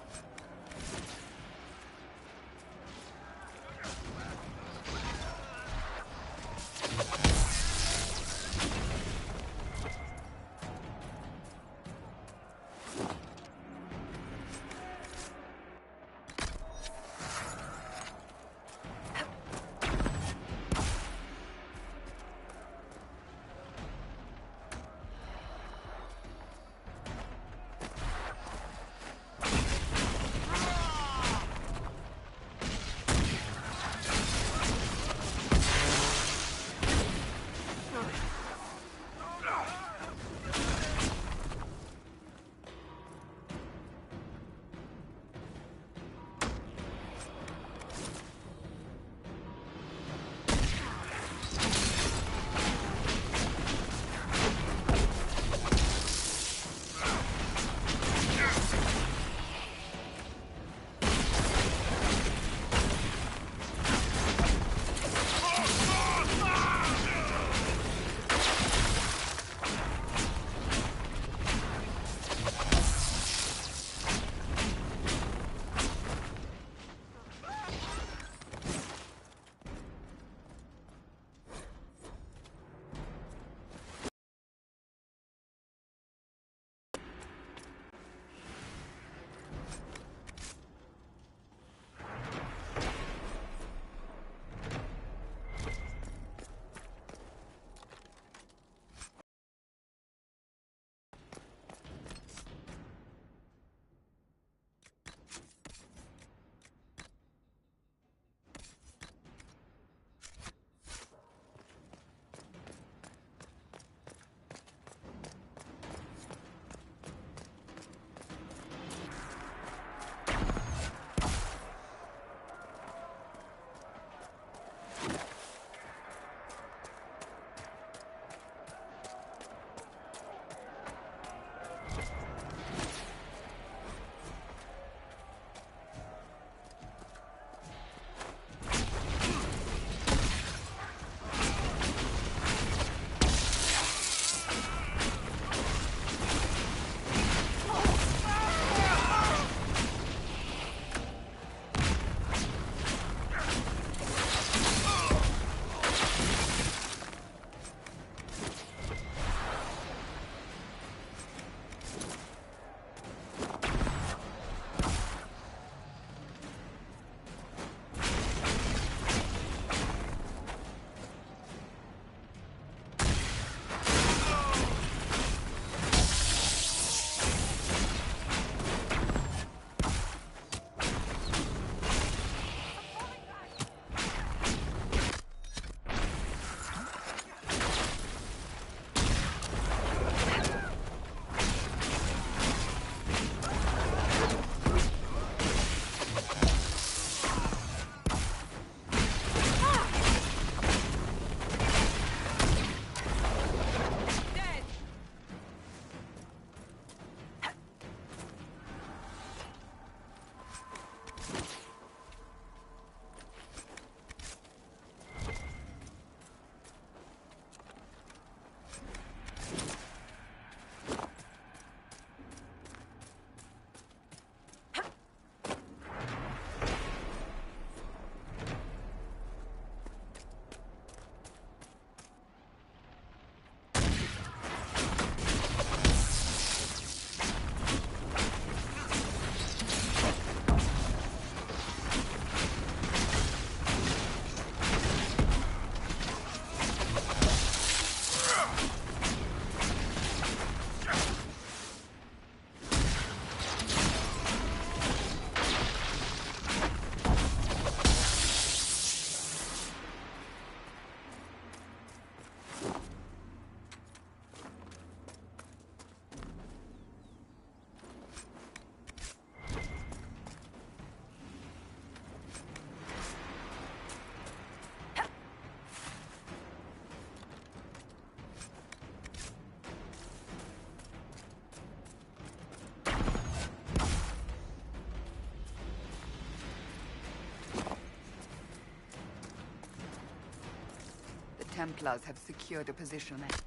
Templars have secured a position there.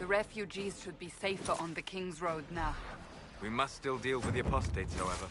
The refugees should be safer on the King's Road now. We must still deal with the apostates, however.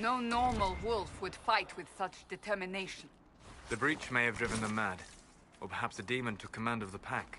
No normal wolf would fight with such determination. The breach may have driven them mad. Or perhaps a demon took command of the pack.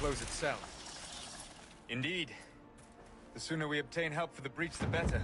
close itself. Indeed. The sooner we obtain help for the breach, the better.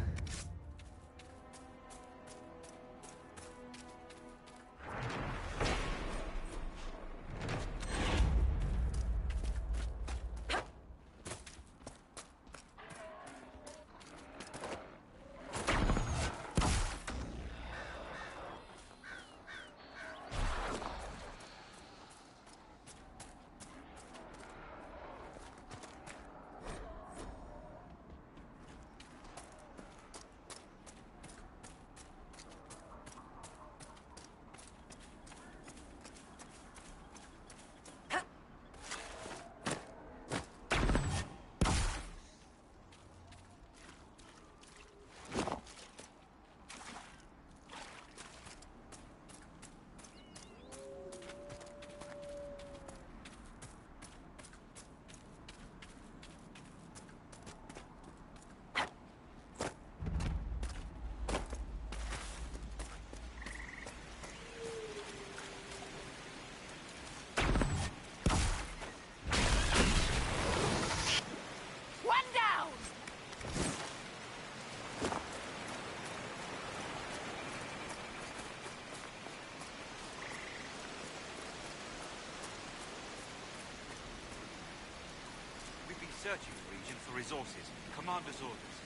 Searching the region for resources. Commander's orders.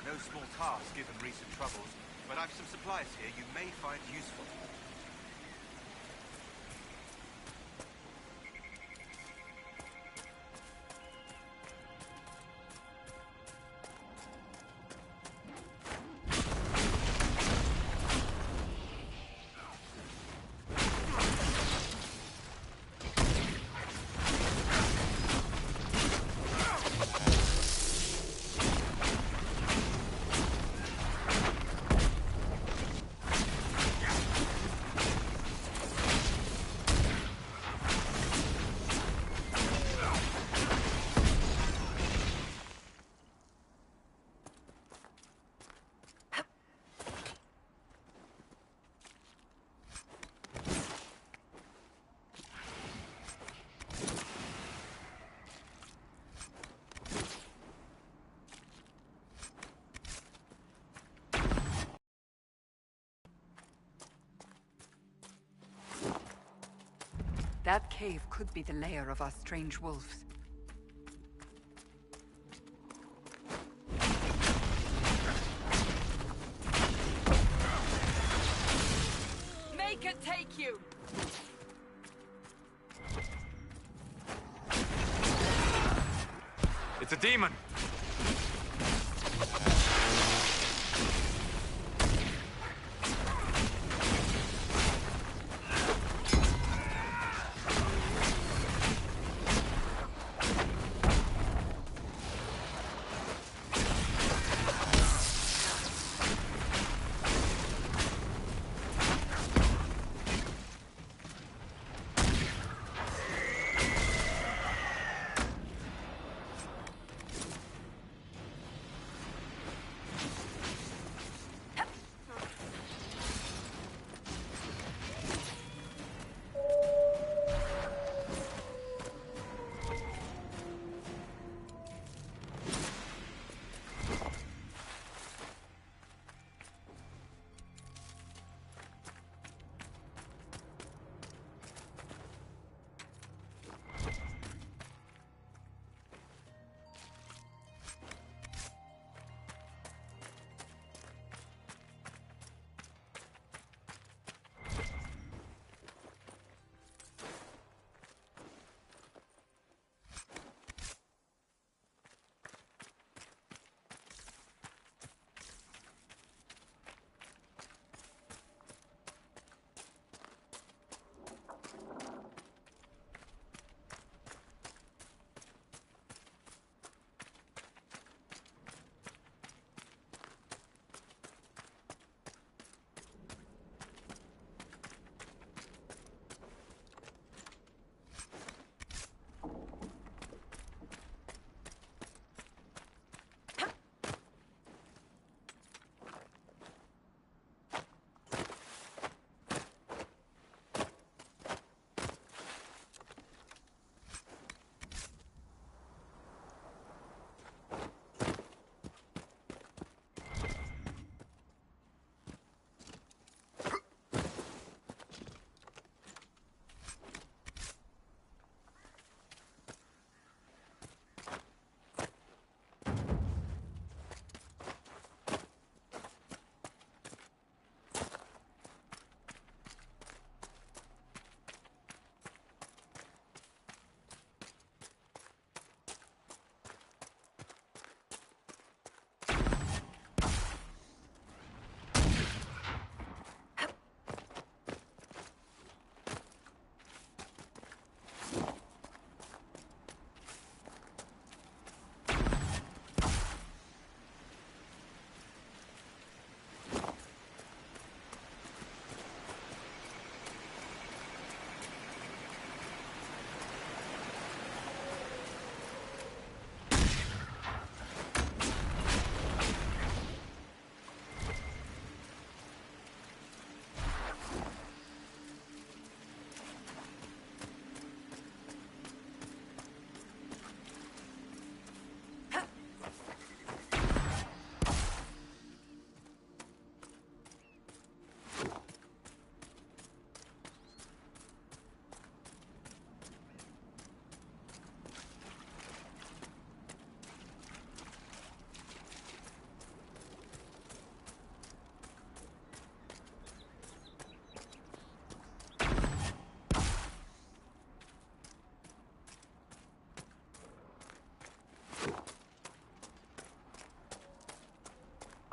No small task given recent troubles, but I've some supplies here you may find useful. That cave could be the lair of our strange wolves. Make it take you! It's a demon!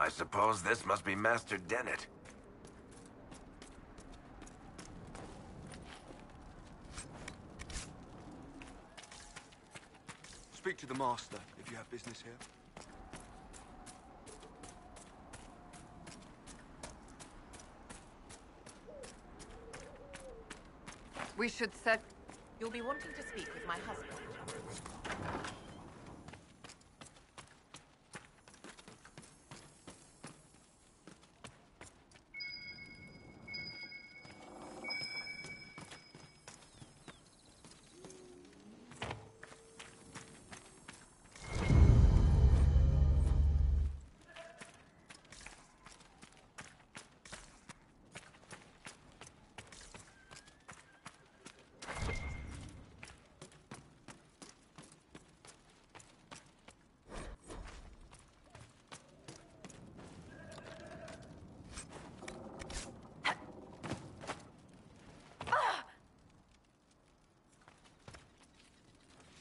I suppose this must be Master Dennett. Speak to the Master if you have business here. We should set... You'll be wanting to speak with my husband.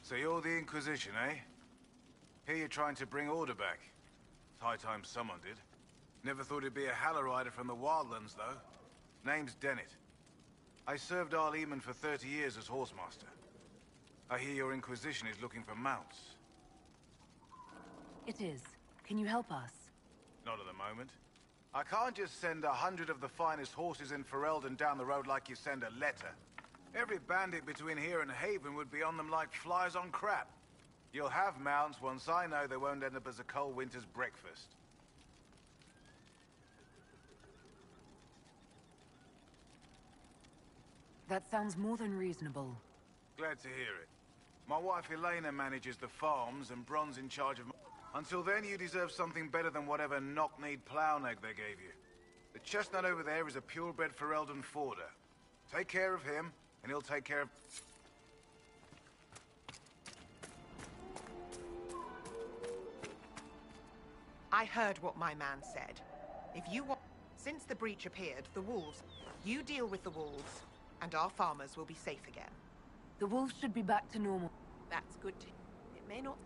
So you're the Inquisition, eh? Here you're trying to bring order back. It's high time someone did. Never thought it'd be a Hallow-Rider from the Wildlands, though. Name's Dennett. I served Arleman for 30 years as Horsemaster. I hear your Inquisition is looking for mounts. It is. Can you help us? Not at the moment. I can't just send 100 of the finest horses in Ferelden down the road like you send a letter. Every bandit between here and Haven would be on them like flies on crap. You'll have mounts once I know they won't end up as a cold winter's breakfast. That sounds more than reasonable. Glad to hear it. My wife Elena manages the farms and Bron's in charge of... Until then, you deserve something better than whatever knock-kneed plow-neg they gave you. The chestnut over there is a purebred Ferelden forder. Take care of him, and he'll take care of... I heard what my man said. If you want... Since the breach appeared, the wolves... You deal with the wolves, and our farmers will be safe again. The wolves should be back to normal. That's good to... It may not...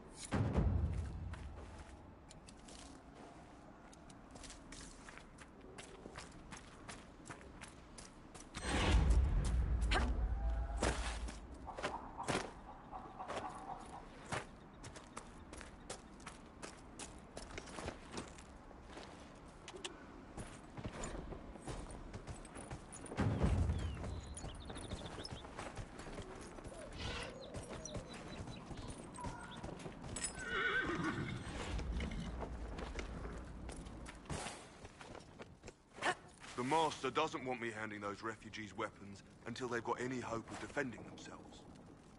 The Master doesn't want me handing those refugees weapons until they've got any hope of defending themselves.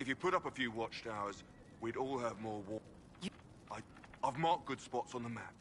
If you put up a few watchtowers, we'd all have more war. I've marked good spots on the map.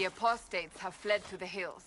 The apostates have fled to the hills.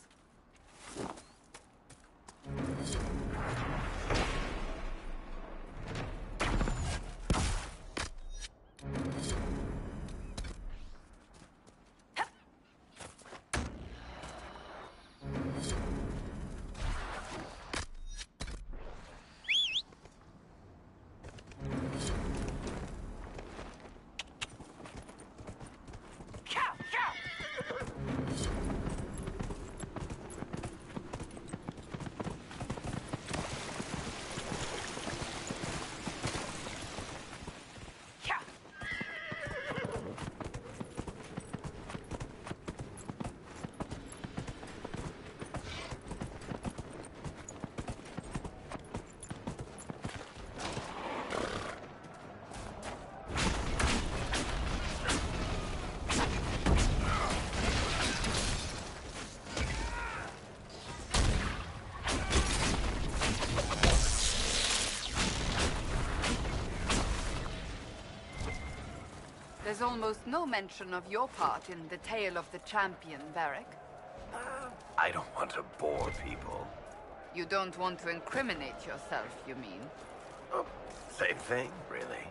There's almost no mention of your part in the tale of the champion, Varric. I don't want to bore people. You don't want to incriminate yourself, you mean? Oh, same thing, really.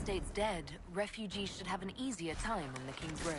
apostate's dead, refugees should have an easier time on the King's Road.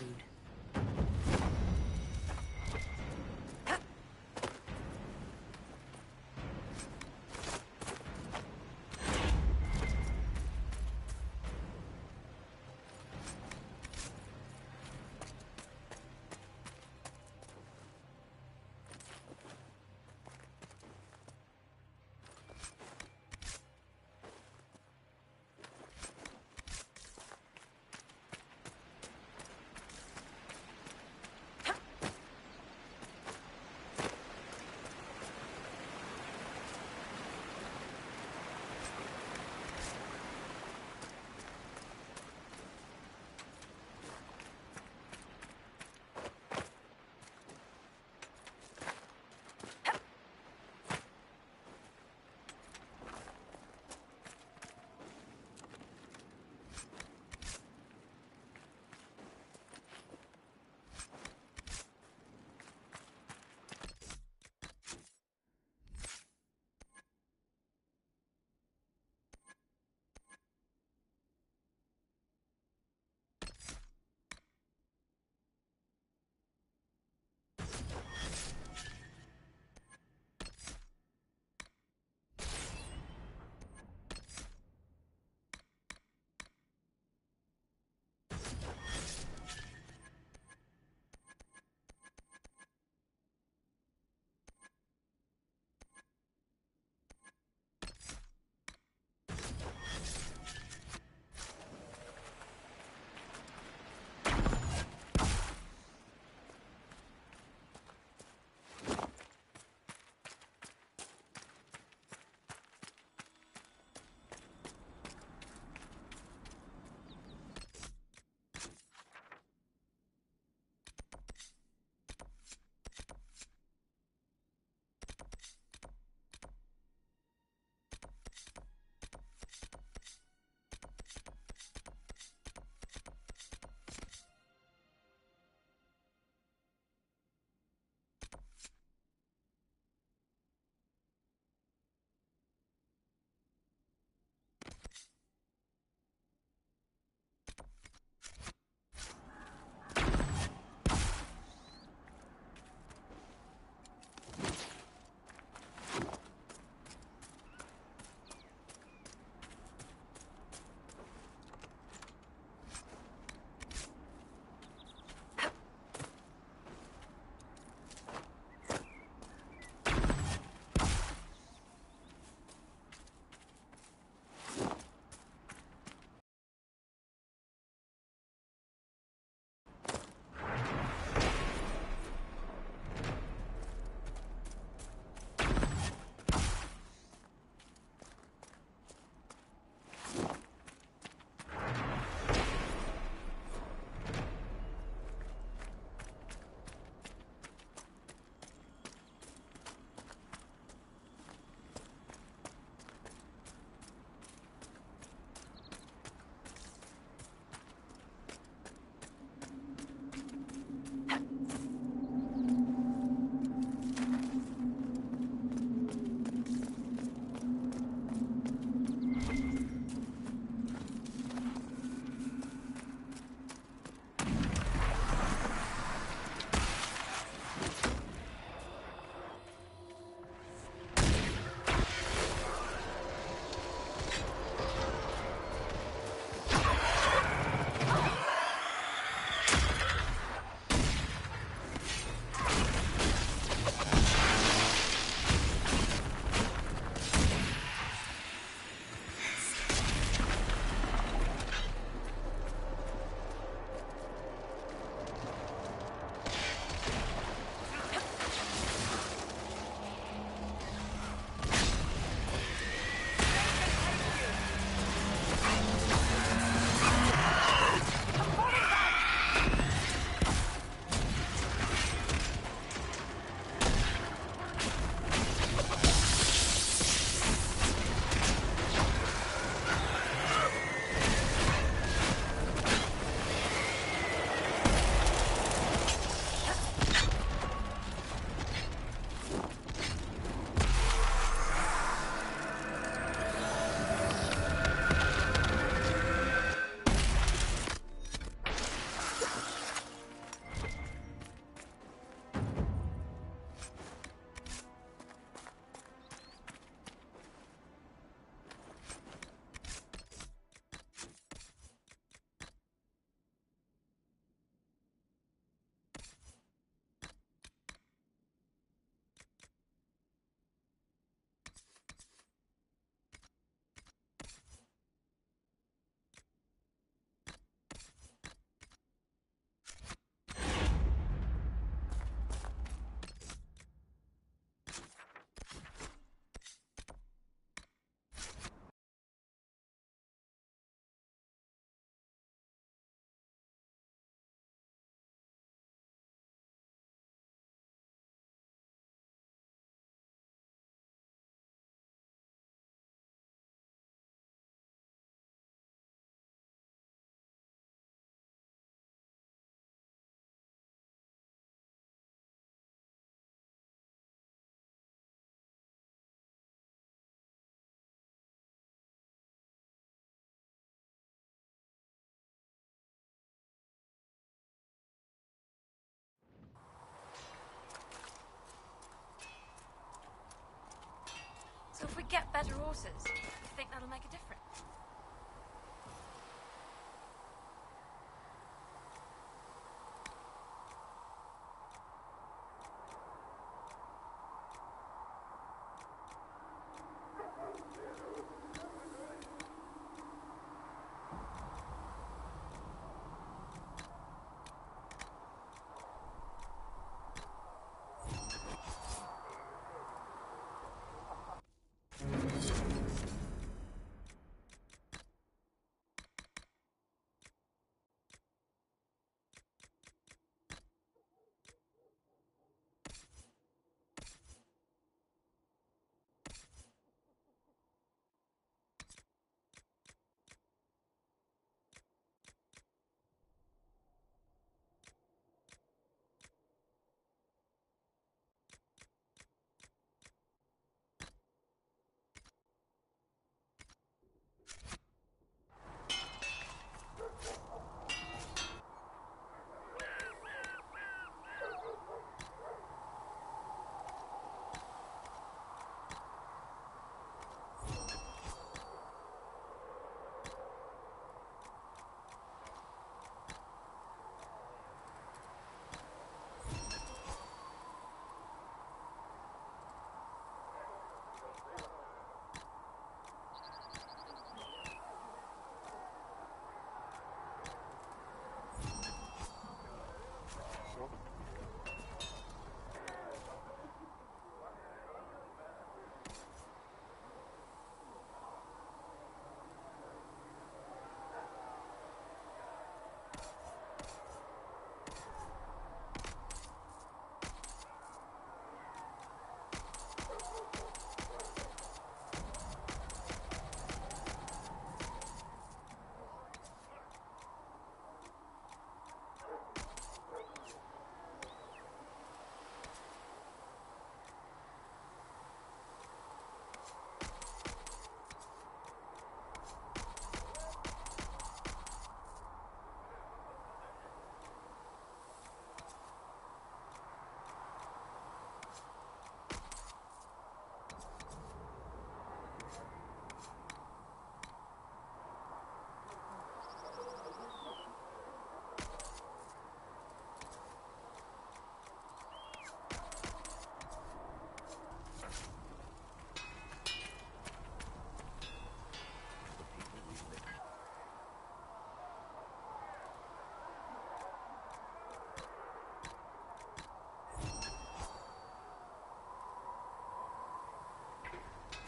horses. You think that'll make a difference?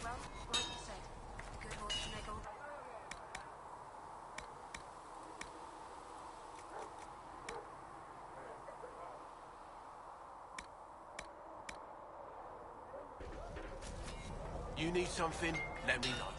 Well, like you said, a good horse can make all... You need something? Let me know.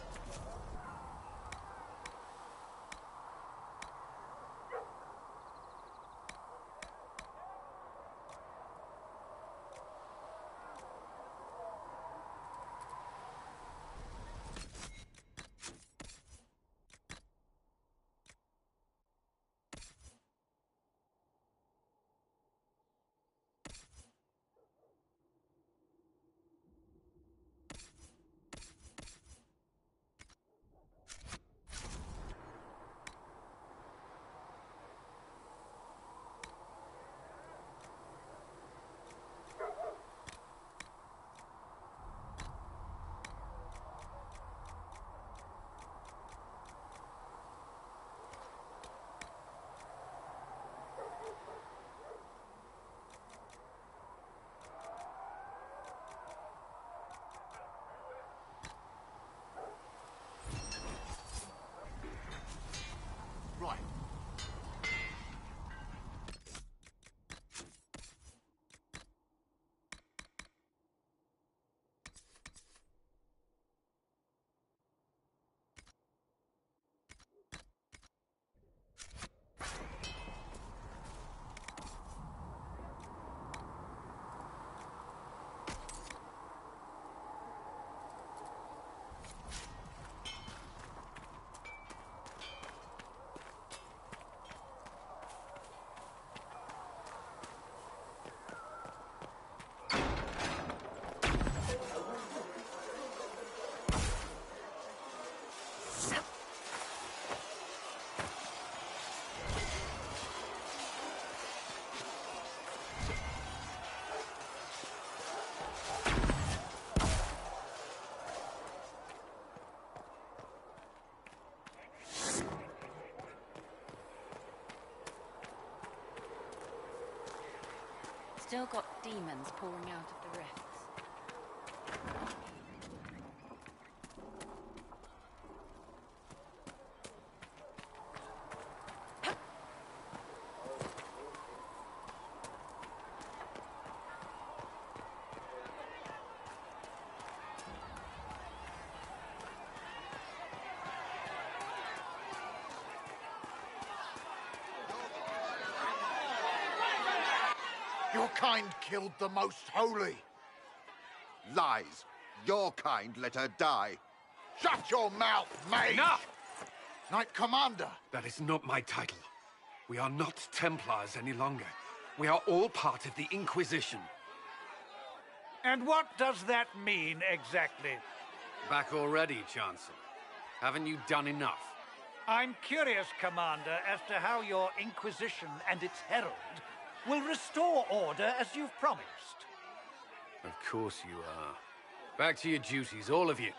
still got demons pouring out of the rifts. Your kind killed the Most Holy. Lies. Your kind let her die. Shut your mouth, mage! Enough! Knight Commander! That is not my title. We are not Templars any longer. We are all part of the Inquisition. And what does that mean, exactly? Back already, Chancellor. Haven't you done enough? I'm curious, Commander, as to how your Inquisition and its herald will restore order as you've promised. Of course you are. Back to your duties, all of you.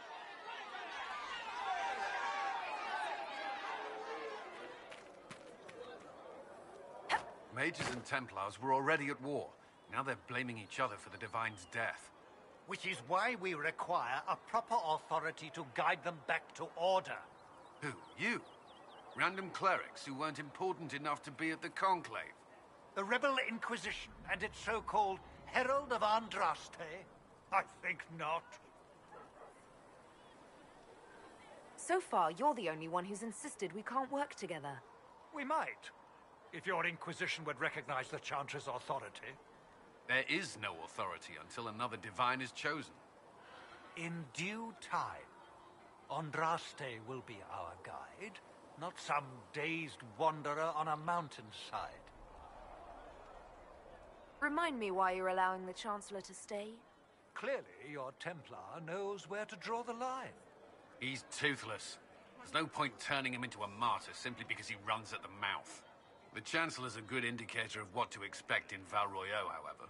Mages and Templars were already at war. Now they're blaming each other for the Divine's death. Which is why we require a proper authority to guide them back to order. Who? You? Random clerics who weren't important enough to be at the Conclave? The Rebel Inquisition and its so-called Herald of Andraste? I think not. So far, you're the only one who's insisted we can't work together. We might, if your Inquisition would recognize the Chantry's authority. There is no authority until another Divine is chosen. In due time, Andraste will be our guide, not some dazed wanderer on a mountainside. Remind me why you're allowing the Chancellor to stay? Clearly, your Templar knows where to draw the line. He's toothless. There's no point turning him into a martyr simply because he runs at the mouth. The Chancellor's a good indicator of what to expect in Val Royeaux, however.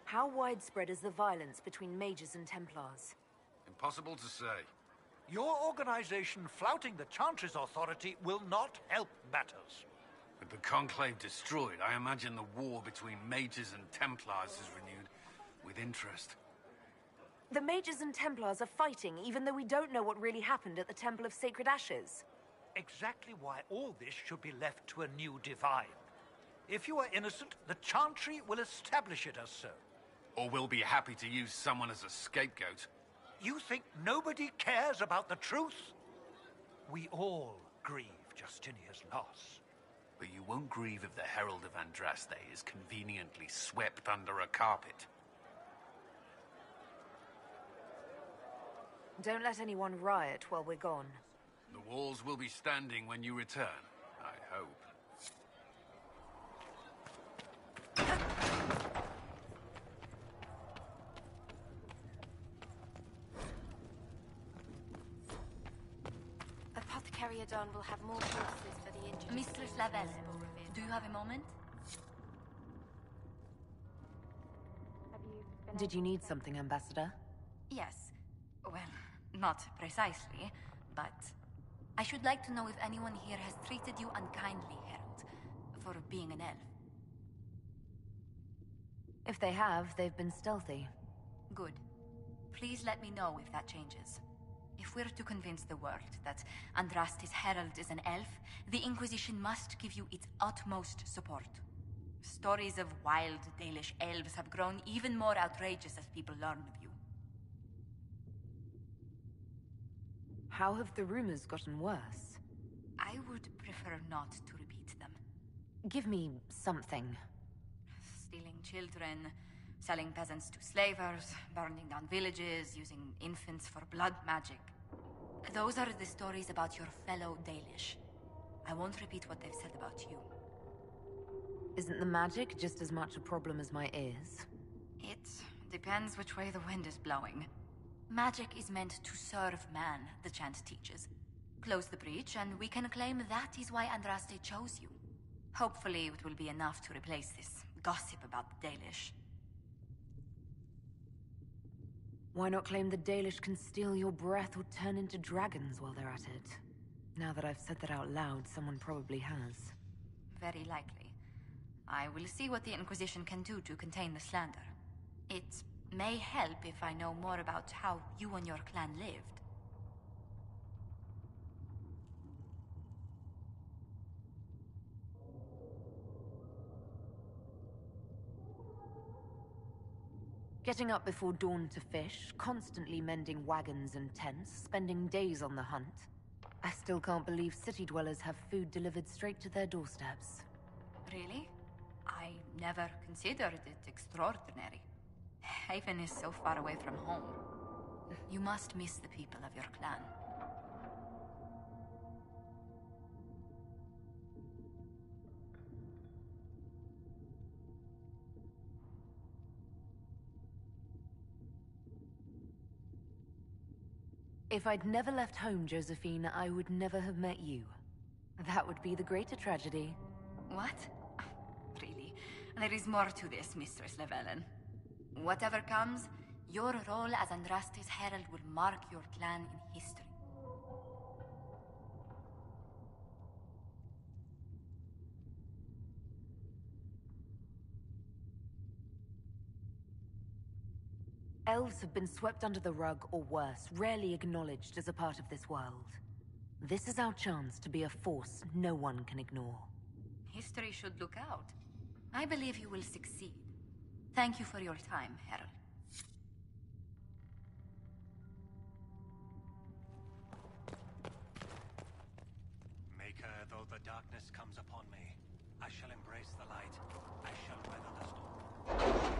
How widespread is the violence between mages and Templars? Impossible to say. Your organization flouting the Chantry's authority will not help matters. With the Conclave destroyed, I imagine the war between mages and Templars is renewed with interest. The mages and Templars are fighting, even though we don't know what really happened at the Temple of Sacred Ashes. Exactly why all this should be left to a new Divine. If you are innocent, the Chantry will establish it as so. Or we'll be happy to use someone as a scapegoat. You think nobody cares about the truth? We all grieve Justinia's loss. But you won't grieve if the Herald of Andraste is conveniently swept under a carpet. Don't let anyone riot while we're gone. The walls will be standing when you return, I hope. Apothecary Adon will have more courses for the injured. Mistress Lavelle, do you have a moment? Did you need something, Ambassador? Yes. Well, not precisely, but I should like to know if anyone here has treated you unkindly, Herald, for being an elf. If they have, they've been stealthy. Good. Please let me know if that changes. If we're to convince the world that Andraste's herald is an elf, the Inquisition must give you its utmost support. Stories of wild Dalish elves have grown even more outrageous as people learn of you. How have the rumors gotten worse? I would prefer not to repeat them. Give me something. Stealing children, selling peasants to slavers, burning down villages, using infants for blood magic. Those are the stories about your fellow Dalish. I won't repeat what they've said about you. Isn't the magic just as much a problem as my ears? It depends which way the wind is blowing. Magic is meant to serve man, the chant teaches. Close the breach, and we can claim that is why Andraste chose you. Hopefully it will be enough to replace this gossip about the Dalish. Why not claim the Dalish can steal your breath or turn into dragons while they're at it? Now that I've said that out loud, someone probably has. Very likely. I will see what the Inquisition can do to contain the slander. It may help if I know more about how you and your clan lived. Getting up before dawn to fish, constantly mending wagons and tents, spending days on the hunt. I still can't believe city dwellers have food delivered straight to their doorsteps. Really? I never considered it extraordinary. Haven is so far away from home. You must miss the people of your clan. If I'd never left home, Josephine, I would never have met you. That would be the greater tragedy. What? Really? There is more to this, Mistress Llewellyn. Whatever comes, your role as Andraste's herald will mark your clan in history. Elves have been swept under the rug, or worse, rarely acknowledged as a part of this world. This is our chance to be a force no one can ignore. History should look out. I believe you will succeed. Thank you for your time, Herald. Maker, though the darkness comes upon me, I shall embrace the light. I shall weather the storm.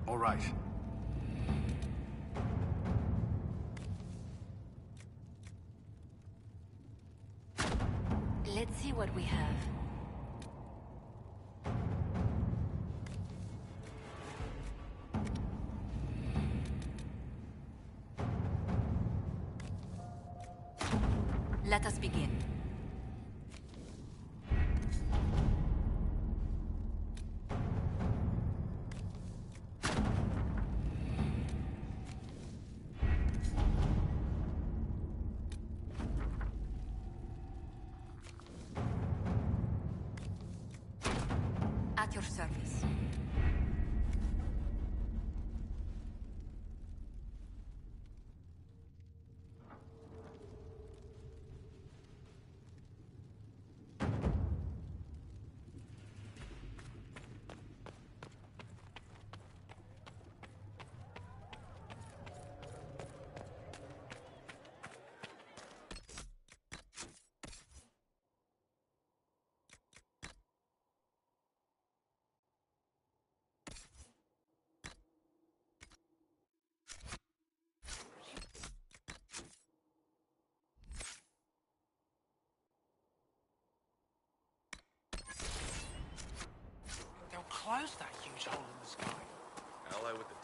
All right. Let's see what we have. Let us begin. At your service.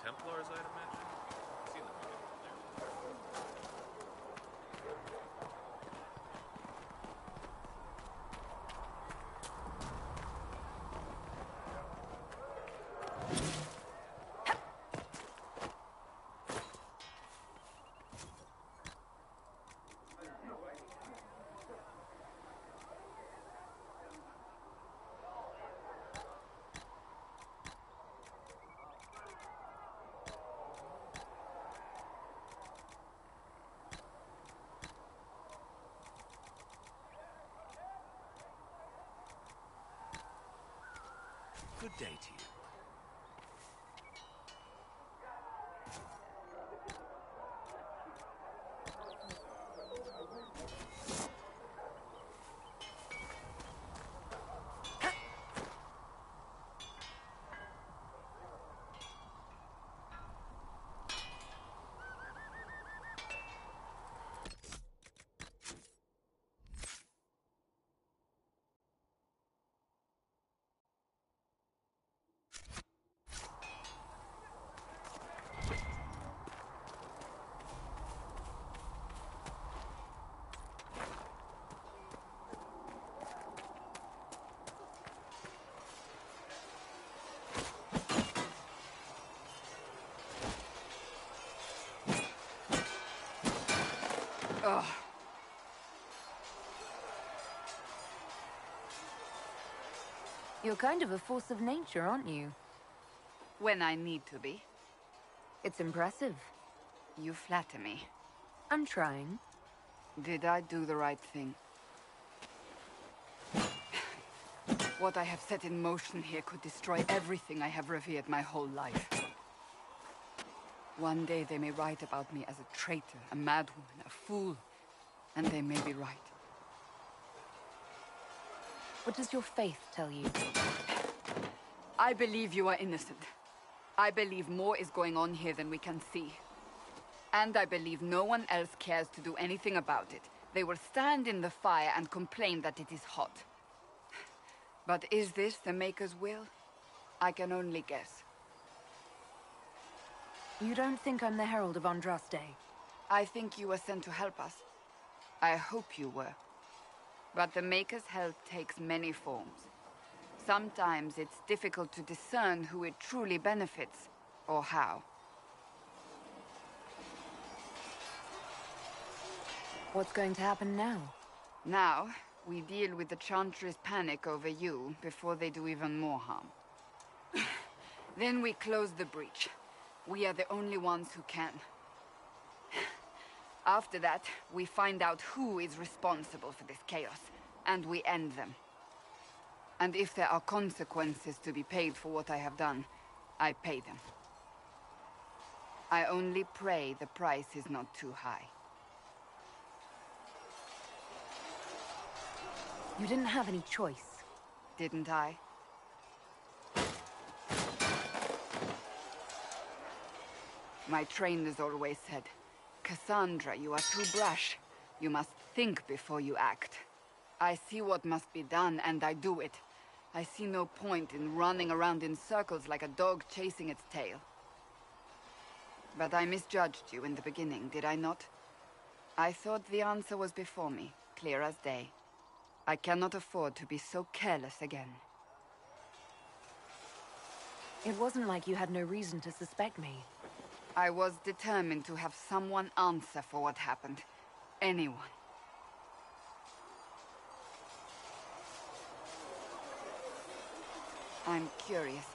Templars, I'd imagine. I've seen them again. Good day to you. Ugh. You're kind of a force of nature, aren't you? When I need to be. It's impressive. You flatter me. I'm trying. Did I do the right thing? What I have set in motion here could destroy everything I have revered my whole life. One day they may write about me as a traitor, a madwoman, a fool, and they may be right. What does your faith tell you? I believe you are innocent. I believe more is going on here than we can see. And I believe no one else cares to do anything about it. They will stand in the fire and complain that it is hot. But is this the Maker's will? I can only guess. You don't think I'm the Herald of Andraste? I think you were sent to help us. I hope you were. But the Maker's help takes many forms. Sometimes it's difficult to discern who it truly benefits, or how. What's going to happen now? Now, we deal with the Chantry's panic over you before they do even more harm. Then we close the breach. We are the only ones who can. After that, we find out who is responsible for this chaos, and we end them. And if there are consequences to be paid for what I have done, I pay them. I only pray the price is not too high. You didn't have any choice. Didn't I? My trainers always said, Cassandra, you are too brash. You must think before you act. I see what must be done, and I do it. I see no point in running around in circles like a dog chasing its tail. But I misjudged you in the beginning, did I not? I thought the answer was before me, clear as day. I cannot afford to be so careless again. It wasn't like you had no reason to suspect me. I was determined to have someone answer for what happened. Anyone. I'm curious.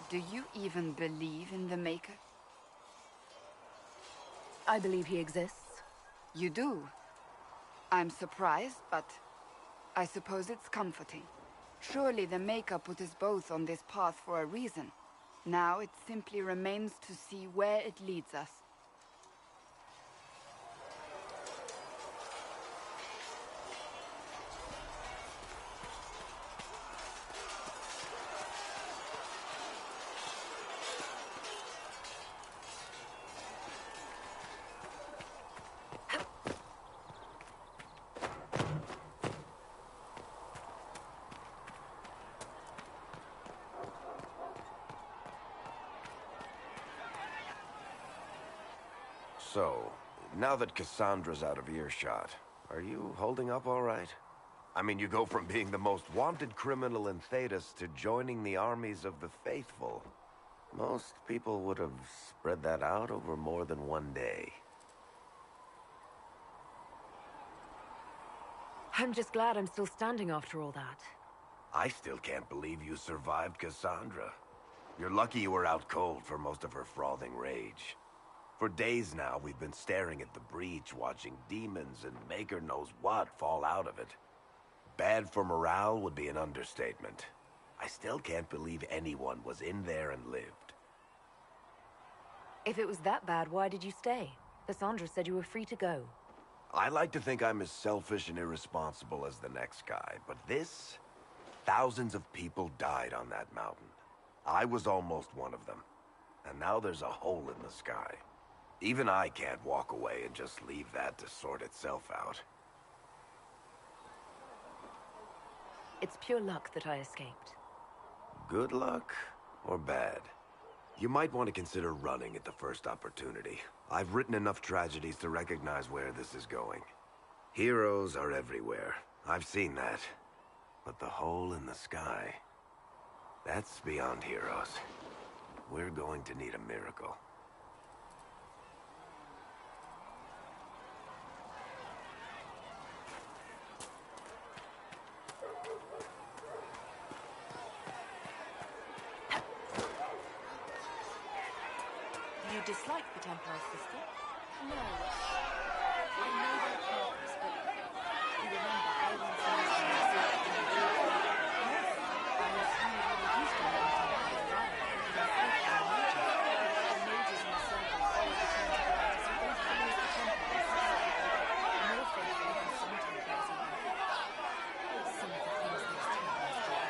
Do you even believe in the Maker? I believe he exists. You do? I'm surprised, but I suppose it's comforting. Surely the Maker put us both on this path for a reason. Now it simply remains to see where it leads us. So, now that Cassandra's out of earshot, are you holding up all right? I mean, you go from being the most wanted criminal in Thedas to joining the armies of the faithful. Most people would have spread that out over more than one day. I'm just glad I'm still standing after all that. I still can't believe you survived Cassandra. You're lucky you were out cold for most of her frothing rage. For days now, we've been staring at the breach, watching demons and Maker knows what fall out of it. Bad for morale would be an understatement. I still can't believe anyone was in there and lived. If it was that bad, why did you stay? Cassandra said you were free to go. I like to think I'm as selfish and irresponsible as the next guy, but this... Thousands of people died on that mountain. I was almost one of them. And now there's a hole in the sky. Even I can't walk away and just leave that to sort itself out. It's pure luck that I escaped. Good luck or bad? You might want to consider running at the first opportunity. I've written enough tragedies to recognize where this is going. Heroes are everywhere. I've seen that. But the hole in the sky... that's beyond heroes. We're going to need a miracle. You dislike the Templar's system? No. I know their purpose, but you remember I once used to myself in the war. Yes, I assume you used to have a Templar riot in the faith of the mages. The mages in the circle follow the Templars, so they follow the Templars. More faithful than some Templars even. Some of the things those Templars do are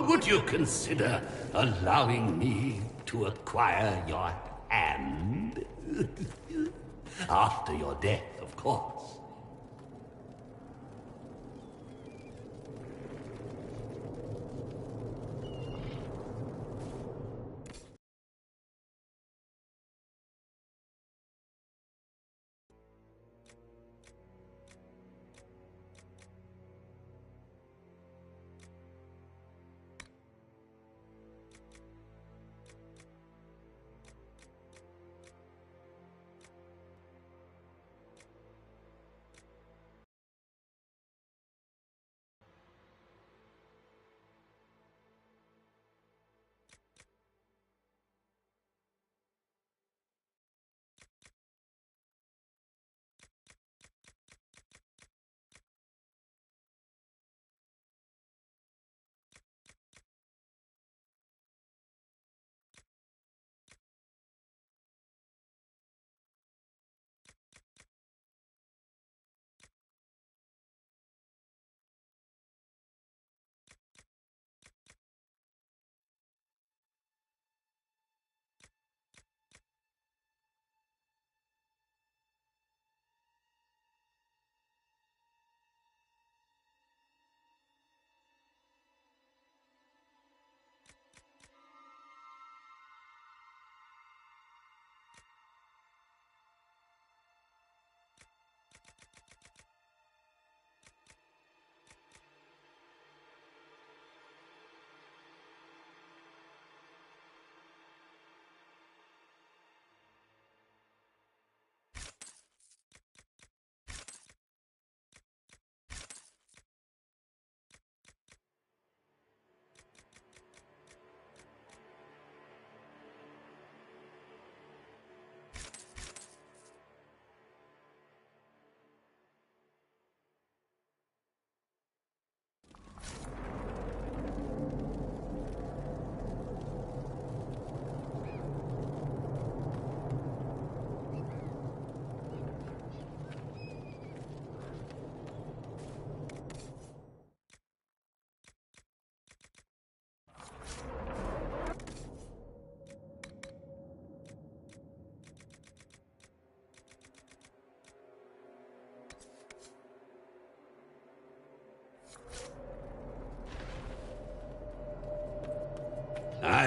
Would you consider allowing me to acquire your hand? After your death, of course.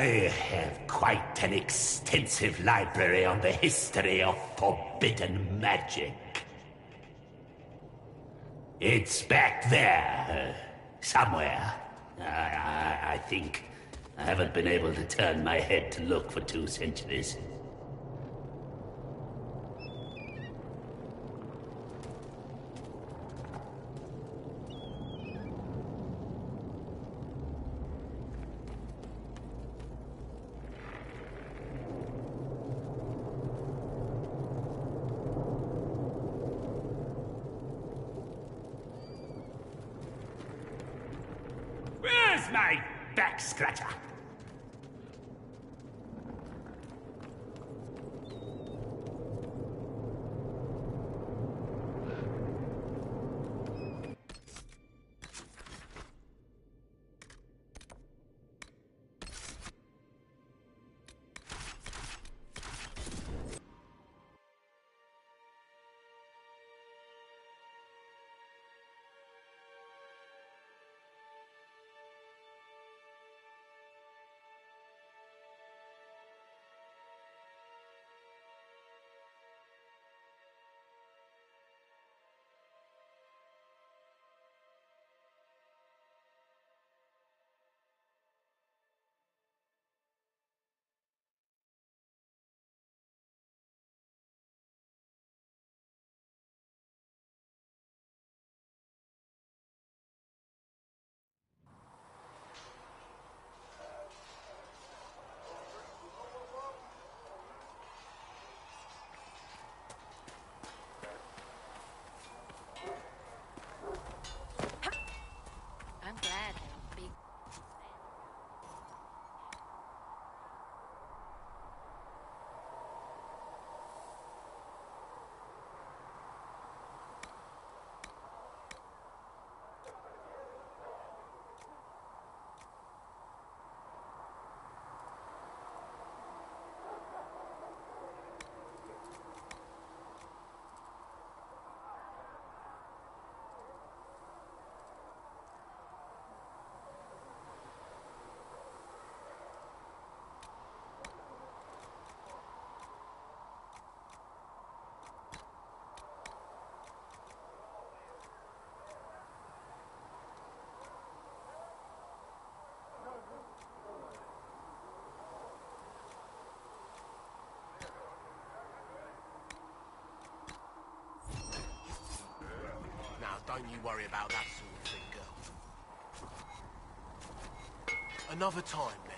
I have quite an extensive library on the history of forbidden magic. It's back there, somewhere. I think. I haven't been able to turn my head to look for 2 centuries. Where's my back scratcher? I'm glad they're big. Now, don't you worry about that sort of thing, girl. Another time, then.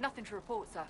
Nothing to report, sir.